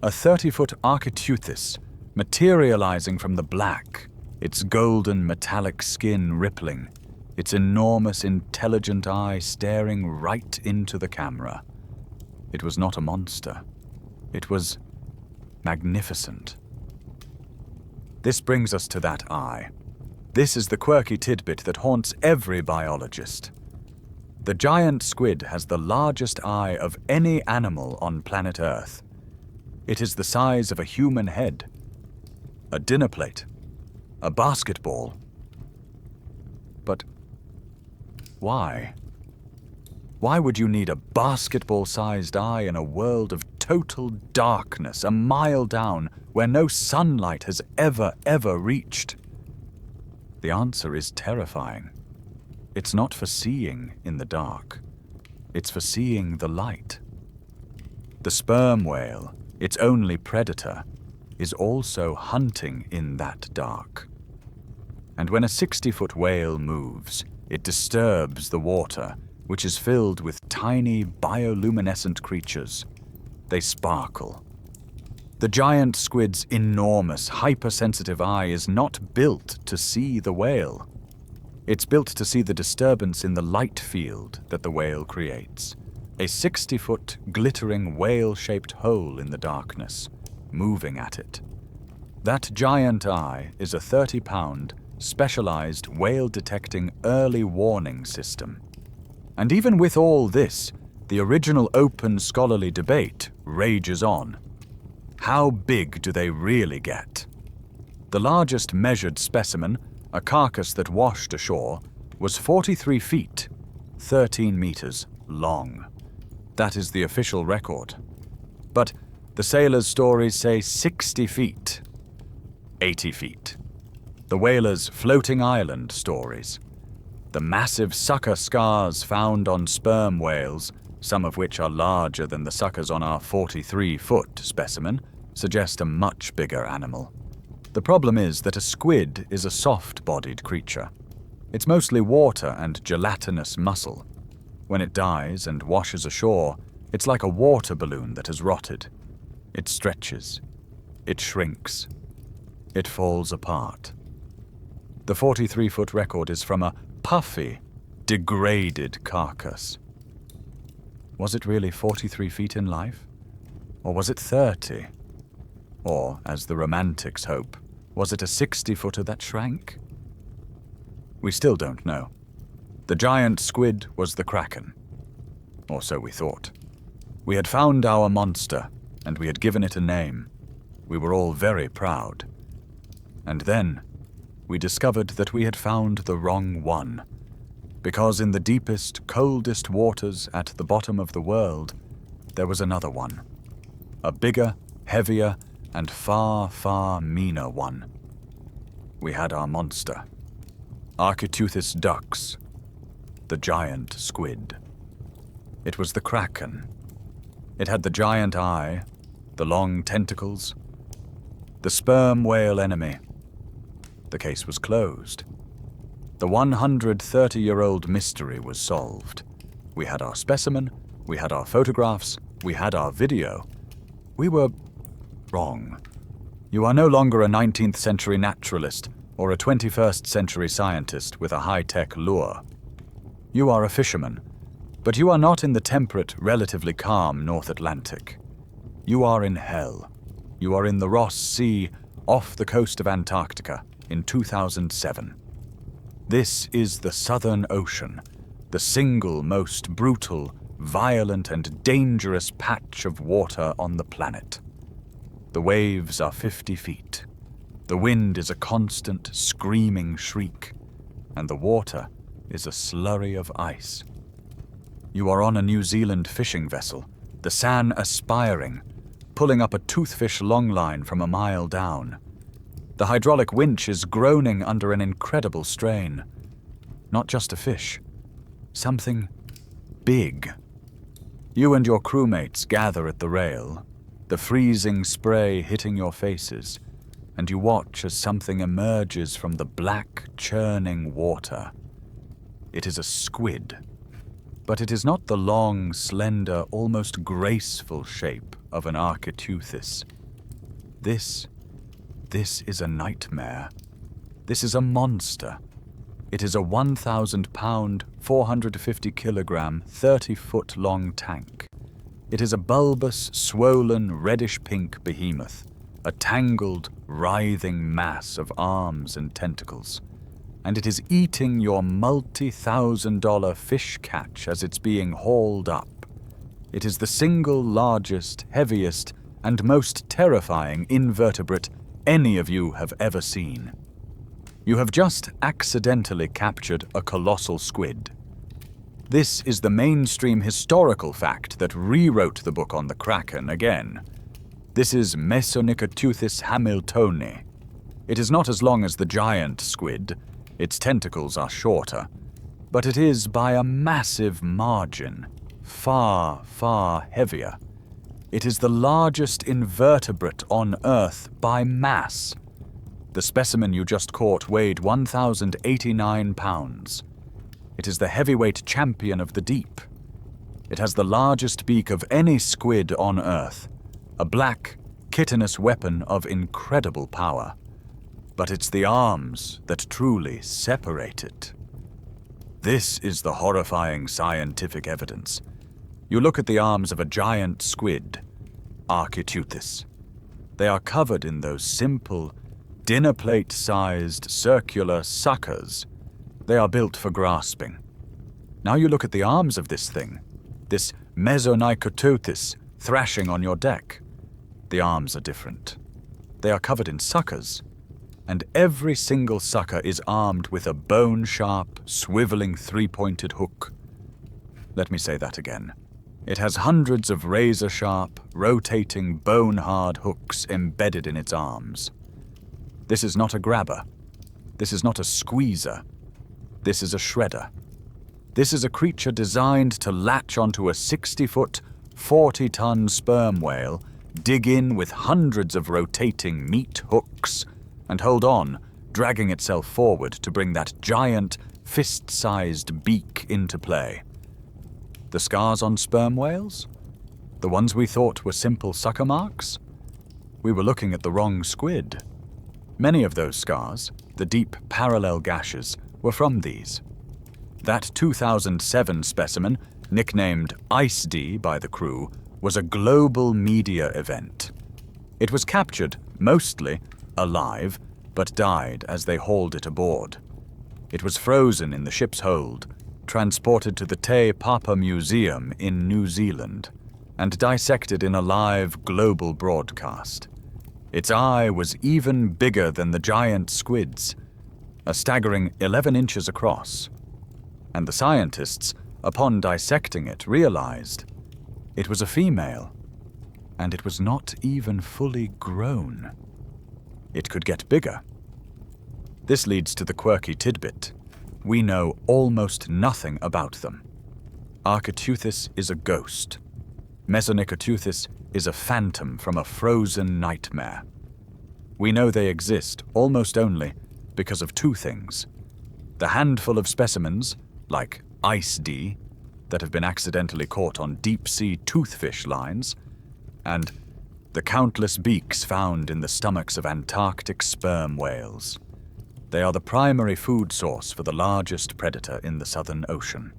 A 30-foot Architeuthis, materializing from the black, its golden metallic skin rippling, its enormous intelligent eye staring right into the camera. It was not a monster. It was magnificent. This brings us to that eye. This is the quirky tidbit that haunts every biologist. The giant squid has the largest eye of any animal on planet Earth. It is the size of a human head, a dinner plate, a basketball. But why? Why would you need a basketball-sized eye in a world of total darkness a mile down where no sunlight has ever reached? The answer is terrifying. It's not for seeing in the dark. It's for seeing the light. The sperm whale, its only predator, is also hunting in that dark. And when a 60-foot whale moves, it disturbs the water, which is filled with tiny bioluminescent creatures. They sparkle. The giant squid's enormous, hypersensitive eye is not built to see the whale. It's built to see the disturbance in the light field that the whale creates. A 60-foot, glittering whale-shaped hole in the darkness, moving at it. That giant eye is a 30-pound, specialized whale-detecting early warning system. And even with all this, the original open scholarly debate rages on. How big do they really get? The largest measured specimen, a carcass that washed ashore, was 43 feet, 13 meters long. That is the official record. But the sailors' stories say 60 feet, 80 feet. The whalers' floating island stories. The massive sucker scars found on sperm whales, some of which are larger than the suckers on our 43-foot specimen, suggest a much bigger animal. The problem is that a squid is a soft-bodied creature. It's mostly water and gelatinous muscle. When it dies and washes ashore, it's like a water balloon that has rotted. It stretches. It shrinks. It falls apart. The 43-foot record is from a puffy, degraded carcass. Was it really 43 feet in life? Or was it 30? Or, as the romantics hope, was it a 60-footer that shrank? We still don't know. The giant squid was the Kraken. Or so we thought. We had found our monster, and we had given it a name. We were all very proud. And then, we discovered that we had found the wrong one. Because in the deepest, coldest waters at the bottom of the world, there was another one. A bigger, heavier, and far, far meaner one. We had our monster. Architeuthis dux, the giant squid. It was the Kraken. It had the giant eye, the long tentacles, the sperm whale enemy. The case was closed. The 130-year-old mystery was solved. We had our specimen, we had our photographs, we had our video. We were wrong. You are no longer a 19th century naturalist or a 21st century scientist with a high-tech lure. You are a fisherman, but you are not in the temperate, relatively calm North Atlantic. You are in hell. You are in the Ross Sea off the coast of Antarctica in 2007. This is the Southern Ocean, the single most brutal, violent, and dangerous patch of water on the planet. The waves are 50 feet. The wind is a constant, screaming shriek, and the water is a slurry of ice. You are on a New Zealand fishing vessel, the San Aspiring, pulling up a toothfish longline from a mile down. The hydraulic winch is groaning under an incredible strain. Not just a fish. Something big. You and your crewmates gather at the rail, the freezing spray hitting your faces, and you watch as something emerges from the black, churning water. It is a squid, but it is not the long, slender, almost graceful shape of an Architeuthis. This is a nightmare. This is a monster. It is a 1,000-pound, 450-kilogram, 30-foot-long tank. It is a bulbous, swollen, reddish-pink behemoth, a tangled, writhing mass of arms and tentacles. And it is eating your multi-thousand-dollar fish catch as it's being hauled up. It is the single largest, heaviest, and most terrifying invertebrate any of you have ever seen. You have just accidentally captured a colossal squid. This is the mainstream historical fact that rewrote the book on the Kraken again. This is Mesonicoteuthis hamiltoni. It is not as long as the giant squid. Its tentacles are shorter. But it is, by a massive margin, far, far heavier. It is the largest invertebrate on Earth by mass. The specimen you just caught weighed 1,089 pounds. It is the heavyweight champion of the deep. It has the largest beak of any squid on Earth, a black, chitinous weapon of incredible power. But it's the arms that truly separate it. This is the horrifying scientific evidence. You look at the arms of a giant squid, Architeuthis. They are covered in those simple, dinner plate-sized, circular suckers. They are built for grasping. Now you look at the arms of this thing, this Mesonicoteuthis thrashing on your deck. The arms are different. They are covered in suckers, and every single sucker is armed with a bone-sharp, swiveling three-pointed hook. Let me say that again. It has hundreds of razor-sharp, rotating, bone-hard hooks embedded in its arms. This is not a grabber. This is not a squeezer. This is a shredder. This is a creature designed to latch onto a 60-foot, 40-ton sperm whale, dig in with hundreds of rotating meat hooks, and hold on, dragging itself forward to bring that giant, fist-sized beak into play. The scars on sperm whales? The ones we thought were simple sucker marks? We were looking at the wrong squid. Many of those scars, The deep parallel gashes were from these. That 2007 specimen, nicknamed Ice D by the crew, was a global media event. It was captured, mostly alive, but died as they hauled it aboard. It was frozen in the ship's hold, transported to the Te Papa Museum in New Zealand, and dissected in a live global broadcast. Its eye was even bigger than the giant squids, a staggering 11 inches across. And the scientists, upon dissecting it, realized it was a female, and it was not even fully grown. It could get bigger. This leads to the quirky tidbit. We know almost nothing about them. Architeuthis is a ghost. Mesonicoteuthis is a phantom from a frozen nightmare. We know they exist almost only because of two things: the handful of specimens, like Ice D, that have been accidentally caught on deep-sea toothfish lines, and the countless beaks found in the stomachs of Antarctic sperm whales. They are the primary food source for the largest predator in the Southern Ocean.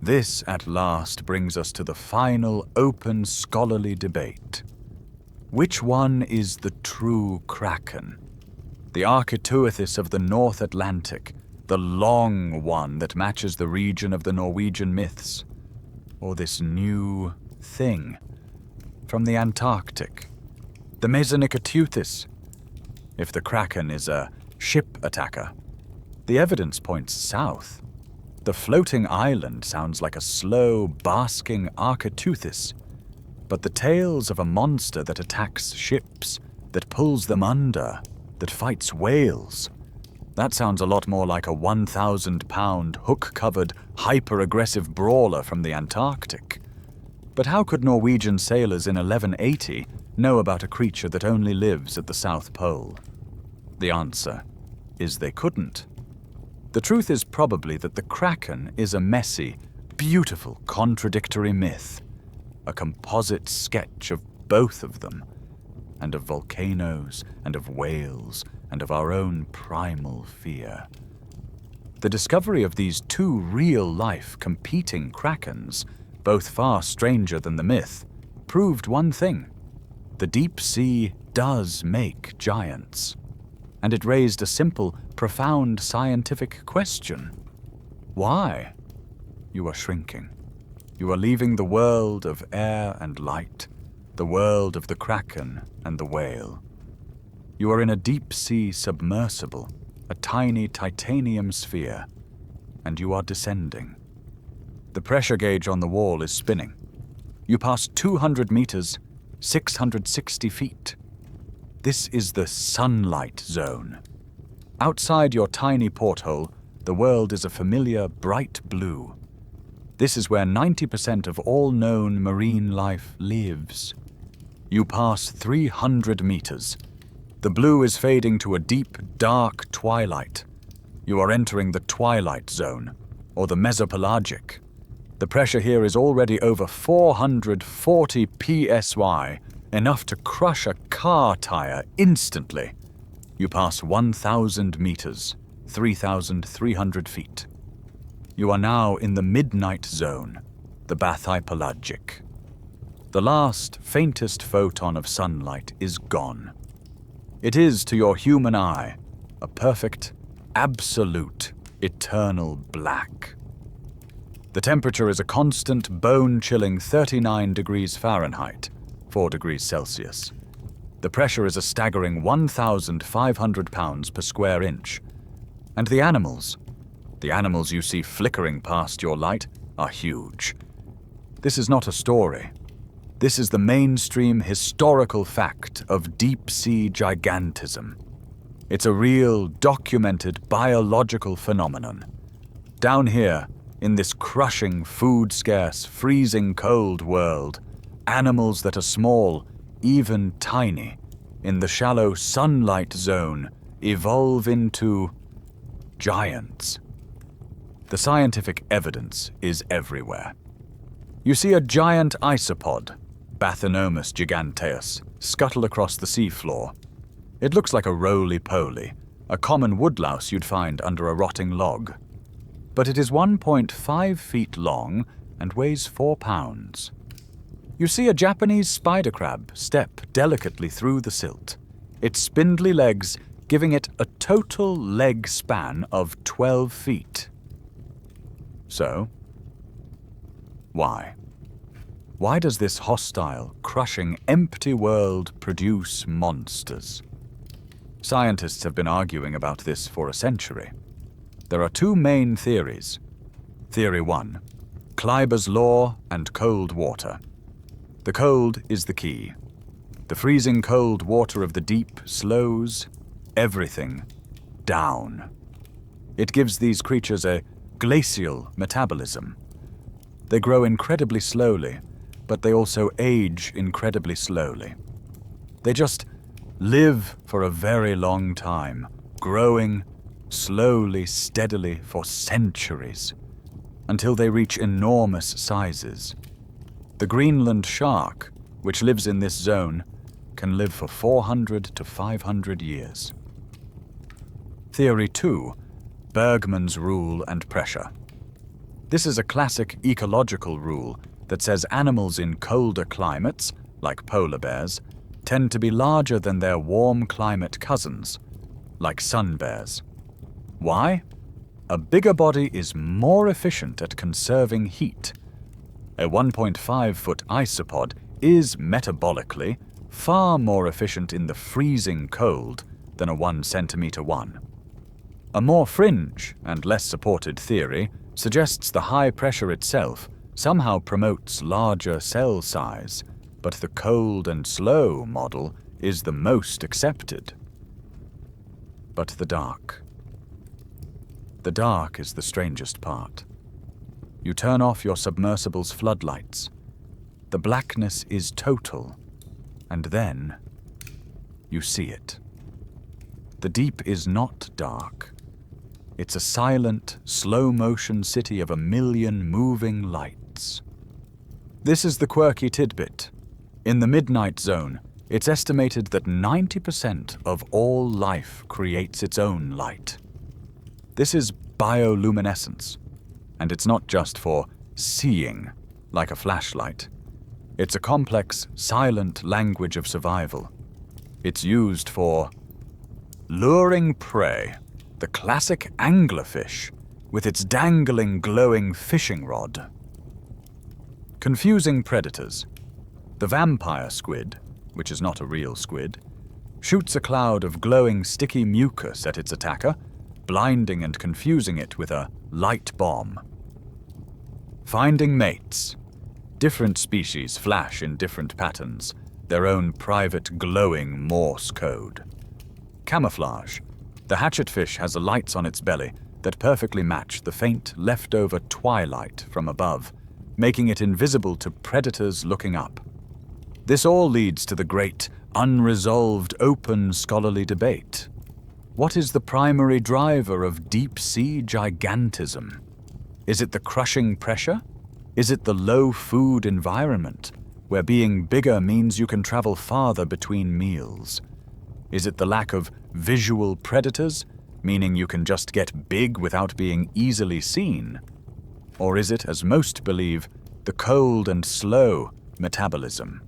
This, at last, brings us to the final open scholarly debate. Which one is the true kraken? The Architeuthis of the North Atlantic, the long one that matches the region of the Norwegian myths, or this new thing from the Antarctic, the Mesonicoteuthis? If the kraken is a ship attacker, the evidence points south. The floating island sounds like a slow, basking Architeuthis, but the tales of a monster that attacks ships, that pulls them under, that fights whales, that sounds a lot more like a 1,000-pound, hook-covered, hyper-aggressive brawler from the Antarctic. But how could Norwegian sailors in 1180 know about a creature that only lives at the South Pole? The answer is they couldn't. The truth is probably that the kraken is a messy, beautiful, contradictory myth, a composite sketch of both of them, and of volcanoes, and of whales, and of our own primal fear. The discovery of these two real-life competing krakens, both far stranger than the myth, proved one thing: the deep sea does make giants. And it raised a simple, profound scientific question. Why? You are shrinking. You are leaving the world of air and light, the world of the kraken and the whale. You are in a deep-sea submersible, a tiny titanium sphere, and you are descending. The pressure gauge on the wall is spinning. You pass 200 meters, 660 feet. This is the sunlight zone. Outside your tiny porthole, the world is a familiar bright blue. This is where 90% of all known marine life lives. You pass 300 meters. The blue is fading to a deep, dark twilight. You are entering the twilight zone, or the mesopelagic. The pressure here is already over 440 psi, enough to crush a car tire instantly. You pass 1,000 meters, 3,300 feet. You are now in the midnight zone, the bathypelagic. The last, faintest photon of sunlight is gone. It is, to your human eye, a perfect, absolute, eternal black. The temperature is a constant, bone-chilling 39 degrees Fahrenheit, 4 degrees Celsius. The pressure is a staggering 1,500 pounds per square inch. And the animals you see flickering past your light, are huge. This is not a story. This is the mainstream historical fact of deep-sea gigantism. It's a real, documented biological phenomenon. Down here, in this crushing, food-scarce, freezing cold world, animals that are small, even tiny, in the shallow sunlight zone, evolve into giants. The scientific evidence is everywhere. You see a giant isopod, Bathynomus giganteus, scuttle across the seafloor. It looks like a roly-poly, a common woodlouse you'd find under a rotting log. But it is 1.5 feet long and weighs 4 pounds. You see a Japanese spider crab step delicately through the silt, its spindly legs giving it a total leg span of 12 feet. So, why? Why does this hostile, crushing, empty world produce monsters? Scientists have been arguing about this for a century. There are 2 main theories. Theory 1, Kleiber's law and cold water. The cold is the key. The freezing cold water of the deep slows everything down. It gives these creatures a glacial metabolism. They grow incredibly slowly, but they also age incredibly slowly. They just live for a very long time, growing slowly, steadily for centuries, until they reach enormous sizes. The Greenland shark, which lives in this zone, can live for 400 to 500 years. Theory 2, Bergmann's rule and pressure. This is a classic ecological rule that says animals in colder climates, like polar bears, tend to be larger than their warm climate cousins, like sun bears. Why? A bigger body is more efficient at conserving heat. A 1.5-foot isopod is metabolically far more efficient in the freezing cold than a 1-centimeter one. A more fringe and less supported theory suggests the high pressure itself somehow promotes larger cell size, but the cold and slow model is the most accepted. But the dark. The dark is the strangest part. You turn off your submersible's floodlights. The blackness is total, and then you see it. The deep is not dark. It's a silent, slow-motion city of 1 million moving lights. This is the quirky tidbit. In the midnight zone, it's estimated that 90% of all life creates its own light. This is bioluminescence, and it's not just for seeing, like a flashlight. It's a complex, silent language of survival. It's used for luring prey, the classic anglerfish, with its dangling, glowing fishing rod. Confusing predators. The vampire squid, which is not a real squid, shoots a cloud of glowing, sticky mucus at its attacker, blinding and confusing it with a light bomb. Finding mates. Different species flash in different patterns, their own private glowing Morse code. Camouflage. The hatchetfish has lights on its belly that perfectly match the faint leftover twilight from above, making it invisible to predators looking up. This all leads to the great, unresolved, open scholarly debate. What is the primary driver of deep-sea gigantism? Is it the crushing pressure? Is it the low food environment, where being bigger means you can travel farther between meals? Is it the lack of visual predators, meaning you can just get big without being easily seen? Or is it, as most believe, the cold and slow metabolism?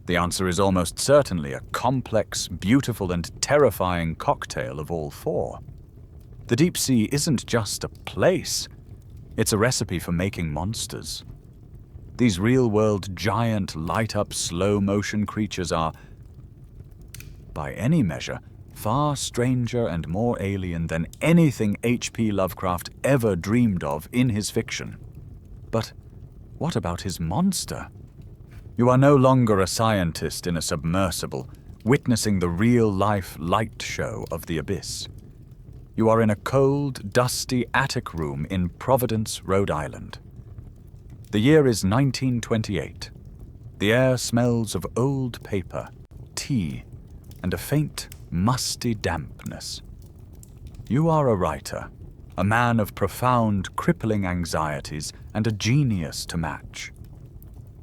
The answer is almost certainly a complex, beautiful, and terrifying cocktail of all 4. The deep sea isn't just a place. It's a recipe for making monsters. These real-world, giant, light-up, slow-motion creatures are, by any measure, far stranger and more alien than anything H.P. Lovecraft ever dreamed of in his fiction. But what about his monster? You are no longer a scientist in a submersible, witnessing the real-life light show of the abyss. You are in a cold, dusty attic room in Providence, Rhode Island. The year is 1928. The air smells of old paper, tea, and a faint, musty dampness. You are a writer, a man of profound, crippling anxieties and a genius to match.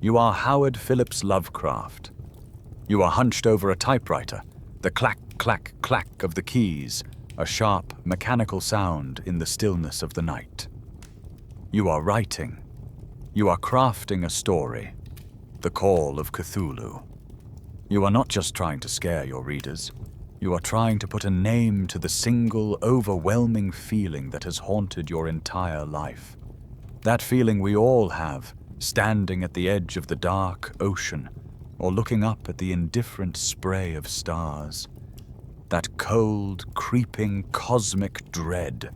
You are Howard Phillips Lovecraft. You are hunched over a typewriter, the clack, clack, clack of the keys, a sharp, mechanical sound in the stillness of the night. You are writing. You are crafting a story. The Call of Cthulhu. You are not just trying to scare your readers. You are trying to put a name to the single, overwhelming feeling that has haunted your entire life. That feeling we all have, standing at the edge of the dark ocean, or looking up at the indifferent spray of stars. That cold, creeping, cosmic dread.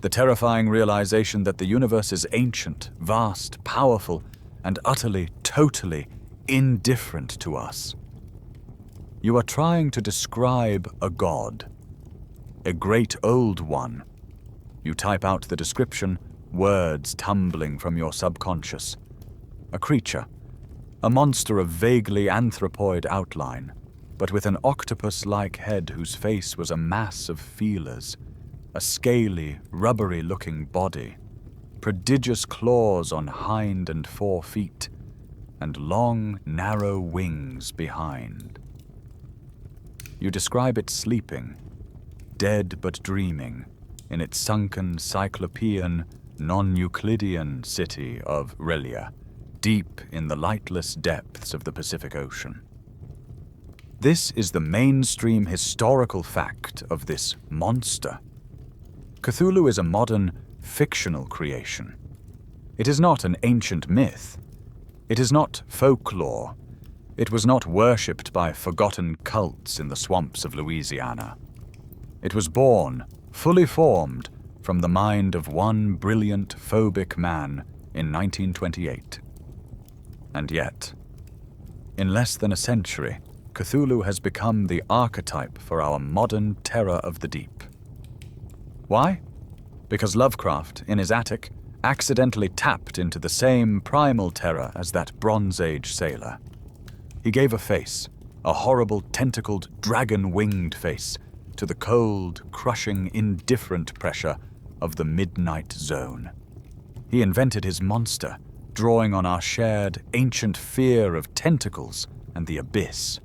The terrifying realization that the universe is ancient, vast, powerful, and utterly, totally indifferent to us. You are trying to describe a god, a great old one. You type out the description, words tumbling from your subconscious. A creature, a monster of vaguely anthropoid outline, but with an octopus-like head whose face was a mass of feelers, a scaly, rubbery-looking body, prodigious claws on hind and fore feet, and long, narrow wings behind. You describe it sleeping, dead but dreaming, in its sunken, cyclopean, non-Euclidean city of Relia, deep in the lightless depths of the Pacific Ocean. This is the mainstream historical fact of this monster. Cthulhu is a modern, fictional creation. It is not an ancient myth. It is not folklore. It was not worshipped by forgotten cults in the swamps of Louisiana. It was born, fully formed, from the mind of one brilliant, phobic man in 1928. And yet, in less than a century, Cthulhu has become the archetype for our modern terror of the deep. Why? Because Lovecraft, in his attic, accidentally tapped into the same primal terror as that Bronze Age sailor. He gave a face, a horrible, tentacled, dragon-winged face, to the cold, crushing, indifferent pressure of the midnight zone. He invented his monster, drawing on our shared, ancient fear of tentacles and the abyss.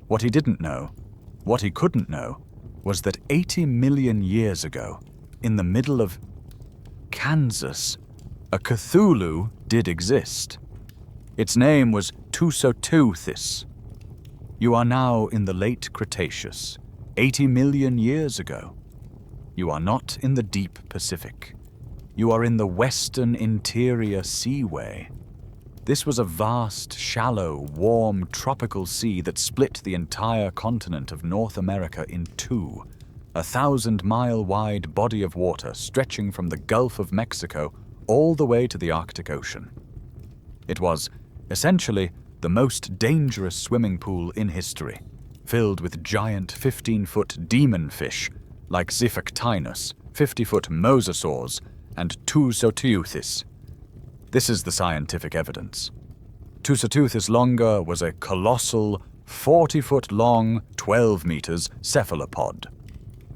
What he didn't know, what he couldn't know, was that 80 million years ago, in the middle of Kansas, a Cthulhu did exist. Its name was Tusoteuthis. You are now in the late Cretaceous, 80 million years ago. You are not in the deep Pacific. You are in the western interior seaway. This was a vast, shallow, warm, tropical sea that split the entire continent of North America in two, a 1,000-mile-wide body of water stretching from the Gulf of Mexico all the way to the Arctic Ocean. It was, essentially, the most dangerous swimming pool in history, filled with giant 15-foot demon fish like Xiphactinus, 50-foot mosasaurs, and Tusoteuthis. This is the scientific evidence. Tusoteuthis longa was a colossal, 40-foot-long, 12 meters cephalopod.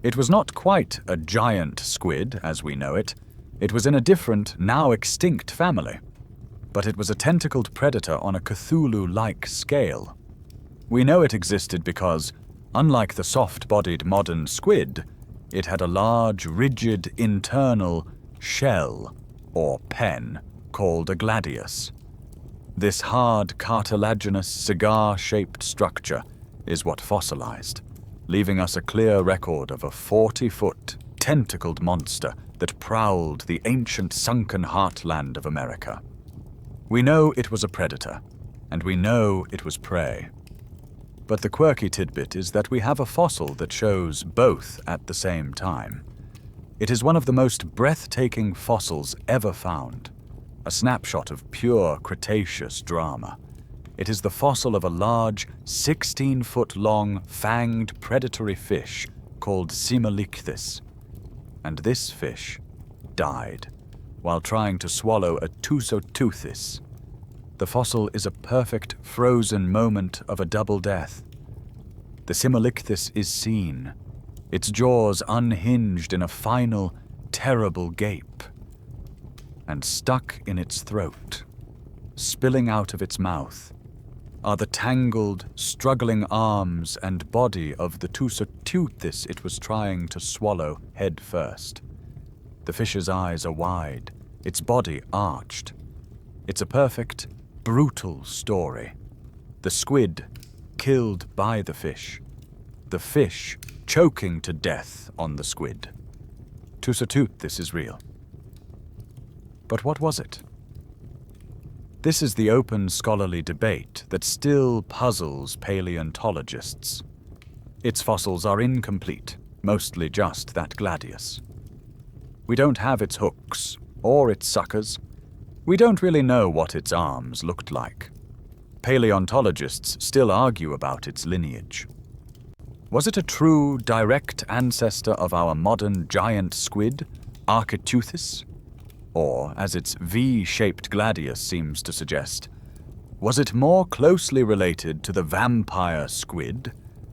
It was not quite a giant squid, as we know it. It was in a different, now extinct family. But it was a tentacled predator on a Cthulhu-like scale. We know it existed because, unlike the soft-bodied modern squid, it had a large, rigid, internal shell, or pen, called a gladius. This hard, cartilaginous, cigar-shaped structure is what fossilized, leaving us a clear record of a 40-foot, tentacled monster that prowled the ancient sunken heartland of America. We know it was a predator, and we know it was prey. But the quirky tidbit is that we have a fossil that shows both at the same time. It is one of the most breathtaking fossils ever found, a snapshot of pure Cretaceous drama. It is the fossil of a large, 16-foot-long, fanged predatory fish called Simolichthys. And this fish died while trying to swallow a Tusoteuthis. The fossil is a perfect frozen moment of a double death. The Simolichthys is seen, its jaws unhinged in a final, terrible gape. And stuck in its throat, spilling out of its mouth, are the tangled, struggling arms and body of the Tusoteuthis it was trying to swallow head first. The fish's eyes are wide, its body arched. It's a perfect, brutal story. The squid killed by the fish choking to death on the squid. Tusoteuthis is real. But what was it? This is the open scholarly debate that still puzzles paleontologists. Its fossils are incomplete, mostly just that gladius. We don't have its hooks, or its suckers. We don't really know what its arms looked like. Paleontologists still argue about its lineage. Was it a true, direct ancestor of our modern giant squid, Architeuthis? Or, as its V-shaped gladius seems to suggest, was it more closely related to the vampire squid,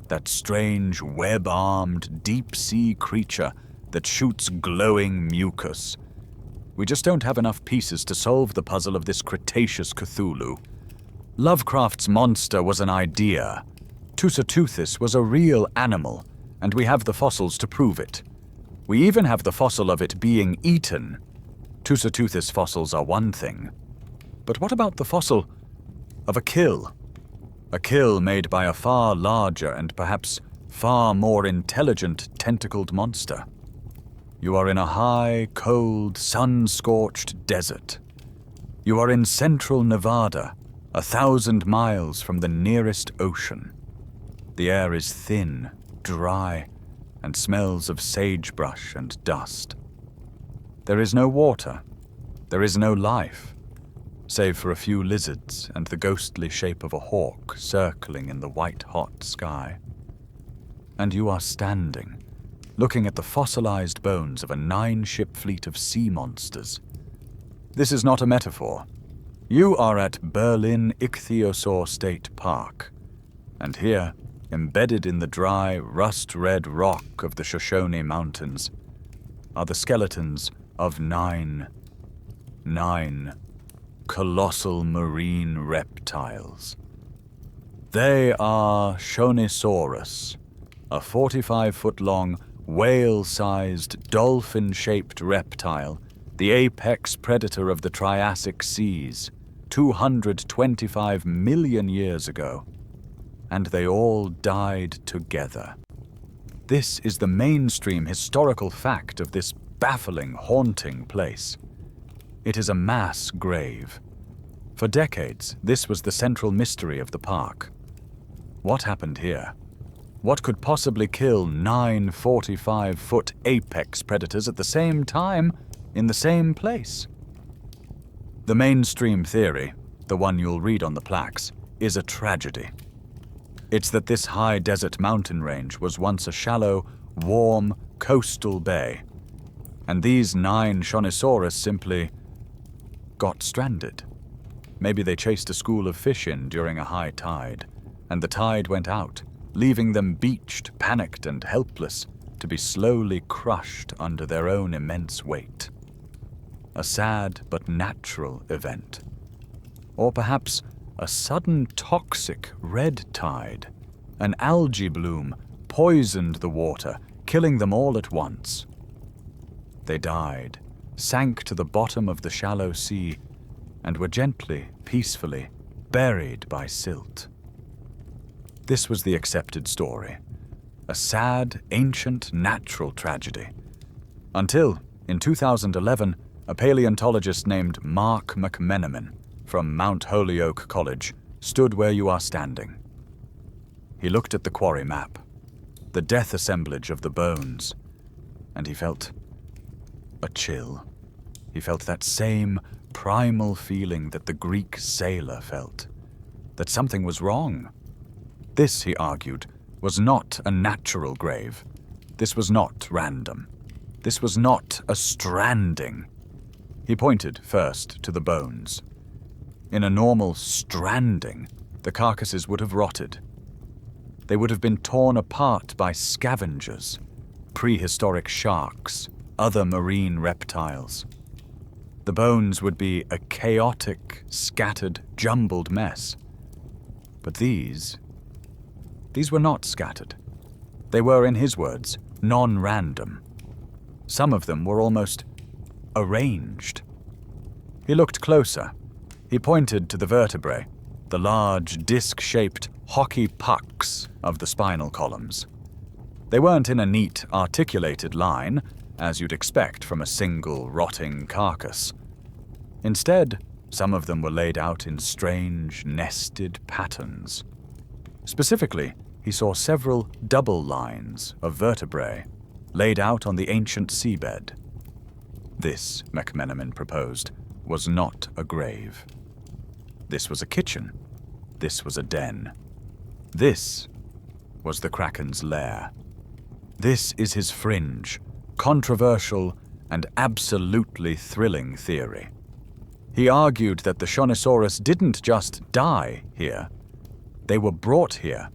that strange web-armed deep-sea creature that shoots glowing mucus? We just don't have enough pieces to solve the puzzle of this Cretaceous Cthulhu. Lovecraft's monster was an idea. Tusoteuthis was a real animal, and we have the fossils to prove it. We even have the fossil of it being eaten. Tusoteuthis fossils are one thing. But what about the fossil of a kill? A kill made by a far larger and perhaps far more intelligent tentacled monster. You are in a high, cold, sun-scorched desert. You are in central Nevada, 1,000 miles from the nearest ocean. The air is thin, dry, and smells of sagebrush and dust. There is no water. There is no life, save for a few lizards and the ghostly shape of a hawk circling in the white-hot sky. And you are standing, looking at the fossilized bones of a 9-ship fleet of sea monsters. This is not a metaphor. You are at Berlin Ichthyosaur State Park, and here, embedded in the dry, rust-red rock of the Shoshone Mountains, are the skeletons of nine colossal marine reptiles. They are Shonisaurus, a 45-foot-long, whale-sized, dolphin-shaped reptile, the apex predator of the Triassic seas, 225 million years ago. And they all died together. This is the mainstream historical fact of this baffling, haunting place. It is a mass grave. For decades, this was the central mystery of the park. What happened here? What could possibly kill 9 45-foot apex predators at the same time, in the same place? The mainstream theory, the one you'll read on the plaques, is a tragedy. It's that this high desert mountain range was once a shallow, warm, coastal bay, and these 9 Shonisaurus simply got stranded. Maybe they chased a school of fish in during a high tide, and the tide went out, leaving them beached, panicked, and helpless, to be slowly crushed under their own immense weight. A sad but natural event. Or perhaps a sudden toxic red tide. An algae bloom poisoned the water, killing them all at once. They died, sank to the bottom of the shallow sea, and were gently, peacefully buried by silt. This was the accepted story. A sad, ancient, natural tragedy. Until, in 2011, a paleontologist named Mark McMenamin from Mount Holyoke College stood where you are standing. He looked at the quarry map, the death assemblage of the bones, and he felt a chill. He felt that same primal feeling that the Greek sailor felt, that something was wrong. This, he argued, was not a natural grave. This was not random. This was not a stranding. He pointed first to the bones. In a normal stranding, the carcasses would have rotted. They would have been torn apart by scavengers, prehistoric sharks, other marine reptiles. The bones would be a chaotic, scattered, jumbled mess. But these were not scattered. They were, in his words, non-random. Some of them were almost arranged. He looked closer. He pointed to the vertebrae, the large, disc-shaped hockey pucks of the spinal columns. They weren't in a neat, articulated line, as you'd expect from a single, rotting carcass. Instead, some of them were laid out in strange, nested patterns. Specifically, he saw several double lines of vertebrae laid out on the ancient seabed. This, McMenamin proposed, was not a grave. This was a kitchen. This was a den. This was the Kraken's lair. This is his fringe, controversial, and absolutely thrilling theory. He argued that the Shonisaurus didn't just die here. They were brought here.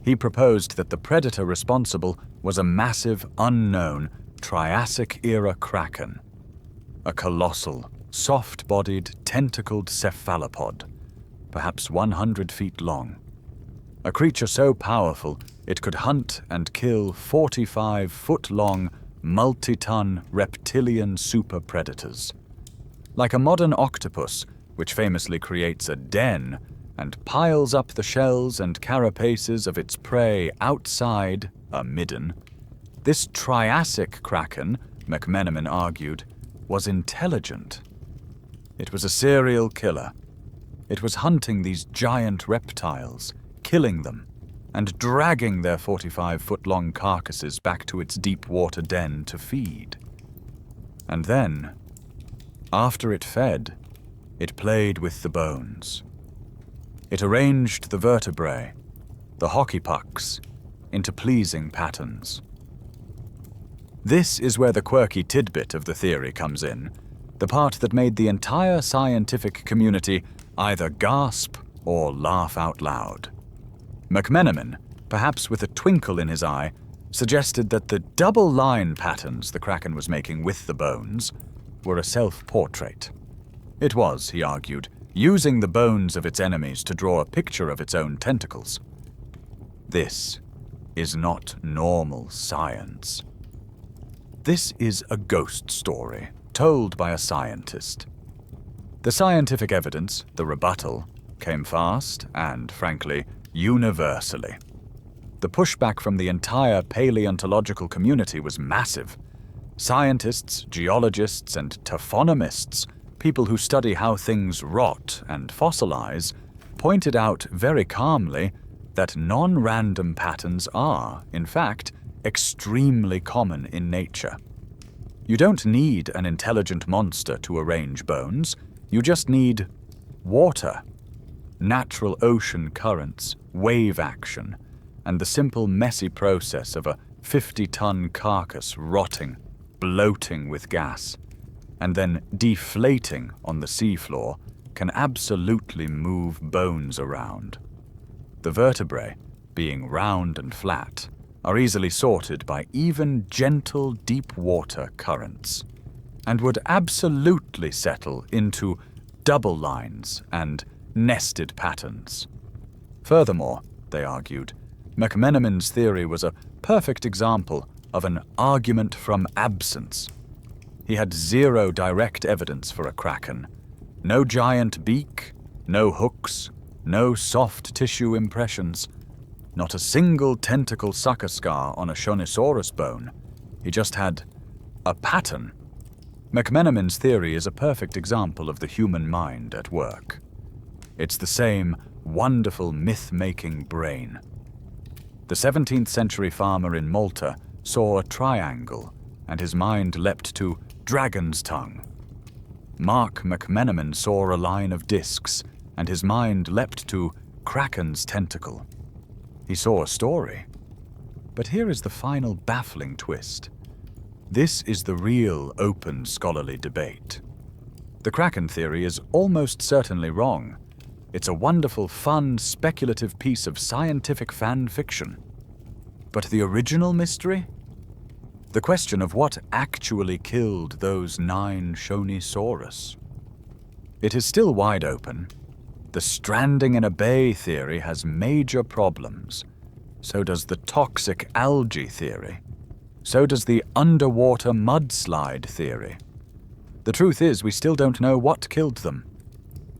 He proposed that the predator responsible was a massive, unknown, Triassic-era kraken. A colossal, soft-bodied, tentacled cephalopod, perhaps 100 feet long. A creature so powerful it could hunt and kill 45-foot-long, multi-ton reptilian super-predators. Like a modern octopus, which famously creates a den and piles up the shells and carapaces of its prey outside a midden, this Triassic kraken, McMenamin argued, was intelligent. It was a serial killer. It was hunting these giant reptiles, killing them, and dragging their 45-foot-long carcasses back to its deep-water den to feed. And then, after it fed, it played with the bones. It arranged the vertebrae, the hockey pucks, into pleasing patterns. This is where the quirky tidbit of the theory comes in, the part that made the entire scientific community either gasp or laugh out loud. McMenamin, perhaps with a twinkle in his eye, suggested that the double line patterns the Kraken was making with the bones were a self-portrait. It was, he argued, using the bones of its enemies to draw a picture of its own tentacles. This is not normal science. This is a ghost story told by a scientist. The scientific evidence, the rebuttal, came fast and, frankly, universally. The pushback from the entire paleontological community was massive. Scientists, geologists, and taphonomists, people who study how things rot and fossilize, pointed out very calmly that non-random patterns are, in fact, extremely common in nature. You don't need an intelligent monster to arrange bones, you just need water, natural ocean currents, wave action, and the simple messy process of a 50-ton carcass rotting, bloating with gas, and then deflating on the seafloor can absolutely move bones around. The vertebrae, being round and flat, are easily sorted by even gentle deep-water currents, and would absolutely settle into double lines and nested patterns. Furthermore, they argued, McMenamin's theory was a perfect example of an argument from absence. He had zero direct evidence for a kraken. No giant beak, no hooks, no soft tissue impressions. Not a single tentacle sucker scar on a Shonisaurus bone. He just had a pattern. McMenamin's theory is a perfect example of the human mind at work. It's the same wonderful myth-making brain. The 17th century farmer in Malta saw a triangle, and his mind leapt to dragon's tongue. Mark McMenamin saw a line of discs, and his mind leapt to kraken's tentacle. He saw a story. But here is the final baffling twist. This is the real open scholarly debate. The Kraken theory is almost certainly wrong. It's a wonderful, fun, speculative piece of scientific fan fiction. But the original mystery? The question of what actually killed those 9 Shonisaurus? It is still wide open. The stranding in a bay theory has major problems. So does the toxic algae theory. So does the underwater mudslide theory. The truth is, we still don't know what killed them.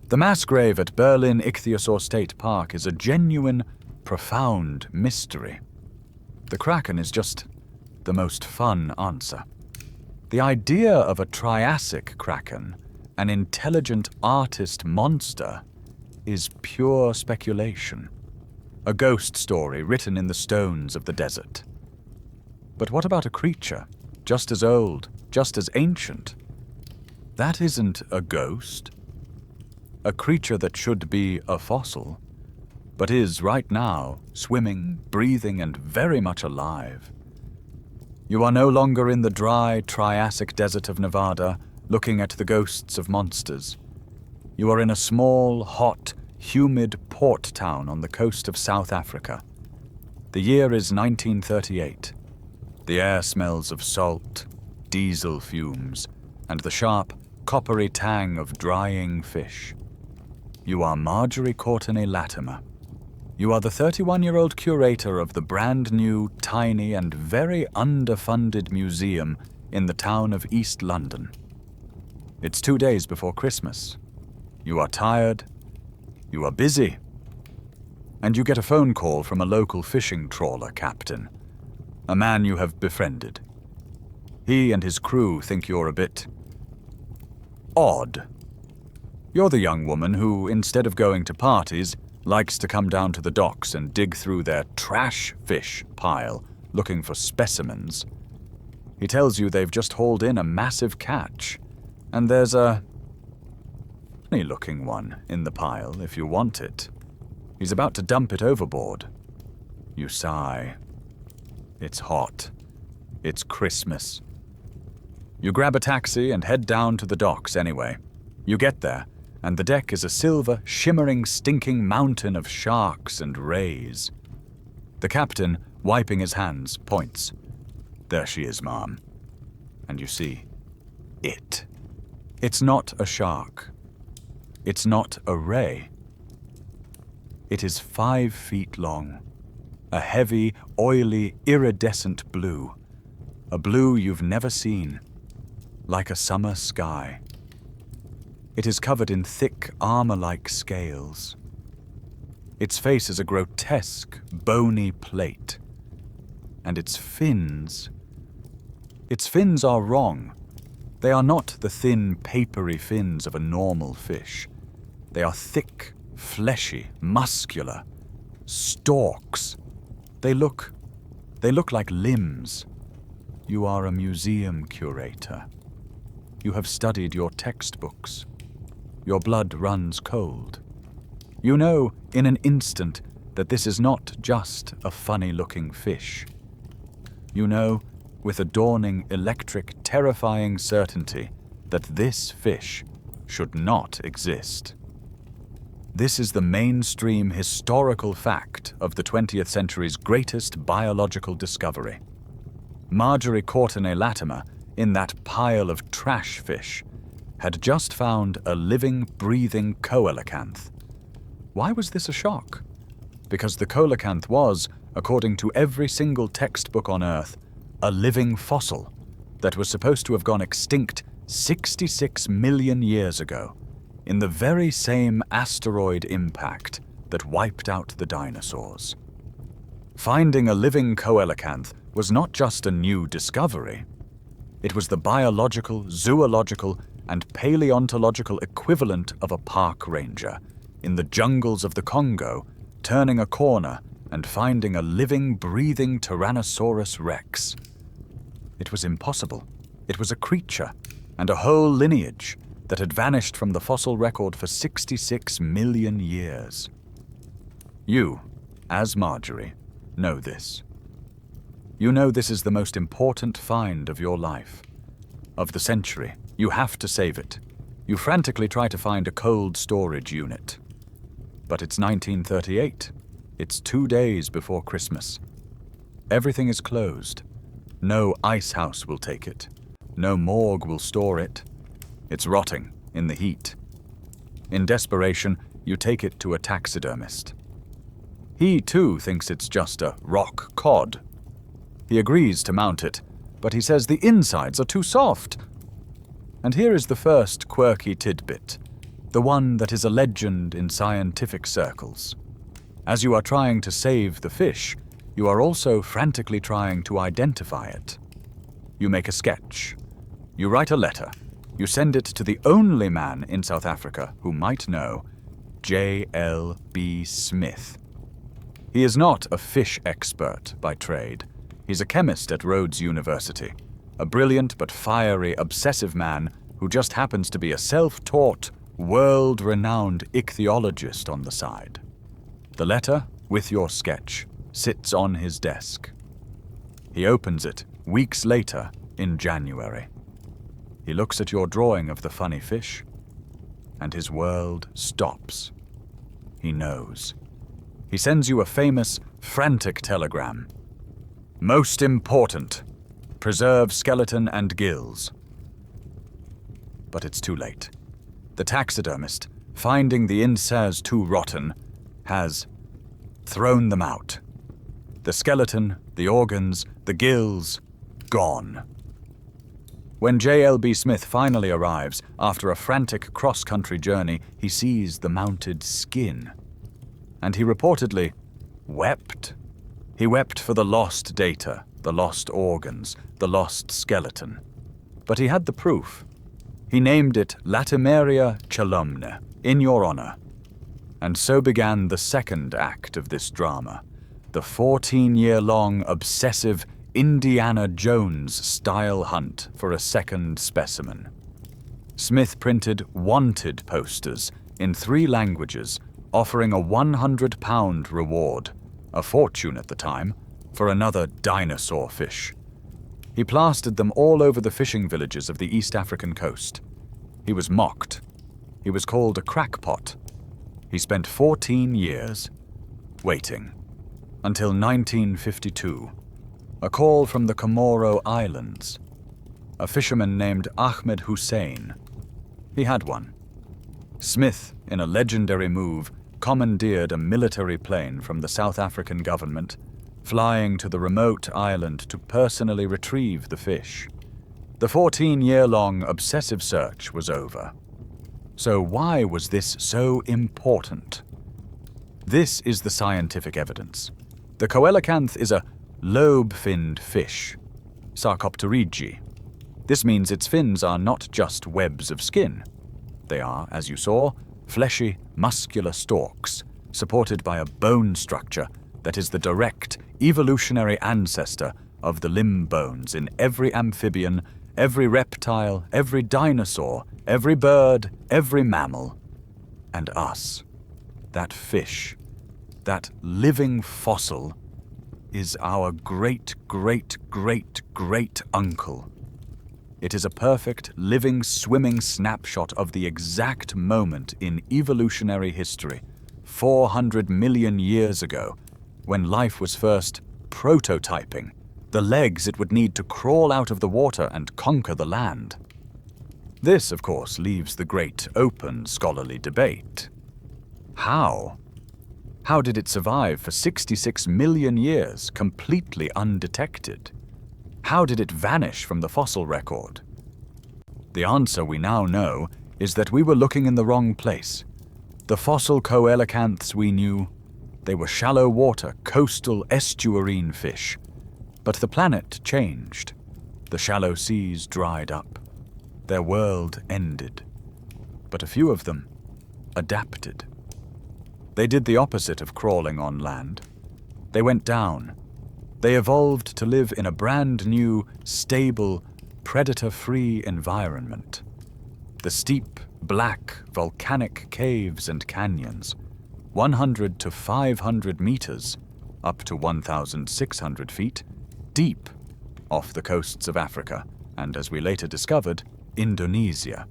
The mass grave at Berlin Ichthyosaur State Park is a genuine, profound mystery. The Kraken is just the most fun answer. The idea of a Triassic Kraken, an intelligent artist monster, is pure speculation. A ghost story written in the stones of the desert. But what about a creature, just as old, just as ancient? That isn't a ghost. A creature that should be a fossil, but is right now swimming, breathing, and very much alive. You are no longer in the dry Triassic desert of Nevada, looking at the ghosts of monsters. You are in a small, hot, humid port town on the coast of South Africa. The year is 1938. The air smells of salt, diesel fumes, and the sharp, coppery tang of drying fish. You are Marjorie Courtenay Latimer. You are the 31-year-old curator of the brand new, tiny, and very underfunded museum in the town of East London. It's 2 days before Christmas. You are tired. You are busy. And you get a phone call from a local fishing trawler captain, a man you have befriended. He and his crew think you're a bit odd. You're the young woman who, instead of going to parties, likes to come down to the docks and dig through their trash fish pile looking for specimens. He tells you they've just hauled in a massive catch, and there's a funny-looking one in the pile if you want it. He's about to dump it overboard. You sigh. It's hot. It's Christmas. You grab a taxi and head down to the docks anyway. You get there, and the deck is a silver, shimmering, stinking mountain of sharks and rays. The captain, wiping his hands, points. There she is, ma'am. And you see, it. It's not a shark. It's not a ray. It is 5 feet long. A heavy, oily, iridescent blue. A blue you've never seen. Like a summer sky. It is covered in thick, armor-like scales. Its face is a grotesque, bony plate. And its fins are wrong. They are not the thin, papery fins of a normal fish. They are thick, fleshy, muscular. Stalks. They look like limbs. You are a museum curator. You have studied your textbooks. Your blood runs cold. You know in an instant that this is not just a funny-looking fish. You know, with a dawning, electric, terrifying certainty, that this fish should not exist. This is the mainstream historical fact of the 20th century's greatest biological discovery. Marjorie Courtenay Latimer, in that pile of trash fish, had just found a living, breathing coelacanth. Why was this a shock? Because the coelacanth was, according to every single textbook on Earth, a living fossil that was supposed to have gone extinct 66 million years ago, in the very same asteroid impact that wiped out the dinosaurs. Finding a living coelacanth was not just a new discovery. It was the biological, zoological, and paleontological equivalent of a park ranger in the jungles of the Congo, turning a corner and finding a living, breathing Tyrannosaurus rex. It was impossible. It was a creature and a whole lineage that had vanished from the fossil record for 66 million years. You, as Marjorie, know this. You know this is the most important find of your life, of the century. You have to save it. You frantically try to find a cold storage unit. But it's 1938. It's 2 days before Christmas. Everything is closed. No ice house will take it. No morgue will store it. It's rotting in the heat. In desperation, you take it to a taxidermist. He too thinks it's just a rock cod. He agrees to mount it, but he says the insides are too soft. And here is the first quirky tidbit, the one that is a legend in scientific circles. As you are trying to save the fish, you are also frantically trying to identify it. You make a sketch. You write a letter. You send it to the only man in South Africa who might know, J.L.B. Smith. He is not a fish expert by trade. He's a chemist at Rhodes University, a brilliant but fiery, obsessive man who just happens to be a self-taught, world-renowned ichthyologist on the side. The letter, with your sketch, sits on his desk. He opens it weeks later in January. He looks at your drawing of the funny fish, and his world stops. He knows. He sends you a famous, frantic telegram. Most important, preserve skeleton and gills. But it's too late. The taxidermist, finding the incisors too rotten, has thrown them out. The skeleton, the organs, the gills, gone. When J.L.B. Smith finally arrives, after a frantic cross-country journey, he sees the mounted skin. And he reportedly wept. He wept for the lost data, the lost organs, the lost skeleton. But he had the proof. He named it Latimeria Chalumne, in your honor. And so began the second act of this drama, the 14-year-long obsessive Indiana Jones-style hunt for a second specimen. Smith printed wanted posters in 3 languages, offering a £100 reward, a fortune at the time, for another dinosaur fish. He plastered them all over the fishing villages of the East African coast. He was mocked. He was called a crackpot. He spent 14 years waiting, until 1952. A call from the Comoro Islands. A fisherman named Ahmed Hussein. He had one. Smith, in a legendary move, commandeered a military plane from the South African government, flying to the remote island to personally retrieve the fish. The 14-year-long obsessive search was over. So why was this so important? This is the scientific evidence. The coelacanth is a lobe-finned fish, Sarcopterygii. This means its fins are not just webs of skin. They are, as you saw, fleshy, muscular stalks, supported by a bone structure that is the direct evolutionary ancestor of the limb bones in every amphibian, every reptile, every dinosaur, every bird, every mammal, and us. That fish, that living fossil, is our great-great-great-great-uncle. It is a perfect, living, swimming snapshot of the exact moment in evolutionary history, 400 million years ago, when life was first prototyping, the legs it would need to crawl out of the water and conquer the land. This, of course, leaves the great open scholarly debate. How? How did it survive for 66 million years, completely undetected? How did it vanish from the fossil record? The answer we now know is that we were looking in the wrong place. The fossil coelacanths we knew, they were shallow water, coastal estuarine fish. But the planet changed. The shallow seas dried up. Their world ended. But a few of them adapted. They did the opposite of crawling on land. They went down. They evolved to live in a brand new, stable, predator-free environment. The steep, black, volcanic caves and canyons, 100 to 500 meters, up to 1,600 feet, deep off the coasts of Africa and, as we later discovered, Indonesia.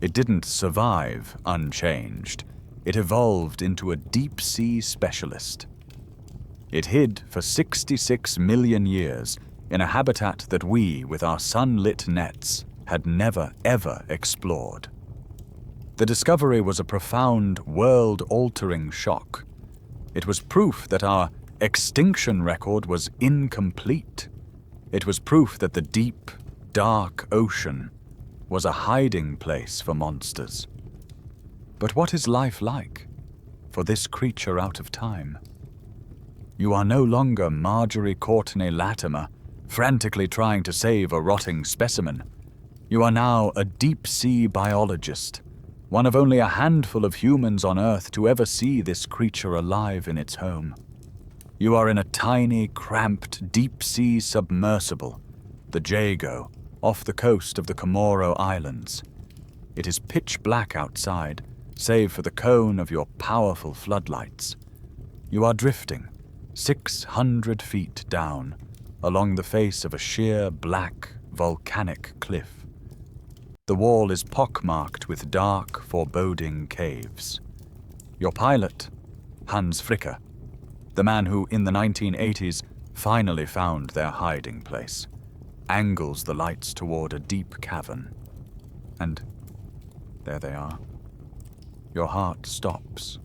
It didn't survive unchanged. It evolved into a deep-sea specialist. It hid for 66 million years in a habitat that we, with our sun-lit nets, had never, ever explored. The discovery was a profound, world-altering shock. It was proof that our extinction record was incomplete. It was proof that the deep, dark ocean was a hiding place for monsters. But what is life like for this creature out of time? You are no longer Marjorie Courtney Latimer, frantically trying to save a rotting specimen. You are now a deep-sea biologist, one of only a handful of humans on Earth to ever see this creature alive in its home. You are in a tiny, cramped, deep-sea submersible, the Jago, off the coast of the Comoro Islands. It is pitch black outside, save for the cone of your powerful floodlights. You are drifting 600 feet down, along the face of a sheer, black, volcanic cliff. The wall is pockmarked with dark, foreboding caves. Your pilot, Hans Fricker, the man who, in the 1980s, finally found their hiding place, angles the lights toward a deep cavern. And there they are. Your heart stops.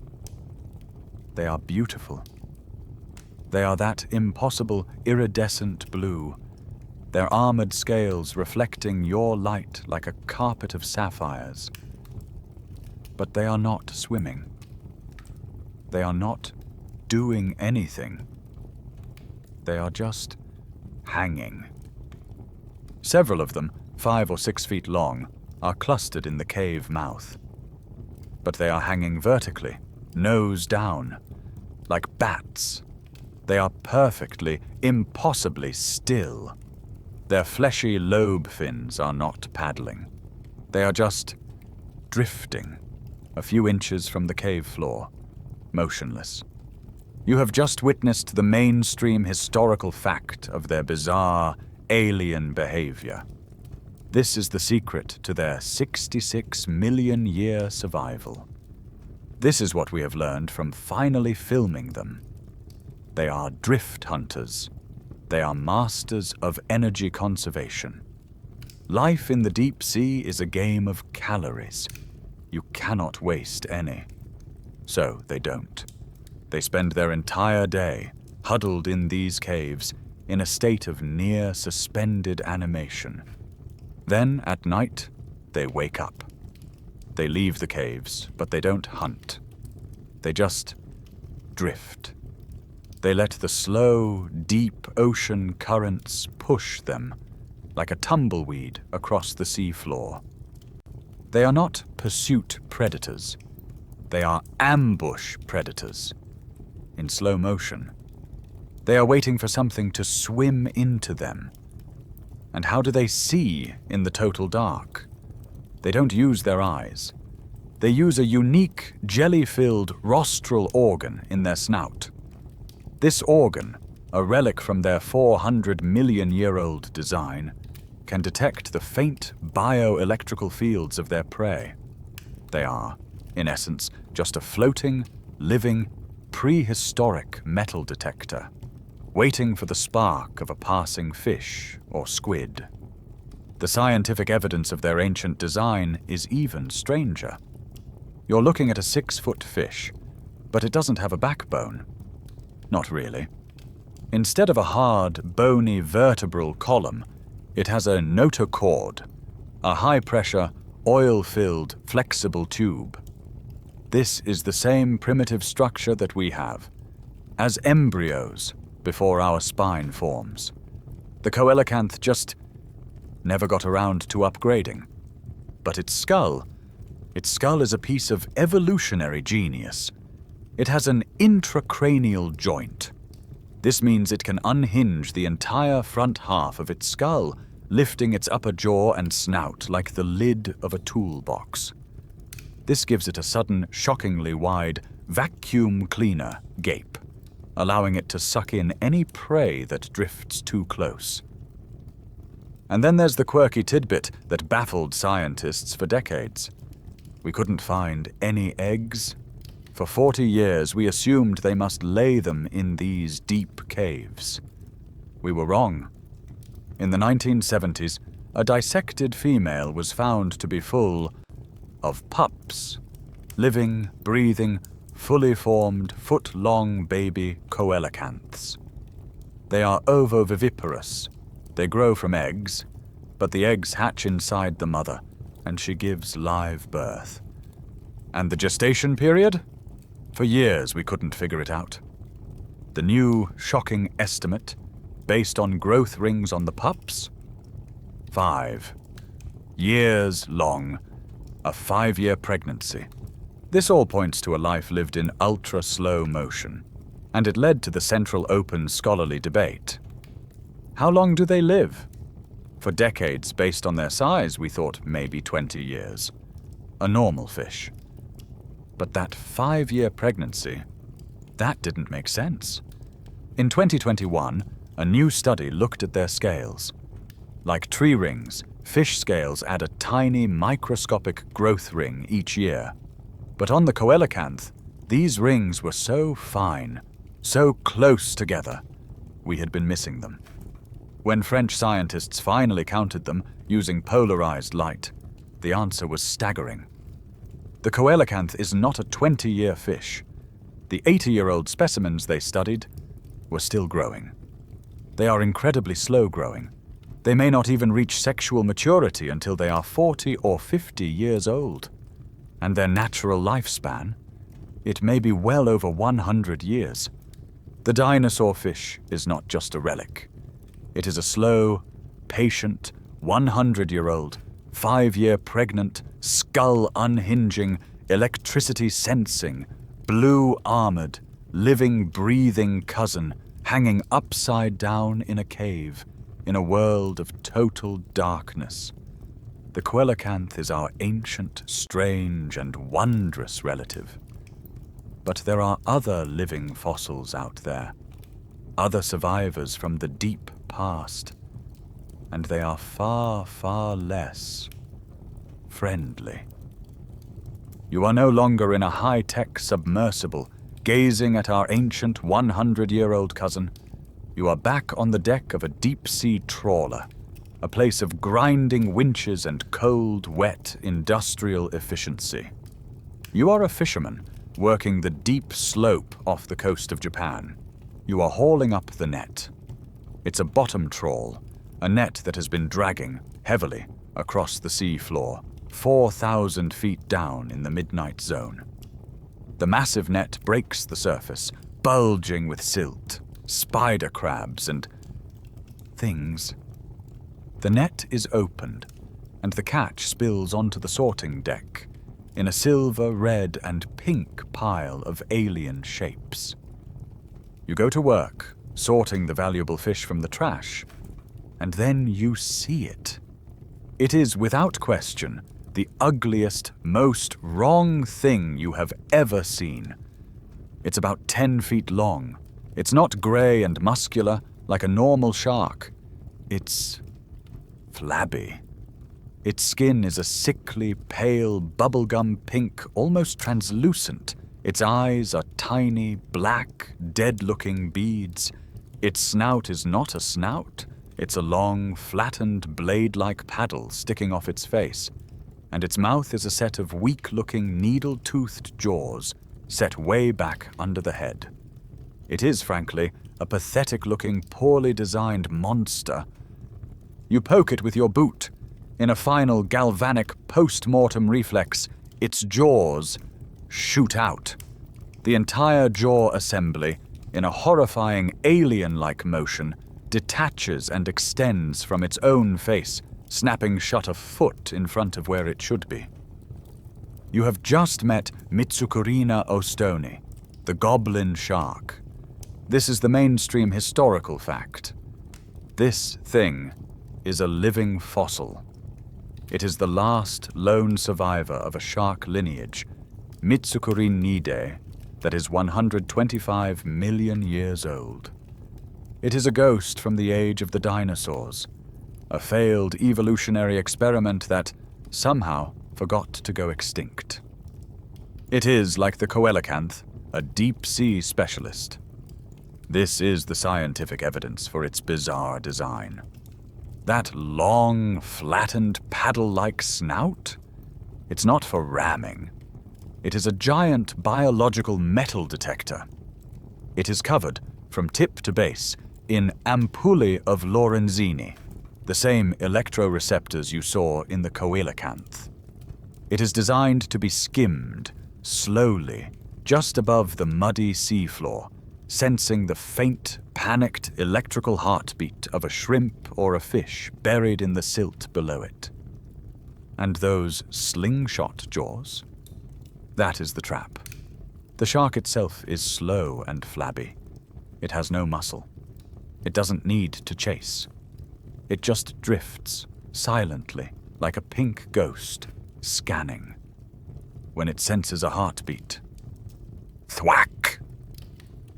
They are beautiful. They are that impossible iridescent blue, their armored scales reflecting your light like a carpet of sapphires. But they are not swimming. They are not doing anything. They are just hanging. Several of them, 5 or 6 feet long, are clustered in the cave mouth. But they are hanging vertically, nose down, like bats. They are perfectly, impossibly still. Their fleshy lobe fins are not paddling. They are just drifting, a few inches from the cave floor, motionless. You have just witnessed the mainstream historical fact of their bizarre, alien behavior. This is the secret to their 66 million year survival. This is what we have learned from finally filming them. They are drift hunters. They are masters of energy conservation. Life in the deep sea is a game of calories. You cannot waste any. So they don't. They spend their entire day huddled in these caves in a state of near suspended animation. Then, at night, they wake up. They leave the caves, but they don't hunt. They just drift. They let the slow, deep ocean currents push them like a tumbleweed across the seafloor. They are not pursuit predators. They are ambush predators. In slow motion. They are waiting for something to swim into them. And how do they see in the total dark? They don't use their eyes. They use a unique, jelly-filled rostral organ in their snout. This organ, a relic from their 400 million year old design, can detect the faint bioelectrical fields of their prey. They are, in essence, just a floating, living, prehistoric metal detector, waiting for the spark of a passing fish or squid. The scientific evidence of their ancient design is even stranger. You're looking at a 6-foot fish, but it doesn't have a backbone. Not really. Instead of a hard, bony vertebral column, it has a notochord, a high-pressure, oil-filled, flexible tube. This is the same primitive structure that we have, as embryos before our spine forms. The coelacanth just never got around to upgrading. But its skull is a piece of evolutionary genius. It has an intracranial joint. This means it can unhinge the entire front half of its skull, lifting its upper jaw and snout like the lid of a toolbox. This gives it a sudden, shockingly wide, vacuum cleaner gape, allowing it to suck in any prey that drifts too close. And then there's the quirky tidbit that baffled scientists for decades. We couldn't find any eggs. For 40 years, we assumed they must lay them in these deep caves. We were wrong. In the 1970s, a dissected female was found to be full of pups, living, breathing, fully formed, foot-long baby coelacanths. They are ovoviviparous. They grow from eggs, but the eggs hatch inside the mother, and she gives live birth. And the gestation period? For years we couldn't figure it out. The new, shocking estimate, based on growth rings on the pups? 5 years long. A 5-year pregnancy. This all points to a life lived in ultra-slow motion, and it led to the central open scholarly debate. How long do they live? For decades, based on their size, we thought maybe 20 years. A normal fish. But that 5-year pregnancy, that didn't make sense. In 2021, a new study looked at their scales. Like tree rings, fish scales add a tiny microscopic growth ring each year. But on the coelacanth, these rings were so fine, so close together, we had been missing them. When French scientists finally counted them using polarized light, the answer was staggering. The coelacanth is not a 20-year fish. The 80-year-old specimens they studied were still growing. They are incredibly slow growing. They may not even reach sexual maturity until they are 40 or 50 years old. And their natural lifespan, it may be well over 100 years. The dinosaur fish is not just a relic. It is a slow, patient, 100-year-old, 5-year pregnant, skull unhinging, electricity sensing, blue armored, living, breathing cousin hanging upside down in a cave in a world of total darkness. The coelacanth is our ancient, strange, and wondrous relative. But there are other living fossils out there, other survivors from the deep past, and they are far, far less friendly. You are no longer in a high-tech submersible, gazing at our ancient 100-year-old cousin. You are back on the deck of a deep-sea trawler, a place of grinding winches and cold, wet, industrial efficiency. You are a fisherman, working the deep slope off the coast of Japan. You are hauling up the net. It's a bottom trawl, a net that has been dragging heavily across the sea floor, 4,000 feet down in the midnight zone. The massive net breaks the surface, bulging with silt, spider crabs, and things. The net is opened, and the catch spills onto the sorting deck in a silver, red, and pink pile of alien shapes. You go to work, sorting the valuable fish from the trash, and then you see it. It is, without question, the ugliest, most wrong thing you have ever seen. It's about 10 feet long. It's not gray and muscular like a normal shark. It's flabby. Its skin is a sickly, pale, bubblegum pink, almost translucent. Its eyes are tiny, black, dead-looking beads. Its snout is not a snout. It's a long, flattened, blade-like paddle sticking off its face. And its mouth is a set of weak-looking, needle-toothed jaws set way back under the head. It is, frankly, a pathetic-looking, poorly designed monster. You poke it with your boot. In a final galvanic post-mortem reflex, its jaws shoot out. The entire jaw assembly, in a horrifying alien-like motion, detaches and extends from its own face, snapping shut a foot in front of where it should be. You have just met Mitsukurina ostoni, the goblin shark. This is the mainstream historical fact. This thing is a living fossil. It is the last lone survivor of a shark lineage, Mitsukurinidae, that is 125 million years old. It is a ghost from the age of the dinosaurs, a failed evolutionary experiment that somehow forgot to go extinct. It is, like the coelacanth, a deep-sea specialist. This is the scientific evidence for its bizarre design. That long, flattened, paddle-like snout? It's not for ramming. It is a giant biological metal detector. It is covered, from tip to base, in ampullae of Lorenzini, the same electroreceptors you saw in the coelacanth. It is designed to be skimmed, slowly, just above the muddy seafloor, sensing the faint, panicked electrical heartbeat of a shrimp or a fish buried in the silt below it. And those slingshot jaws? That is the trap. The shark itself is slow and flabby. It has no muscle. It doesn't need to chase. It just drifts, silently, like a pink ghost, scanning. When it senses a heartbeat, thwack!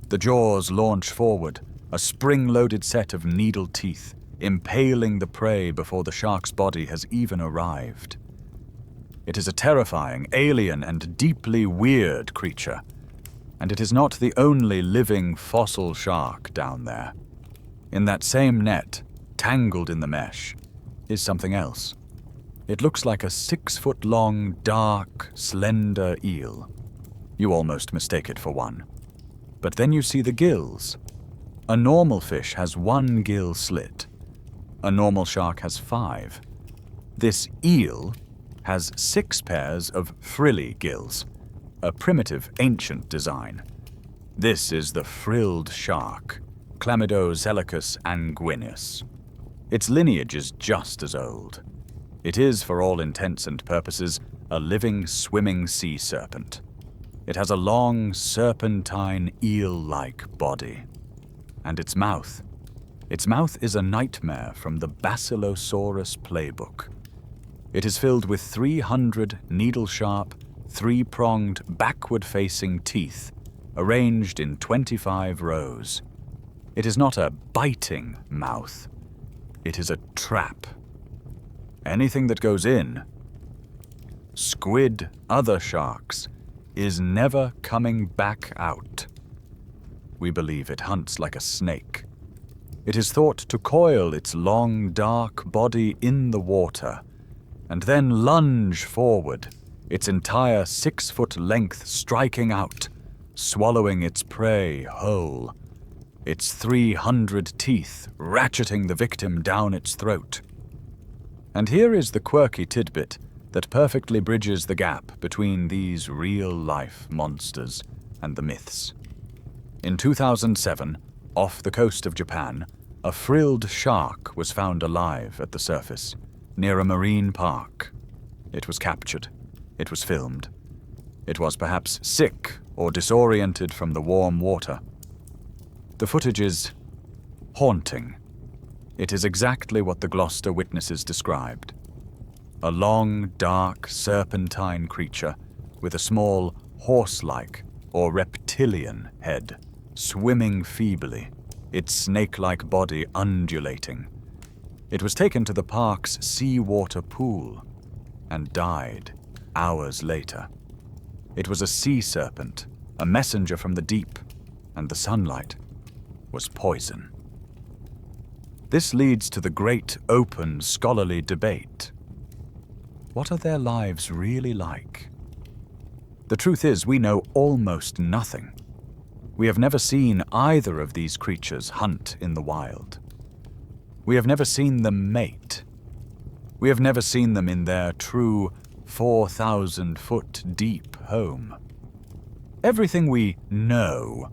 The jaws launch forward, a spring-loaded set of needle teeth, impaling the prey before the shark's body has even arrived. It is a terrifying, alien, and deeply weird creature, and it is not the only living fossil shark down there. In that same net, tangled in the mesh, is something else. It looks like a 6-foot-long, dark, slender eel. You almost mistake it for one. But then you see the gills. A normal fish has 1 gill slit. A normal shark has 5. This eel has 6 pairs of frilly gills, a primitive, ancient design. This is the frilled shark, Chlamydozelicus anguinus. Its lineage is just as old. It is, for all intents and purposes, a living, swimming sea serpent. It has a long, serpentine, eel-like body. And its mouth is a nightmare from the Basilosaurus playbook. It is filled with 300 needle-sharp, 3-pronged, backward-facing teeth, arranged in 25 rows. It is not a biting mouth. It is a trap. Anything that goes in, squid, other sharks, is never coming back out. We believe it hunts like a snake. It is thought to coil its long, dark body in the water, and then lunge forward, its entire 6-foot length striking out, swallowing its prey whole, its 300 teeth ratcheting the victim down its throat. And here is the quirky tidbit that perfectly bridges the gap between these real-life monsters and the myths. In 2007, off the coast of Japan, a frilled shark was found alive at the surface, near a marine park. It was captured. It was filmed. It was perhaps sick or disoriented from the warm water. The footage is haunting. It is exactly what the Gloucester witnesses described. A long, dark, serpentine creature with a small, horse-like or reptilian head, swimming feebly, its snake-like body undulating. It was taken to the park's seawater pool and died hours later. It was a sea serpent, a messenger from the deep, and the sunlight was poison. This leads to the great, open, scholarly debate. What are their lives really like? The truth is, we know almost nothing. We have never seen either of these creatures hunt in the wild. We have never seen them mate. We have never seen them in their true 4,000-foot deep home. Everything we know,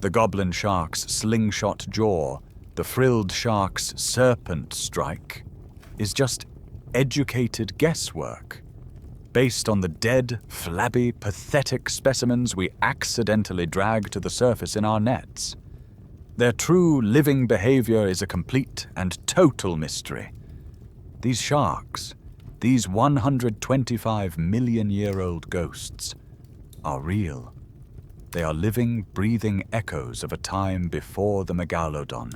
the goblin shark's slingshot jaw, the frilled shark's serpent strike, is just educated guesswork, based on the dead, flabby, pathetic specimens we accidentally drag to the surface in our nets. Their true living behavior is a complete and total mystery. These sharks, these 125-million-year-old ghosts, are real. They are living, breathing echoes of a time before the megalodon,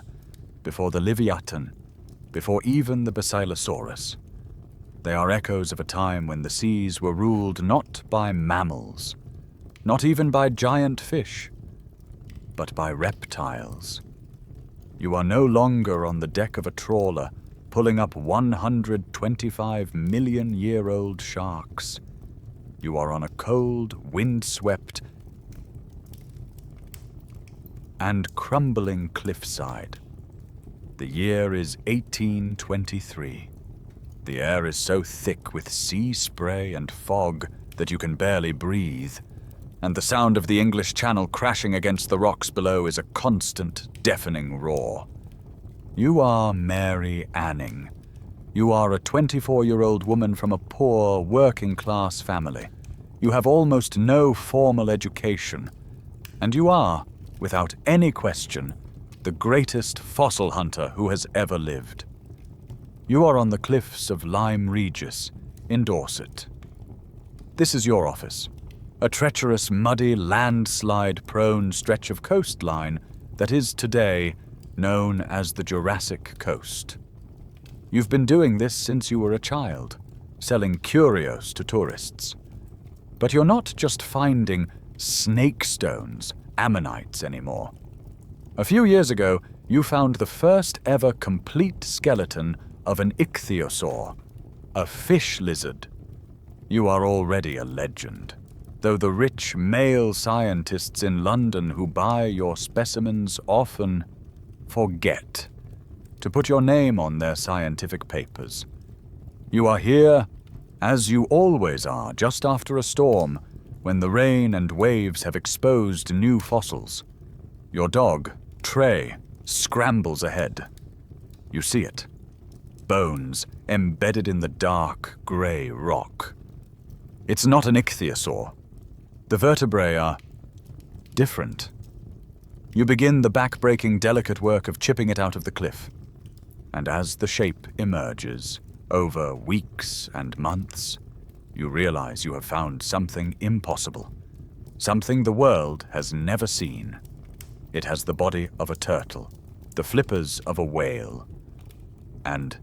before the Leviathan, before even the Basilosaurus. They are echoes of a time when the seas were ruled not by mammals, not even by giant fish, but by reptiles. You are no longer on the deck of a trawler pulling up 125-million-year-old sharks. You are on a cold, wind-swept, and crumbling cliffside. The year is 1823. The air is so thick with sea spray and fog that you can barely breathe, and the sound of the English Channel crashing against the rocks below is a constant, deafening roar. You are Mary Anning. You are a 24-year-old woman from a poor, working-class family. You have almost no formal education, and you are, without any question, the greatest fossil hunter who has ever lived. You are on the cliffs of Lyme Regis, in Dorset. This is your office, a treacherous, muddy, landslide-prone stretch of coastline that is today known as the Jurassic Coast. You've been doing this since you were a child, selling curios to tourists. But you're not just finding snake stones, ammonites anymore. A few years ago, you found the first ever complete skeleton of an ichthyosaur, a fish lizard. You are already a legend, though the rich male scientists in London who buy your specimens often forget to put your name on their scientific papers. You are here, as you always are, just after a storm, when the rain and waves have exposed new fossils. Your dog, Trey, scrambles ahead. You see it. Bones embedded in the dark, grey rock. It's not an ichthyosaur. The vertebrae are different. You begin the back-breaking, delicate work of chipping it out of the cliff. And as the shape emerges, over weeks and months, you realize you have found something impossible. Something the world has never seen. It has the body of a turtle, the flippers of a whale, and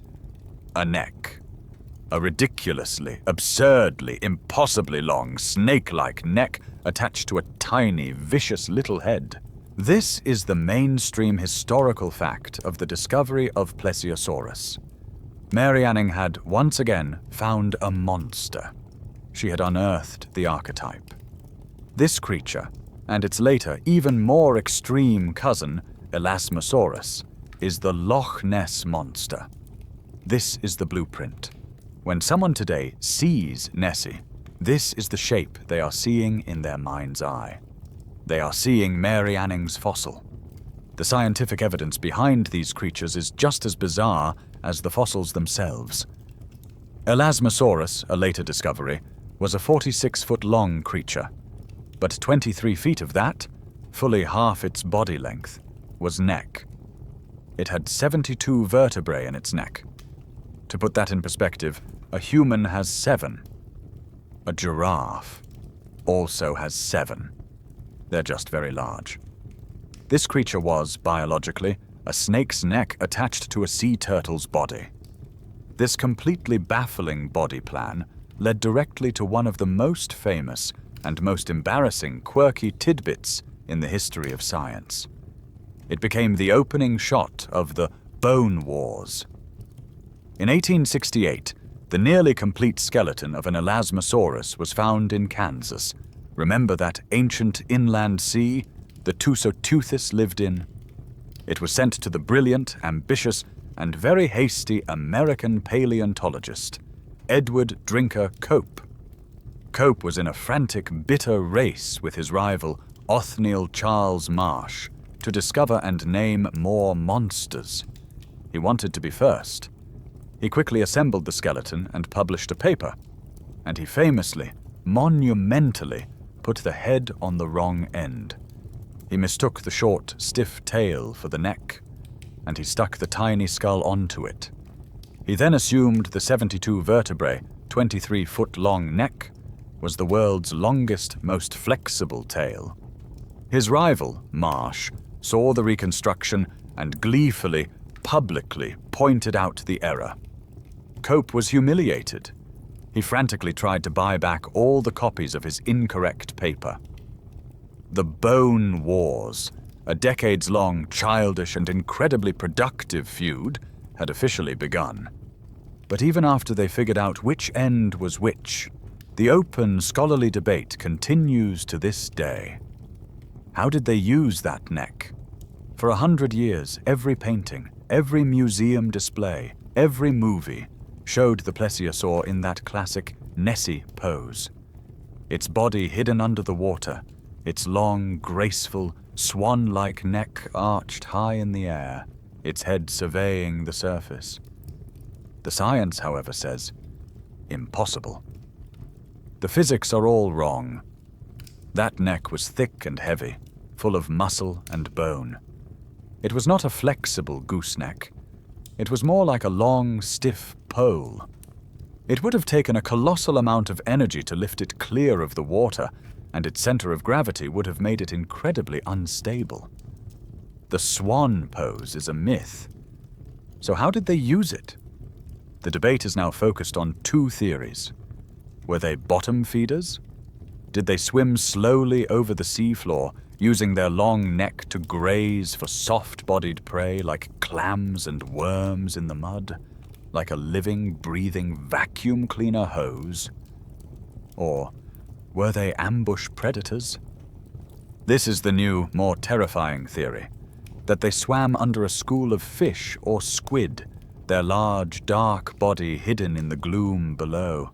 a neck. A ridiculously, absurdly, impossibly long, snake-like neck attached to a tiny, vicious little head. This is the mainstream historical fact of the discovery of Plesiosaurus. Mary Anning had once again found a monster. She had unearthed the archetype. This creature, and its later, even more extreme cousin, Elasmosaurus, is the Loch Ness Monster. This is the blueprint. When someone today sees Nessie, this is the shape they are seeing in their mind's eye. They are seeing Mary Anning's fossil. The scientific evidence behind these creatures is just as bizarre as the fossils themselves. Elasmosaurus, a later discovery, was a 46-foot-long creature, but 23 feet of that, fully half its body length, was neck. It had 72 vertebrae in its neck. To put that in perspective, a human has 7. A giraffe also has 7. They're just very large. This creature was, biologically, a snake's neck attached to a sea turtle's body. This completely baffling body plan led directly to one of the most famous and most embarrassing quirky tidbits in the history of science. It became the opening shot of the Bone Wars. In 1868, the nearly complete skeleton of an Elasmosaurus was found in Kansas. Remember that ancient inland sea the Tusoteuthis lived in? It was sent to the brilliant, ambitious, and very hasty American paleontologist, Edward Drinker Cope. Cope was in a frantic, bitter race with his rival, Othniel Charles Marsh, to discover and name more monsters. He wanted to be first. He quickly assembled the skeleton and published a paper, and he famously, monumentally, put the head on the wrong end. He mistook the short, stiff tail for the neck, and he stuck the tiny skull onto it. He then assumed the 72 vertebrae, 23-foot-long neck was the world's longest, most flexible tail. His rival, Marsh, saw the reconstruction and gleefully, publicly pointed out the error. Cope was humiliated. He frantically tried to buy back all the copies of his incorrect paper. The Bone Wars, a decades-long, childish and incredibly productive feud, had officially begun. But even after they figured out which end was which, The open scholarly debate continues to this day. How did they use that neck? For 100 years, every painting, every museum display, every movie showed the plesiosaur in that classic Nessie pose. Its body hidden under the water, its long, graceful, swan-like neck arched high in the air, its head surveying the surface. The science, however, says, impossible. The physics are all wrong. That neck was thick and heavy, full of muscle and bone. It was not a flexible gooseneck. It was more like a long, stiff pole. It would have taken a colossal amount of energy to lift it clear of the water, and its center of gravity would have made it incredibly unstable. The swan pose is a myth. So how did they use it? The debate is now focused on two theories. Were they bottom feeders? Did they swim slowly over the seafloor, using their long neck to graze for soft-bodied prey like clams and worms in the mud, like a living, breathing vacuum cleaner hose? Or were they ambush predators? This is the new, more terrifying theory, that they swam under a school of fish or squid, their large, dark body hidden in the gloom below,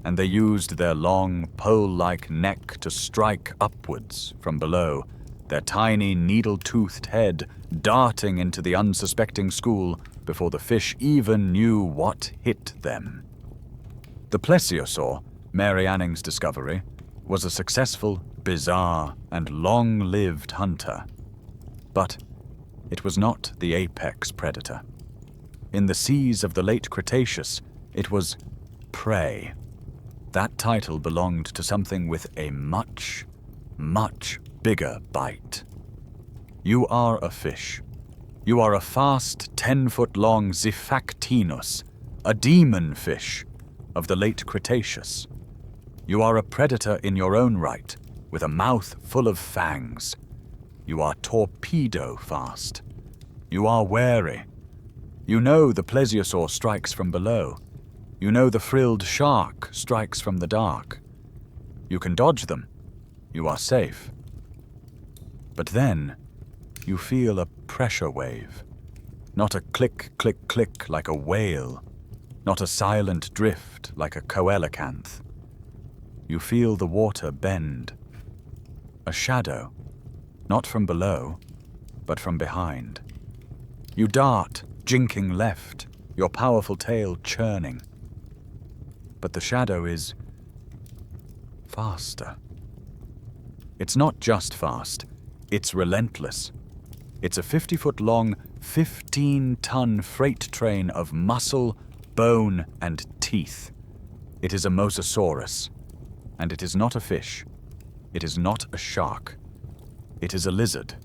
and they used their long, pole-like neck to strike upwards from below, their tiny, needle-toothed head darting into the unsuspecting school before the fish even knew what hit them. The plesiosaur, Mary Anning's discovery, was a successful, bizarre, and long-lived hunter. But it was not the apex predator. In the seas of the late Cretaceous, it was prey. That title belonged to something with a much, much bigger bite. You are a fish. You are a fast, 10-foot-long Xiphactinus, a demon fish of the late Cretaceous. You are a predator in your own right, with a mouth full of fangs. You are torpedo fast. You are wary. You know the plesiosaur strikes from below. You know the frilled shark strikes from the dark. You can dodge them. You are safe. But then, you feel a pressure wave. Not a click, click, click like a whale. Not a silent drift like a coelacanth. You feel the water bend. A shadow, not from below, but from behind. You dart, jinking left, your powerful tail churning. But the shadow is faster. It's not just fast, it's relentless. It's a 50-foot-long, 15-ton freight train of muscle, bone, and teeth. It is a mosasaurus, and it is not a fish. It is not a shark. It is a lizard.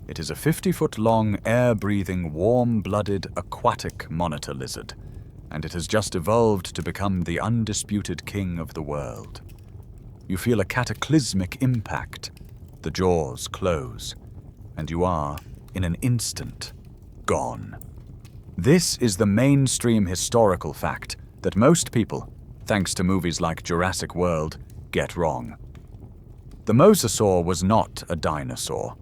It is a 50-foot-long, air-breathing, warm-blooded, aquatic monitor lizard, and it has just evolved to become the undisputed king of the world. You feel a cataclysmic impact. The jaws close, and you are, in an instant, gone. This is the mainstream historical fact that most people, thanks to movies like Jurassic World, get wrong. The mosasaur was not a dinosaur.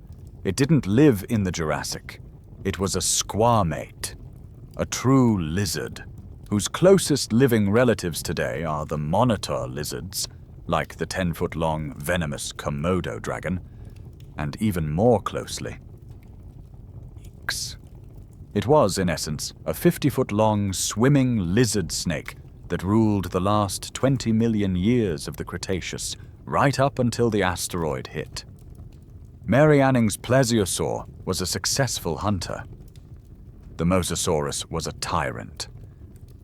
It didn't live in the Jurassic. It was a squamate, a true lizard, whose closest living relatives today are the monitor lizards, like the 10-foot-long venomous Komodo dragon, and even more closely, it was, in essence, a 50-foot-long swimming lizard snake that ruled the last 20 million years of the Cretaceous, right up until the asteroid hit. Mary Anning's plesiosaur was a successful hunter. The mosasaurus was a tyrant.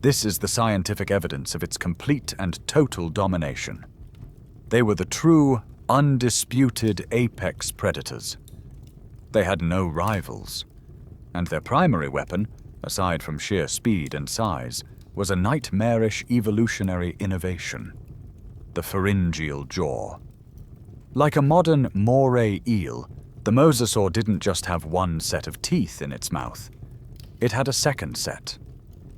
This is the scientific evidence of its complete and total domination. They were the true, undisputed apex predators. They had no rivals, and their primary weapon, aside from sheer speed and size, was a nightmarish evolutionary innovation: the pharyngeal jaw. Like a modern moray eel, the mosasaur didn't just have one set of teeth in its mouth. It had a second set,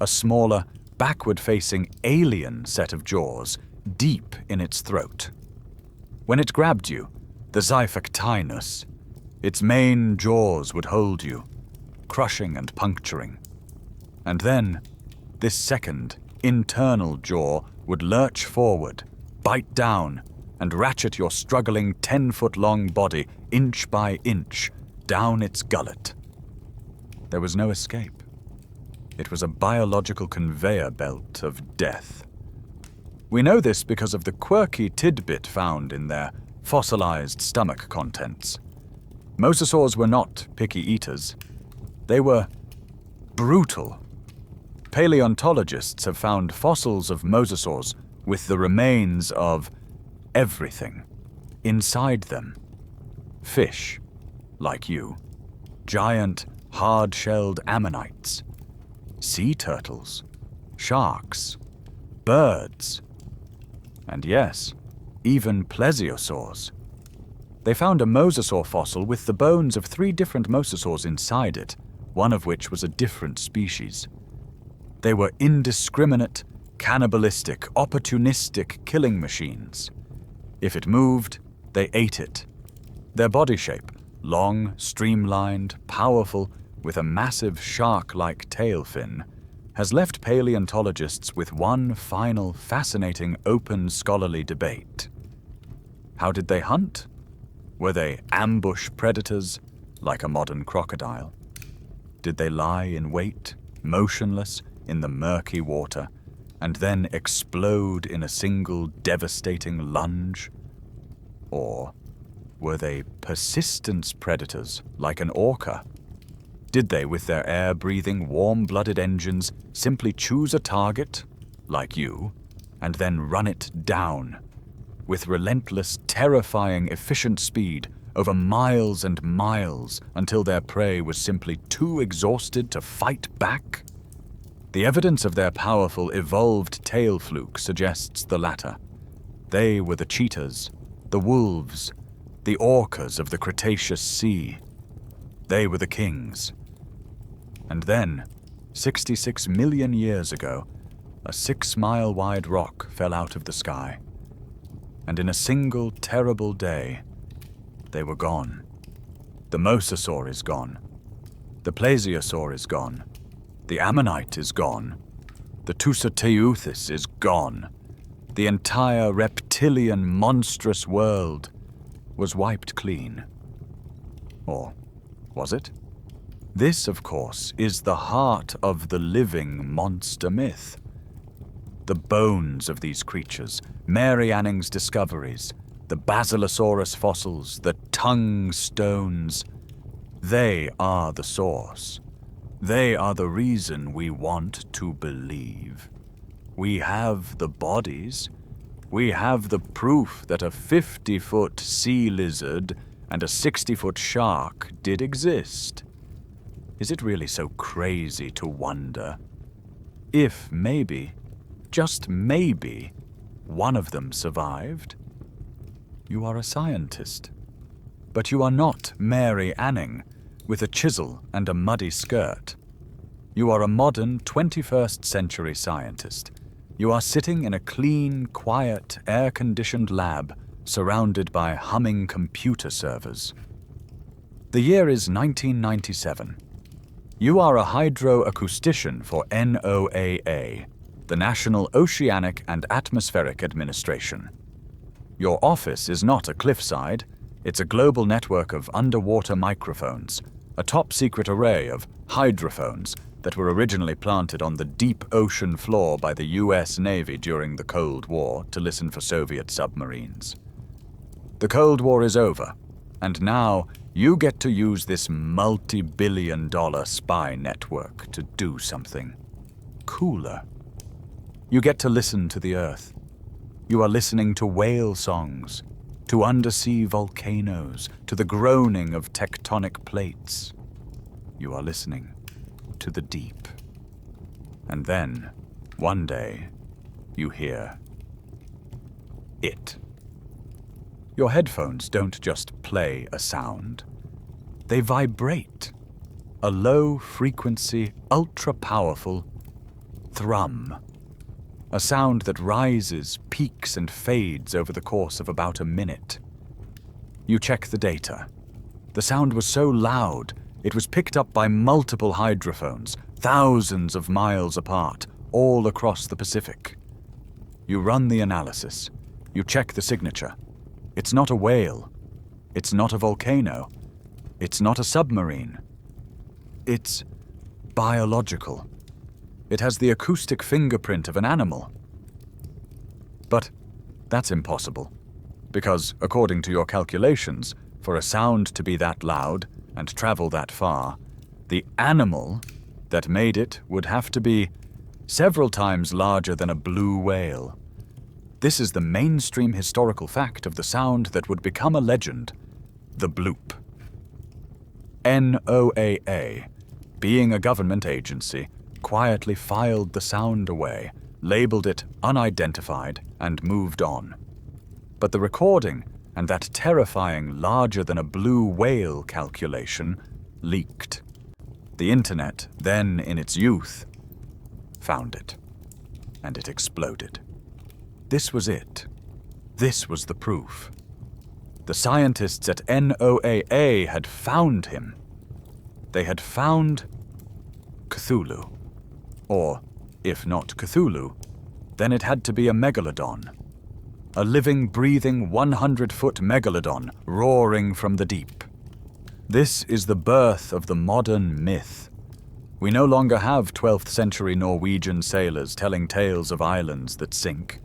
a smaller, backward-facing alien set of jaws deep in its throat. When it grabbed you, the xiphactinus, its main jaws would hold you, crushing and puncturing. And then, this second, internal jaw would lurch forward, bite down, and ratchet your struggling 10-foot-long body inch by inch down its gullet. There was no escape. It was a biological conveyor belt of death. We know this because of the quirky tidbit found in their fossilized stomach contents. Mosasaurs were not picky eaters. They were brutal. Paleontologists have found fossils of mosasaurs with the remains of everything inside them. Fish, like you. Giant, hard-shelled ammonites. Sea turtles. Sharks. Birds. And yes, even plesiosaurs. They found a mosasaur fossil with the bones of 3 different mosasaurs inside it, one of which was a different species. They were indiscriminate, cannibalistic, opportunistic killing machines. If it moved, they ate it. Their body shape, long, streamlined, powerful, with a massive shark-like tail fin, has left paleontologists with one final, fascinating, open scholarly debate. How did they hunt? Were they ambush predators, like a modern crocodile? Did they lie in wait, motionless, in the murky water, and then explode in a single devastating lunge? Or were they persistence predators, like an orca? Did they, with their air-breathing, warm-blooded engines, simply choose a target, like you, and then run it down, with relentless, terrifying, efficient speed, over miles and miles, until their prey was simply too exhausted to fight back? The evidence of their powerful, evolved tail fluke suggests the latter. They were the cheetahs, the wolves, the orcas of the Cretaceous Sea. They were the kings. And then, 66 million years ago, a 6-mile-wide rock fell out of the sky. And in a single terrible day, they were gone. The mosasaur is gone. The plesiosaur is gone. The ammonite is gone. The Tusateuthis is gone. The entire reptilian monstrous world was wiped clean. Or was it? This, of course, is the heart of the living monster myth. The bones of these creatures, Mary Anning's discoveries, the Basilosaurus fossils, the tongue stones, they are the source. They are the reason we want to believe. We have the bodies. We have the proof that a 50-foot sea lizard and a 60-foot shark did exist. Is it really so crazy to wonder if maybe, just maybe, one of them survived? You are a scientist, but you are not Mary Anning with a chisel and a muddy skirt. You are a modern 21st century scientist. You are sitting in a clean, quiet, air-conditioned lab surrounded by humming computer servers. The year is 1997. You are a hydroacoustician for NOAA, the National Oceanic and Atmospheric Administration. Your office is not a cliffside, it's a global network of underwater microphones, a top-secret array of hydrophones that were originally planted on the deep ocean floor by the US Navy during the Cold War to listen for Soviet submarines. The Cold War is over, and now you get to use this multi-billion-dollar spy network to do something cooler. You get to listen to the Earth. You are listening to whale songs, to undersea volcanoes, to the groaning of tectonic plates. You are listening to the deep. And then, one day, you hear it. Your headphones don't just play a sound. They vibrate. A low-frequency, ultra-powerful thrum. a sound that rises, peaks, and fades over the course of about a minute. You check the data. The sound was so loud, it was picked up by multiple hydrophones, thousands of miles apart, all across the Pacific. You run the analysis. You check the signature. It's not a whale. It's not a volcano. It's not a submarine. It's biological. It has the acoustic fingerprint of an animal. But that's impossible, because according to your calculations, for a sound to be that loud and travel that far, the animal that made it would have to be several times larger than a blue whale. This is the mainstream historical fact of the sound that would become a legend, the bloop. NOAA, being a government agency, quietly filed the sound away, labeled it unidentified, and moved on. But the recording and that terrifying larger than a blue whale calculation leaked. The internet, then in its youth, found it, and it exploded. This was it. This was the proof. The scientists at NOAA had found him. They had found Cthulhu. Or, if not Cthulhu, then it had to be a megalodon. A living, breathing 100-foot megalodon roaring from the deep. This is the birth of the modern myth. We no longer have 12th century Norwegian sailors telling tales of islands that sink.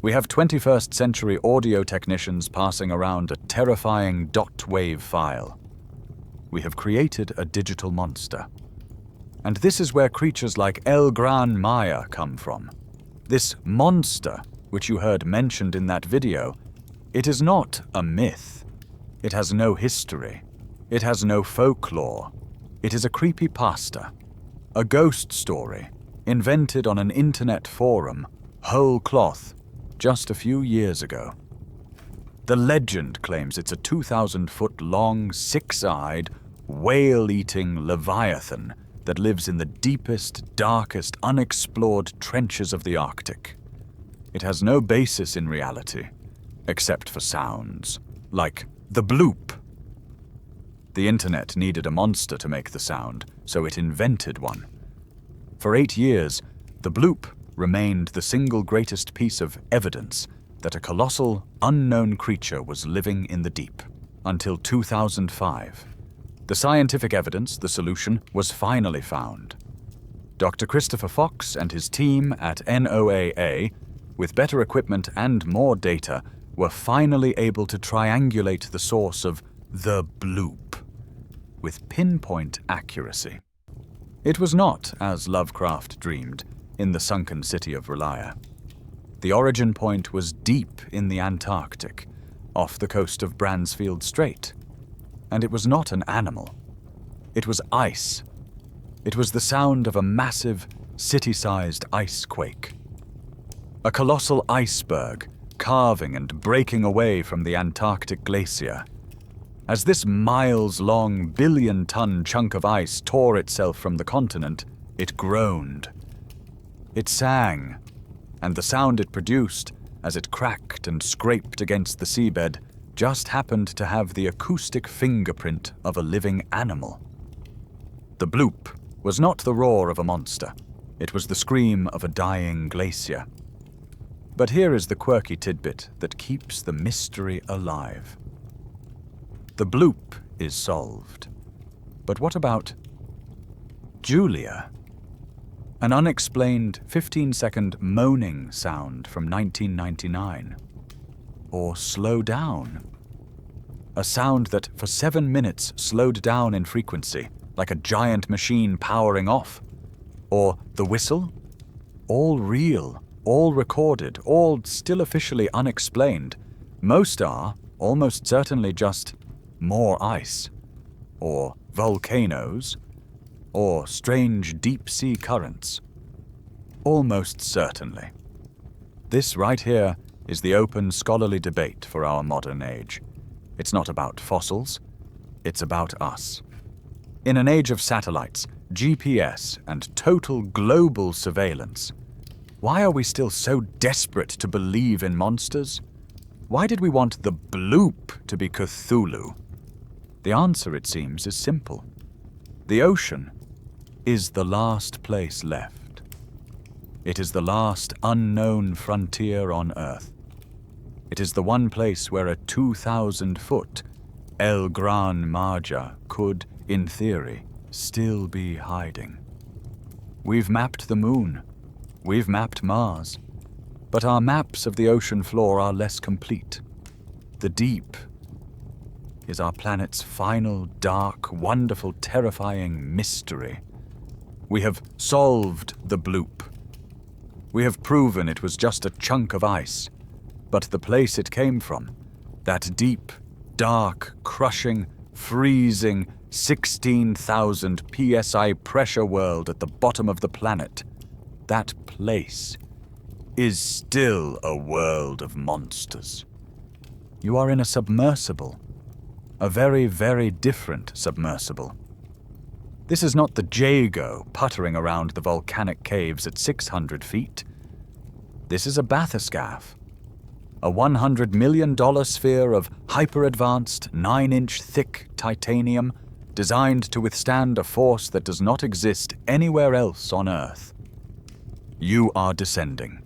We have 21st century audio technicians passing around a terrifying dot-wave file. We have created a digital monster. And this is where creatures like El Gran Maya come from. This monster, which you heard mentioned in that video, it is not a myth. It has no history. It has no folklore. It is a creepypasta, a ghost story, invented on an internet forum, whole cloth, just a few years ago. The legend claims it's a 2,000-foot-long, six-eyed, whale-eating leviathan that lives in the deepest, darkest, unexplored trenches of the Arctic. It has no basis in reality, except for sounds, like the bloop. The internet needed a monster to make the sound, so it invented one. For 8 years, the bloop remained the single greatest piece of evidence that a colossal, unknown creature was living in the deep, until 2005. The scientific evidence, the solution, was finally found. Dr. Christopher Fox and his team at NOAA, with better equipment and more data, were finally able to triangulate the source of the bloop with pinpoint accuracy. It was not, as Lovecraft dreamed, in the sunken city of Relia. The origin point was deep in the Antarctic, off the coast of Bransfield Strait. And it was not an animal. It was ice. It was the sound of a massive, city-sized ice quake. A colossal iceberg carving and breaking away from the Antarctic glacier. As this miles-long, billion-ton chunk of ice tore itself from the continent, it groaned. It sang, and the sound it produced, as it cracked and scraped against the seabed, just happened to have the acoustic fingerprint of a living animal. The bloop was not the roar of a monster. It was the scream of a dying glacier. But here is the quirky tidbit that keeps the mystery alive. The bloop is solved. But what about Julia? An unexplained 15-second moaning sound from 1999. Or Slow Down. A sound that for 7 minutes slowed down in frequency, like a giant machine powering off. Or The Whistle. All real, all recorded, all still officially unexplained. Most are, almost certainly, just more ice. Or volcanoes. Or strange deep-sea currents. Almost certainly. This right here is the open scholarly debate for our modern age. It's not about fossils, it's about us. In an age of satellites, GPS, and total global surveillance, Why are we still so desperate to believe in monsters? Why did we want the bloop to be Cthulhu? The answer, it seems, is simple. The ocean is the last place left. It is the last unknown frontier on Earth. It is the one place where a 2,000-foot El Gran Marja could, in theory, still be hiding. We've mapped the moon. We've mapped Mars. But our maps of the ocean floor are less complete. The deep is our planet's final, dark, wonderful, terrifying mystery. We have solved the bloop. We have proven it was just a chunk of ice. But the place it came from, that deep, dark, crushing, freezing, 16,000 psi pressure world at the bottom of the planet, that place is still a world of monsters. You are in a submersible, a very, very different submersible. This is not the Jago puttering around the volcanic caves at 600 feet. This is a bathyscaphe, a $100 million sphere of hyper-advanced, 9-inch thick titanium designed to withstand a force that does not exist anywhere else on Earth. You are descending.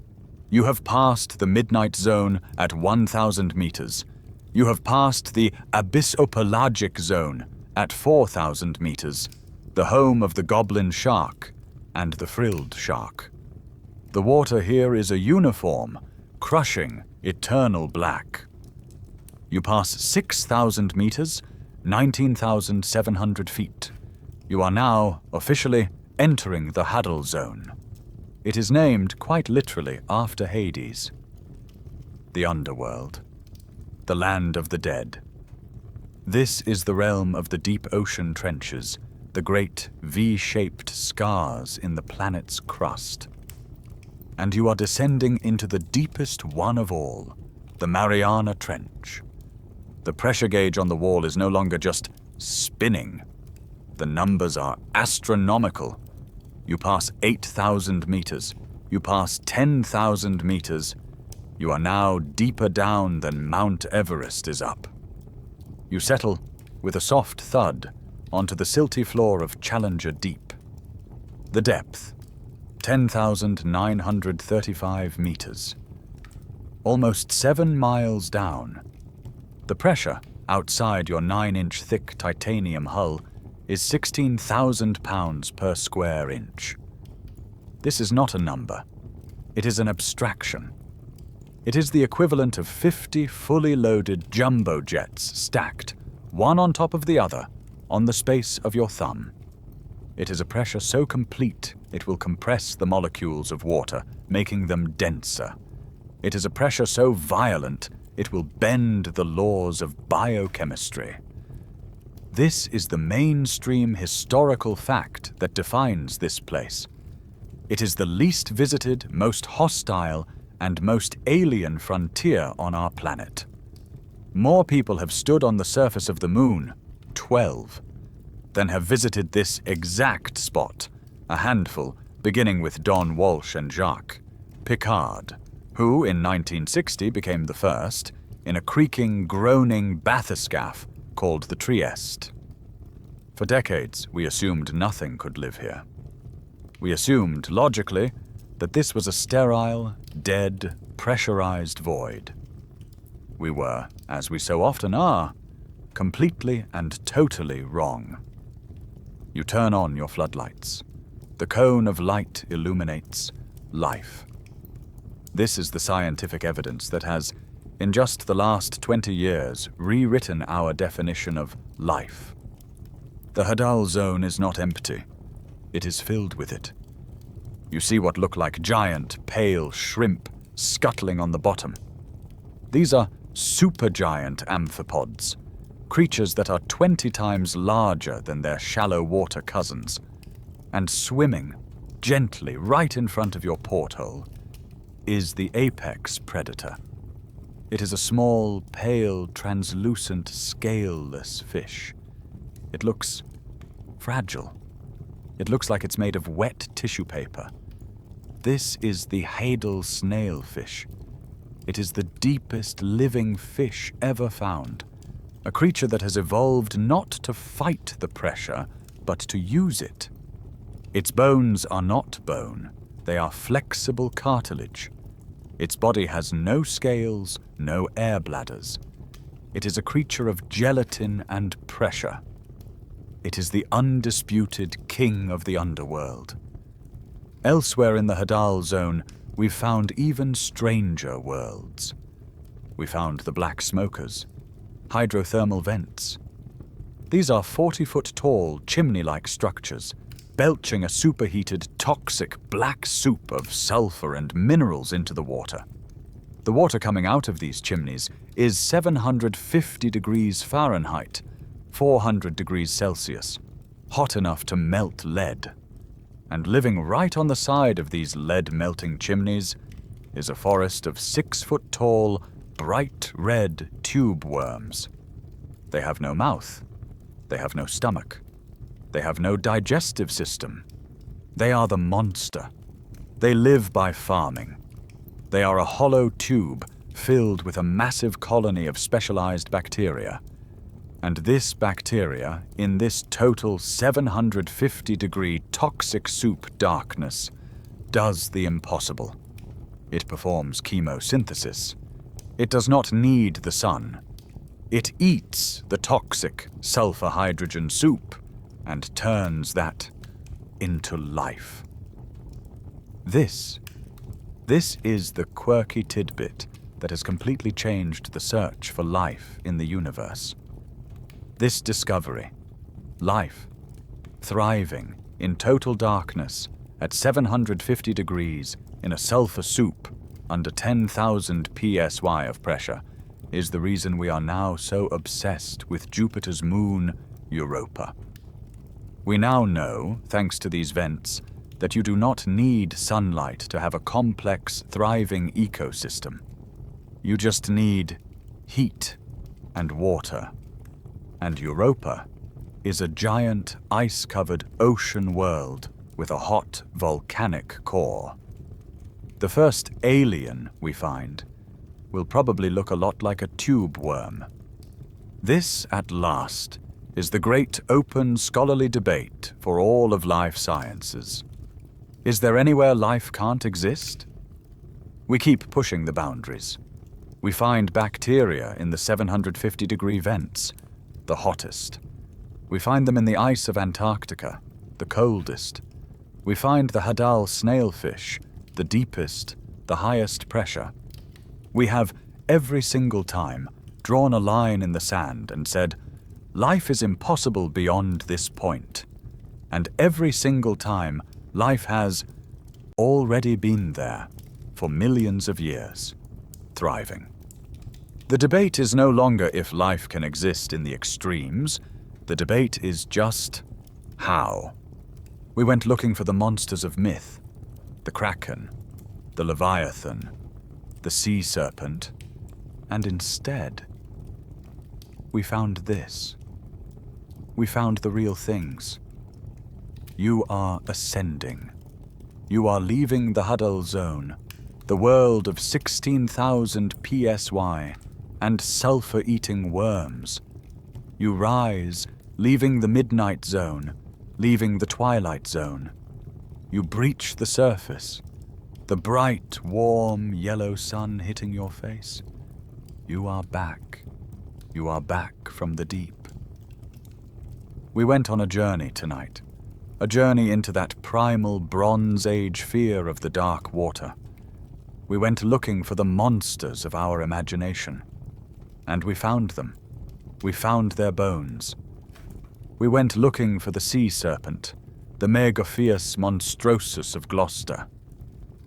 You have passed the midnight zone at 1,000 meters. You have passed the abyssopelagic zone at 4,000 meters, the home of the goblin shark and the frilled shark. The water here is a uniform, crushing, eternal black. You pass 6,000 meters, 19,700 feet. You are now, officially, entering the Hadal Zone. It is named, quite literally, after Hades. The underworld. The land of the dead. This is the realm of the deep ocean trenches, the great V-shaped scars in the planet's crust. And you are descending into the deepest one of all, the Mariana Trench. The pressure gauge on the wall is no longer just spinning. The numbers are astronomical. You pass 8,000 meters. You pass 10,000 meters. You are now deeper down than Mount Everest is up. You settle, with a soft thud, onto the silty floor of Challenger Deep. The depth, 10,935 meters. Almost 7 miles down. The pressure, outside your 9-inch thick titanium hull, is 16,000 pounds per square inch. This is not a number. It is an abstraction. It is the equivalent of 50 fully loaded jumbo jets stacked, one on top of the other, on the space of your thumb. It is a pressure so complete it will compress the molecules of water, making them denser. It is a pressure so violent it will bend the laws of biochemistry. This is the mainstream historical fact that defines this place. It is the least visited, most hostile, and most alien frontier on our planet. More people have stood on the surface of the moon, 12, than have visited this exact spot, a handful, beginning with Don Walsh and Jacques Picard, who in 1960 became the first, in a creaking, groaning bathyscaphe called the Trieste. For decades, we assumed nothing could live here. We assumed, logically, that this was a sterile, dead, pressurized void. We were, as we so often are, completely and totally wrong. You turn on your floodlights. The cone of light illuminates life. This is the scientific evidence that has, in just the last 20 years, rewritten our definition of life. The Hadal Zone is not empty. It is filled with it. You see what look like giant, pale shrimp scuttling on the bottom. These are supergiant amphipods, creatures that are 20 times larger than their shallow water cousins, and swimming gently right in front of your porthole is the apex predator. It is a small, pale, translucent, scaleless fish. It looks fragile. It looks like it's made of wet tissue paper. This is the Hadal snailfish. It is the deepest living fish ever found, a creature that has evolved not to fight the pressure, but to use it. Its bones are not bone, they are flexible cartilage. Its body has no scales, no air bladders. It is a creature of gelatin and pressure. It is the undisputed king of the underworld. Elsewhere in the Hadal zone, we've found even stranger worlds. We found the black smokers, hydrothermal vents. These are 40-foot-tall, chimney-like structures, belching a superheated, toxic black soup of sulfur and minerals into the water. The water coming out of these chimneys is 750 degrees Fahrenheit, 400 degrees Celsius, hot enough to melt lead. And living right on the side of these lead-melting chimneys is a forest of 6-foot-tall, bright red tube worms. They have no mouth. They have no stomach. They have no digestive system. They are the monster. They live by farming. They are a hollow tube filled with a massive colony of specialized bacteria. And this bacteria, in this total 750-degree toxic soup darkness, does the impossible. It performs chemosynthesis. It does not need the sun. It eats the toxic sulfur-hydrogen soup and turns that into life. This is the quirky tidbit that has completely changed the search for life in the universe. This discovery, life, thriving in total darkness at 750 degrees in a sulfur soup under 10,000 psi of pressure, is the reason we are now so obsessed with Jupiter's moon, Europa. We now know, thanks to these vents, that you do not need sunlight to have a complex, thriving ecosystem. You just need heat and water. And Europa is a giant, ice-covered ocean world with a hot, volcanic core. The first alien we find will probably look a lot like a tube worm. This, at last, is the great open scholarly debate for all of life sciences. Is there anywhere life can't exist? We keep pushing the boundaries. We find bacteria in the 750-degree vents, the hottest. We find them in the ice of Antarctica, the coldest. We find the Hadal snailfish, the deepest, the highest pressure. We have, every single time, drawn a line in the sand and said, life is impossible beyond this point. And every single time, life has already been there for millions of years, thriving. The debate is no longer if life can exist in the extremes. The debate is just how. We went looking for the monsters of myth, the kraken, the leviathan, the sea serpent, and instead, we found this. We found the real things. You are ascending. You are leaving the Hadal zone, the world of 16,000 psi and sulfur-eating worms. You rise, leaving the midnight zone, leaving the twilight zone. You breach the surface, the bright, warm, yellow sun hitting your face. You are back. You are back from the deep. We went on a journey tonight, a journey into that primal Bronze Age fear of the dark water. We went looking for the monsters of our imagination. And we found them. We found their bones. We went looking for the sea serpent, the Megaphaeus monstrosus of Gloucester.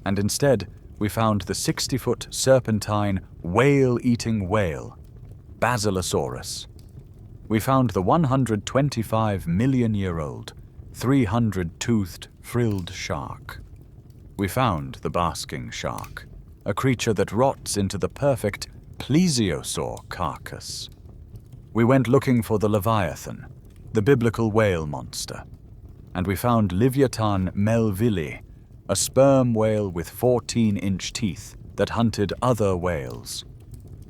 And instead, we found the 60-foot serpentine whale-eating whale, Basilosaurus. We found the 125-million-year-old, 300-toothed frilled shark. We found the basking shark, a creature that rots into the perfect plesiosaur carcass. We went looking for the leviathan, the biblical whale monster, and we found Livyatan melville, a sperm whale with 14-inch teeth that hunted other whales.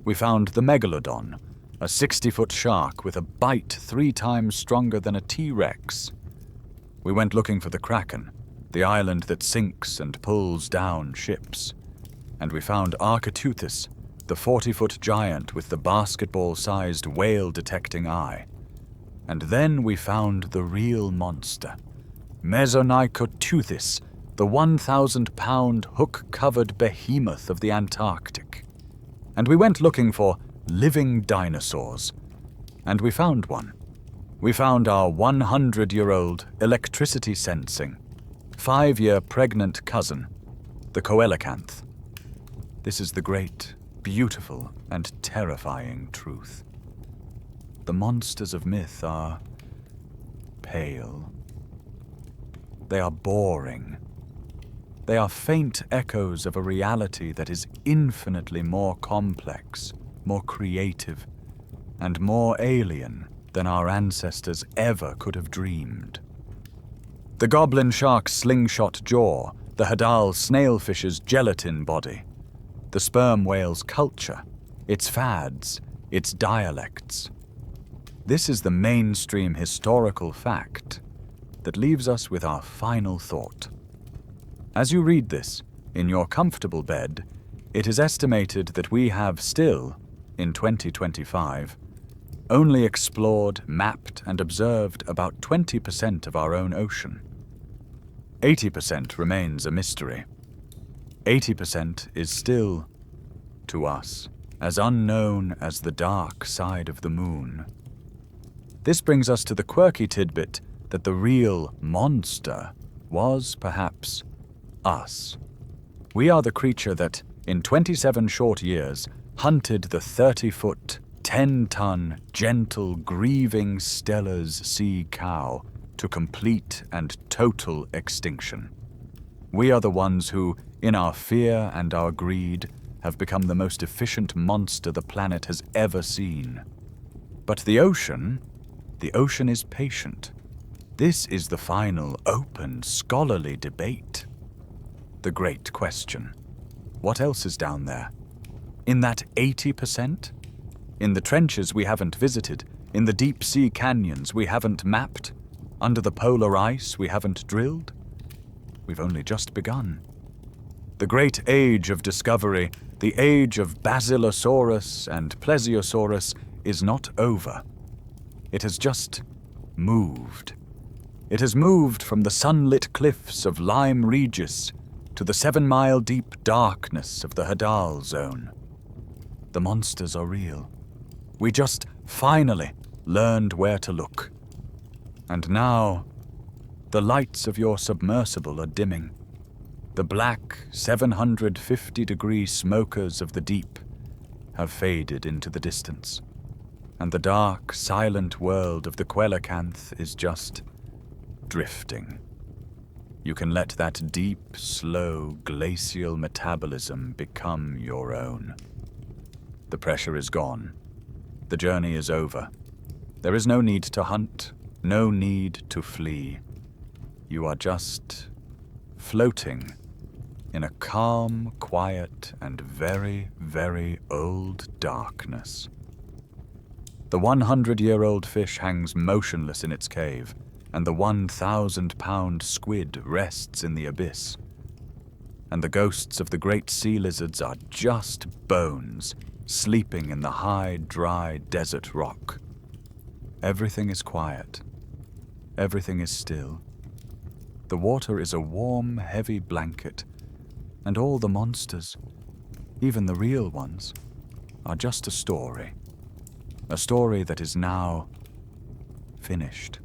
We found the megalodon, a 60-foot shark with a bite 3 times stronger than a T-Rex. We went looking for the kraken, the island that sinks and pulls down ships. And we found Architeuthis, the 40-foot giant with the basketball-sized whale-detecting eye. And then we found the real monster, Mesonychoteuthis, the 1,000-pound hook-covered behemoth of the Antarctic. And we went looking for living dinosaurs. And we found one. We found our 100-year-old electricity-sensing, 5-year pregnant cousin, the coelacanth. This is the great, beautiful, and terrifying truth. The monsters of myth are pale. They are boring. They are faint echoes of a reality that is infinitely more complex, more creative, and more alien than our ancestors ever could have dreamed. The goblin shark's slingshot jaw, the Hadal snailfish's gelatin body, the sperm whale's culture, its fads, its dialects. This is the mainstream historical fact that leaves us with our final thought. As you read this, in your comfortable bed, it is estimated that we have still, in 2025, only explored, mapped, and observed about 20% of our own ocean. 80% remains a mystery. 80% is still, to us, as unknown as the dark side of the moon. This brings us to the quirky tidbit that the real monster was, perhaps, us. We are the creature that, in 27 short years, hunted the 30-foot, 10-ton, gentle, grieving Steller's sea cow to complete and total extinction. We are the ones who, in our fear and our greed, have become the most efficient monster the planet has ever seen. But the ocean is patient. This is the final, open, scholarly debate. The great question. What else is down there? In that 80%? In the trenches we haven't visited, in the deep sea canyons we haven't mapped, under the polar ice we haven't drilled? We've only just begun. The great age of discovery, the age of Basilosaurus and Plesiosaurus, is not over. It has just moved. It has moved from the sunlit cliffs of Lyme Regis to the 7-mile-deep darkness of the Hadal Zone. The monsters are real. We just finally learned where to look. And now, the lights of your submersible are dimming. The black, 750-degree smokers of the deep have faded into the distance, and the dark, silent world of the coelacanth is just drifting. You can let that deep, slow, glacial metabolism become your own. The pressure is gone. The journey is over. There is no need to hunt, no need to flee. You are just floating in a calm, quiet, and very, very old darkness. The 100-year-old fish hangs motionless in its cave, and the 1,000-pound squid rests in the abyss. And the ghosts of the great sea lizards are just bones, sleeping in the high, dry desert rock. Everything is quiet. Everything is still. The water is a warm, heavy blanket, and all the monsters, even the real ones, are just a story. A story that is now finished.